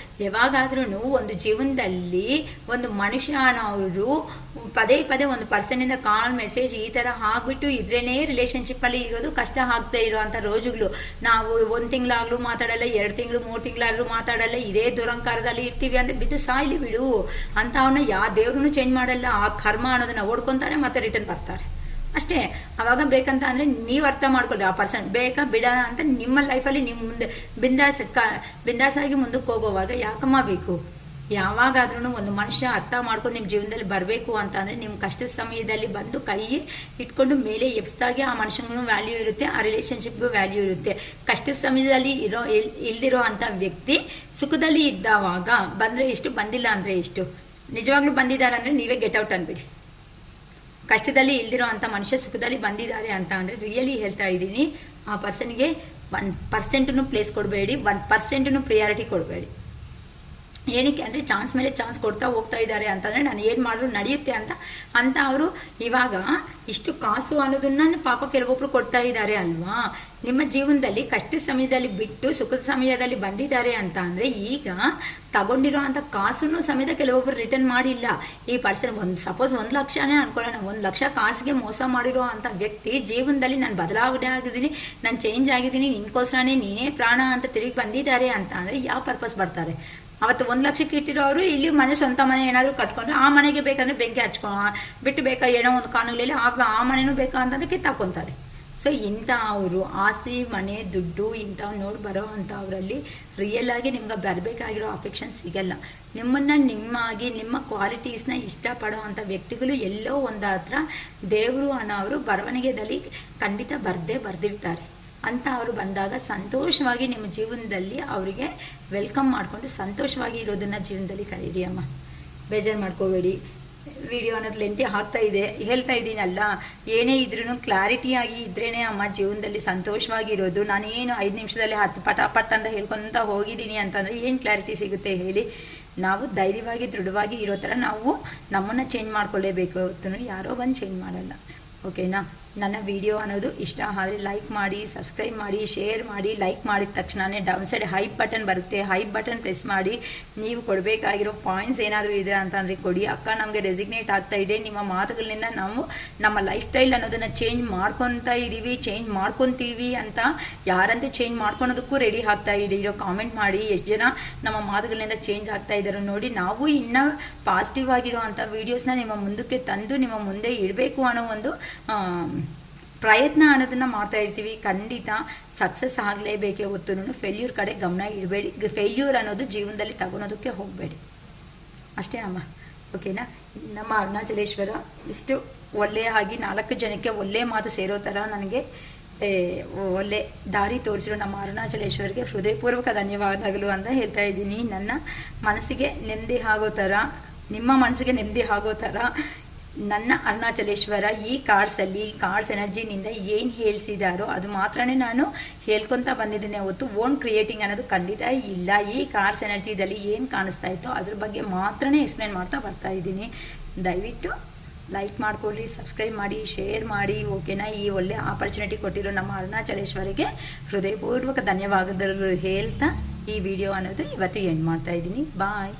ಯಾವಾಗಾದ್ರೂ ಒಂದು ಜೀವನದಲ್ಲಿ ಒಂದು ಮನುಷ್ಯ ಅನ್ನೋರು ಪದೇ ಪದೇ ಒಂದು ಪರ್ಸನಿಂದ ಕಾಲ್ ಮೆಸೇಜ್ ಈ ಥರ ಆಗಿಬಿಟ್ಟು ಇದ್ರೇನೇ ರಿಲೇಷನ್ಶಿಪ್ಪಲ್ಲಿ ಇರೋದು ಕಷ್ಟ ಆಗದೆ ಇರೋವಂಥ ರೋಜುಗಳು. ನಾವು 1 ತಿಂಗಳಾಗಲೂ ಮಾತಾಡಲ್ಲ, 2 ತಿಂಗಳು 3 ತಿಂಗಳಾದ್ರೂ ಮಾತಾಡಲ್ಲ, ಇದೇ ದುರಂಕಾರದಲ್ಲಿ ಇರ್ತೀವಿ ಅಂದರೆ ಬಿದ್ದು ಸಾಯ್ಲಿ ಬಿಡು ಅಂತ ಅವನ್ನ ಯಾವ ದೇವ್ರೂ ಚೇಂಜ್ ಮಾಡಲ್ಲ. ಆ ಕರ್ಮ ಅನ್ನೋದನ್ನ ಓಡ್ಕೊತಾರೆ ಮತ್ತೆ ರಿಟರ್ನ್ ಬರ್ತಾರೆ ಅಷ್ಟೇ. ಅವಾಗ ಬೇಕಂತ ಅಂದರೆ ನೀವು ಅರ್ಥ ಮಾಡ್ಕೊಳ್ಳಿ ಆ ಪರ್ಸನ್ ಬೇಕಾ ಬಿಡ ಅಂತ. ನಿಮ್ಮ ಲೈಫಲ್ಲಿ ನೀವು ಮುಂದೆ ಬಿಂದಾಸಾಗಿ ಮುಂದಕ್ಕೆ ಹೋಗೋವಾಗ ಯಾಕಮ್ಮ ಬೇಕು? ಯಾವಾಗಾದ್ರೂ ಒಂದು ಮನುಷ್ಯ ಅರ್ಥ ಮಾಡ್ಕೊಂಡು ನಿಮ್ಮ ಜೀವನದಲ್ಲಿ ಬರಬೇಕು ಅಂತ ಅಂದರೆ ನಿಮ್ಮ ಕಷ್ಟದ ಸಮಯದಲ್ಲಿ ಬಂದು ಕೈ ಇಟ್ಕೊಂಡು ಮೇಲೆ ಎಬ್ಸ್ದಾಗೆ ಆ ಮನುಷ್ಯನಿಗೂ ವ್ಯಾಲ್ಯೂ ಇರುತ್ತೆ, ಆ ರಿಲೇಷನ್ಶಿಪ್ಗೂ ವ್ಯಾಲ್ಯೂ ಇರುತ್ತೆ. ಕಷ್ಟದ ಸಮಯದಲ್ಲಿ ಇಲ್ದಿರೋ ಅಂಥ ವ್ಯಕ್ತಿ ಸುಖದಲ್ಲಿ ಇದ್ದಾವಾಗ ಬಂದರೆ ಎಷ್ಟು, ಬಂದಿಲ್ಲ ಅಂದರೆ ಎಷ್ಟು. ನಿಜವಾಗ್ಲೂ ಬಂದಿದ್ದಾರೆ ಅಂದರೆ ನೀವೇ ಗೆಟ್ ಔಟ್ ಅನ್ಬಿಡಿ. ಕಷ್ಟದಲ್ಲಿ ಇಲ್ದಿರೋ ಅಂಥ ಮನುಷ್ಯ ಸುಖದಲ್ಲಿ ಬಂದಿದ್ದಾರೆ ಅಂತ ಅಂದರೆ ರಿಯಲಿ ಹೇಳ್ತಾ ಇದ್ದೀನಿ, ಆ ಪರ್ಸನ್ಗೆ 1% ಪ್ಲೇಸ್ ಕೊಡಬೇಡಿ, 1% ಪ್ರಿಯಾರಿಟಿ ಕೊಡಬೇಡಿ. ಏನಕ್ಕೆ ಅಂದರೆ ಚಾನ್ಸ್ ಮೇಲೆ ಚಾನ್ಸ್ ಕೊಡ್ತಾ ಹೋಗ್ತಾ ಇದ್ದಾರೆ ಅಂತಂದರೆ ನಾನು ಏನು ಮಾಡಿದ್ರು ನಡೆಯುತ್ತೆ ಅಂತ ಅವರು ಇವಾಗ ಇಷ್ಟು ಕಾಸು ಅನ್ನೋದನ್ನ ಪಾಪ ಕೆಲವೊಬ್ರು ಕೊಡ್ತಾ ಇದ್ದಾರೆ ಅಲ್ವಾ. ನಿಮ್ಮ ಜೀವನದಲ್ಲಿ ಕಷ್ಟದ ಸಮಯದಲ್ಲಿ ಬಿಟ್ಟು ಸುಖದ ಸಮಯದಲ್ಲಿ ಬಂದಿದ್ದಾರೆ ಅಂತ ಅಂದರೆ ಈಗ ತಗೊಂಡಿರೋ ಅಂಥ ಕಾಸನ್ನು ಸಮೇತ ಕೆಲವೊಬ್ರು ರಿಟರ್ನ್ ಮಾಡಿಲ್ಲ. ಈ ಪರ್ಸನ್ ಸಪೋಸ್ 1 ಲಕ್ಷನೇ ಅನ್ಕೊಳ್ಳೋಣ, 1 ಲಕ್ಷ ಕಾಸಿಗೆ ಮೋಸ ಮಾಡಿರೋ ಅಂಥ ವ್ಯಕ್ತಿ ಜೀವನದಲ್ಲಿ ನಾನು ಬದಲಾವಣೆ ಆಗಿದ್ದೀನಿ, ನಾನು ಚೇಂಜ್ ಆಗಿದ್ದೀನಿ, ನಿನ್ಕೋಸ್ಕರನೇ ನೀನೇ ಪ್ರಾಣ ಅಂತ ತಿರುಗಿ ಬಂದಿದ್ದಾರೆ ಅಂತ ಅಂದರೆ ಯಾವ ಪರ್ಪಸ್ ಬರ್ತಾರೆ? ಅವತ್ತು 1 ಲಕ್ಷಕ್ಕೆ ಇಟ್ಟಿರೋರು ಇಲ್ಲಿ ಮನೆ ಸ್ವಂತ ಮನೆ ಏನಾದರೂ ಕಟ್ಕೊಂಡ್ರೆ ಆ ಮನೆಗೆ ಬೇಕಂದ್ರೆ ಬೆಂಕಿ ಬಿಟ್ಟು ಬೇಕಾ ಏನೋ ಒಂದು ಕಾನೂನಲ್ಲಿ ಆ ಮನೆನೂ ಬೇಕಾ ಅಂತಂದ್ರೆ ಕಿತ್ತಾಕೊಂತಾರೆ. ಸೊ ಇಂಥ ಅವರು ಆಸ್ತಿ ಮನೆ ದುಡ್ಡು ಇಂಥವು ನೋಡಿ ಬರೋ ಅಂಥವರಲ್ಲಿ ರಿಯಲ್ ಆಗಿ ನಿಮ್ಗೆ ಬರಬೇಕಾಗಿರೋ ಅಪೇಕ್ಷನ್ ಸಿಗಲ್ಲ. ನಿಮ್ಮನ್ನು ನಿಮ್ಮಾಗಿ ನಿಮ್ಮ ಕ್ವಾಲಿಟೀಸ್ನ ಇಷ್ಟಪಡೋ ಅಂಥ ವ್ಯಕ್ತಿಗಳು ಎಲ್ಲೋ ಒಂದು ಹತ್ರ ದೇವರು ಅನ್ನೋರು ಬರವಣಿಗೆದಲ್ಲಿ ಖಂಡಿತ ಬರ್ದಿರ್ತಾರೆ ಅಂತ. ಅವರು ಬಂದಾಗ ಸಂತೋಷವಾಗಿ ನಿಮ್ಮ ಜೀವನದಲ್ಲಿ ಅವರಿಗೆ ವೆಲ್ಕಮ್ ಮಾಡಿಕೊಂಡು ಸಂತೋಷವಾಗಿ ಇರೋದನ್ನು ಜೀವನದಲ್ಲಿ ಕರೀರಿ ಅಮ್ಮ. ಬೇಜಾರು ಮಾಡ್ಕೋಬೇಡಿ. ವಿಡಿಯೋ ಅನ್ನೋದು ಲೆಂತಿ ಆಗ್ತಾ ಇದೆ, ಹೇಳ್ತಾ ಇದ್ದೀನಲ್ಲ, ಏನೇ ಇದ್ರೂ ಕ್ಲಾರಿಟಿಯಾಗಿ ಇದ್ರೇ ಅಮ್ಮ ಜೀವನದಲ್ಲಿ ಸಂತೋಷವಾಗಿರೋದು. ನಾನೇನು 5 ನಿಮಿಷದಲ್ಲಿ 10 ಪಟ ಅಂತ ಹೇಳ್ಕೊತ ಹೋಗಿದ್ದೀನಿ ಅಂತಂದರೆ ಏನು ಕ್ಲಾರಿಟಿ ಸಿಗುತ್ತೆ ಹೇಳಿ? ನಾವು ಧೈರ್ಯವಾಗಿ ದೃಢವಾಗಿ ಇರೋ ಥರ ನಾವು ನಮ್ಮನ್ನು ಚೇಂಜ್ ಮಾಡ್ಕೊಳ್ಳೇಬೇಕು ಹೊತ್ತು ಯಾರೋ ಬಂದು ಚೇಂಜ್ ಮಾಡಲ್ಲ. ಓಕೆನಾ? ನನ್ನ ವಿಡಿಯೋ ಅನ್ನೋದು ಇಷ್ಟ ಆದರೆ ಲೈಕ್ ಮಾಡಿ, ಸಬ್ಸ್ಕ್ರೈಬ್ ಮಾಡಿ, ಶೇರ್ ಮಾಡಿ. ಲೈಕ್ ಮಾಡಿದ ತಕ್ಷಣವೇ ಡೌನ್ ಸೈಡ್ ಹೈಪ್ ಬಟನ್ ಬರುತ್ತೆ, ಹೈಪ್ ಬಟನ್ ಪ್ರೆಸ್ ಮಾಡಿ. ನೀವು ಕೊಡಬೇಕಾಗಿರೋ ಪಾಯಿಂಟ್ಸ್ ಏನಾದರೂ ಇದೆ ಅಂತಂದರೆ ಕೊಡಿ. ಅಕ್ಕ ನಮಗೆ ರೆಸಿಗ್ನೇಟ್ ಆಗ್ತಾ ಇದೆ, ನಿಮ್ಮ ಮಾತುಗಳಿಂದ ನಾವು ನಮ್ಮ ಲೈಫ್ ಸ್ಟೈಲ್ ಅನ್ನೋದನ್ನು ಚೇಂಜ್ ಮಾಡ್ಕೊತಾ ಇದ್ದೀವಿ, ಚೇಂಜ್ ಮಾಡ್ಕೊತೀವಿ ಅಂತ ಯಾರಂತೂ ಚೇಂಜ್ ಮಾಡ್ಕೊಳೋದಕ್ಕೂ ರೆಡಿ ಆಗ್ತಾ ಇದೆ ಇರೋ ಕಾಮೆಂಟ್ ಮಾಡಿ. ಎಷ್ಟು ಜನ ನಮ್ಮ ಮಾತುಗಳಿಂದ ಚೇಂಜ್ ಆಗ್ತಾ ಇದ್ದಾರೋ ನೋಡಿ. ನಾವು ಇನ್ನೂ ಪಾಸಿಟಿವ್ ಆಗಿರೋ ಅಂಥ ವೀಡಿಯೋಸ್ನ ನಿಮ್ಮ ಮುಂದಕ್ಕೆ ತಂದು ನಿಮ್ಮ ಮುಂದೆ ಇಡಬೇಕು ಅನ್ನೋ ಒಂದು ಪ್ರಯತ್ನ ಅನ್ನೋದನ್ನು ಮಾಡ್ತಾ ಇರ್ತೀವಿ. ಖಂಡಿತ ಸಕ್ಸಸ್ ಆಗಲೇಬೇಕೇ ಹೊತ್ತು ಫೇಲ್ಯೂರ್ ಕಡೆ ಗಮನ ಇಡಬೇಡಿ. ಫೇಲ್ಯೂರ್ ಅನ್ನೋದು ಜೀವನದಲ್ಲಿ ತಗೊಳೋದಕ್ಕೆ ಹೋಗಬೇಡಿ ಅಷ್ಟೇ ಅಮ್ಮ. ಓಕೆನಾ? ನಮ್ಮ ಅರುಣಾಚಲೇಶ್ವರ ಇಷ್ಟು ಒಳ್ಳೆಯ ಆಗಿ 4 ಜನಕ್ಕೆ ಒಳ್ಳೆಯ ಮಾತು ಸೇರೋ ಥರ ನನಗೆ ಒಳ್ಳೆ ದಾರಿ ತೋರಿಸಿರೋ ನಮ್ಮ ಅರುಣಾಚಲೇಶ್ವರಿಗೆ ಹೃದಯಪೂರ್ವಕ ಧನ್ಯವಾದಗಳು ಅಂತ ಹೇಳ್ತಾ ಇದ್ದೀನಿ. ನನ್ನ ಮನಸ್ಸಿಗೆ ನೆಮ್ಮದಿ ಆಗೋ ಥರ, ನಿಮ್ಮ ಮನಸ್ಸಿಗೆ ನೆಮ್ಮದಿ ಆಗೋ ಥರ ನನ್ನ ಅರುಣಾಚಲೇಶ್ವರ ಈ ಕಾರ್ಡ್ಸ್ ಎನರ್ಜಿನಿಂದ ಏನು ಹೇಳ್ಸಿದಾರೋ ಅದು ಮಾತ್ರನೇ ನಾನು ಹೇಳ್ಕೊತ ಬಂದಿದ್ದೀನಿ ಹೊತ್ತು ಓನ್ ಕ್ರಿಯೇಟಿಂಗ್ ಅನ್ನೋದು ಖಂಡಿತ ಇಲ್ಲ. ಈ ಕಾರ್ಡ್ಸ್ ಎನರ್ಜಿದಲ್ಲಿ ಏನು ಕಾಣಿಸ್ತಾ ಇತ್ತೋ ಅದ್ರ ಬಗ್ಗೆ ಮಾತ್ರನೇ ಎಕ್ಸ್ಪ್ಲೇನ್ ಮಾಡ್ತಾ ಬರ್ತಾ ಇದ್ದೀನಿ. ದಯವಿಟ್ಟು ಲೈಕ್ ಮಾಡ್ಕೊಳ್ಳಿ, ಸಬ್ಸ್ಕ್ರೈಬ್ ಮಾಡಿ, ಶೇರ್ ಮಾಡಿ. ಓಕೆನಾ? ಈ ಒಳ್ಳೆ ಆಪರ್ಚುನಿಟಿ ಕೊಟ್ಟಿರೋ ನಮ್ಮ ಅರುಣಾಚಲೇಶ್ವರಿಗೆ ಹೃದಯಪೂರ್ವಕ ಧನ್ಯವಾದಗಳು ಹೇಳ್ತಾ ಈ ವಿಡಿಯೋ ಅನ್ನೋದು ಇವತ್ತು ಎಂಡ್ ಮಾಡ್ತಾ ಇದ್ದೀನಿ. ಬಾಯ್.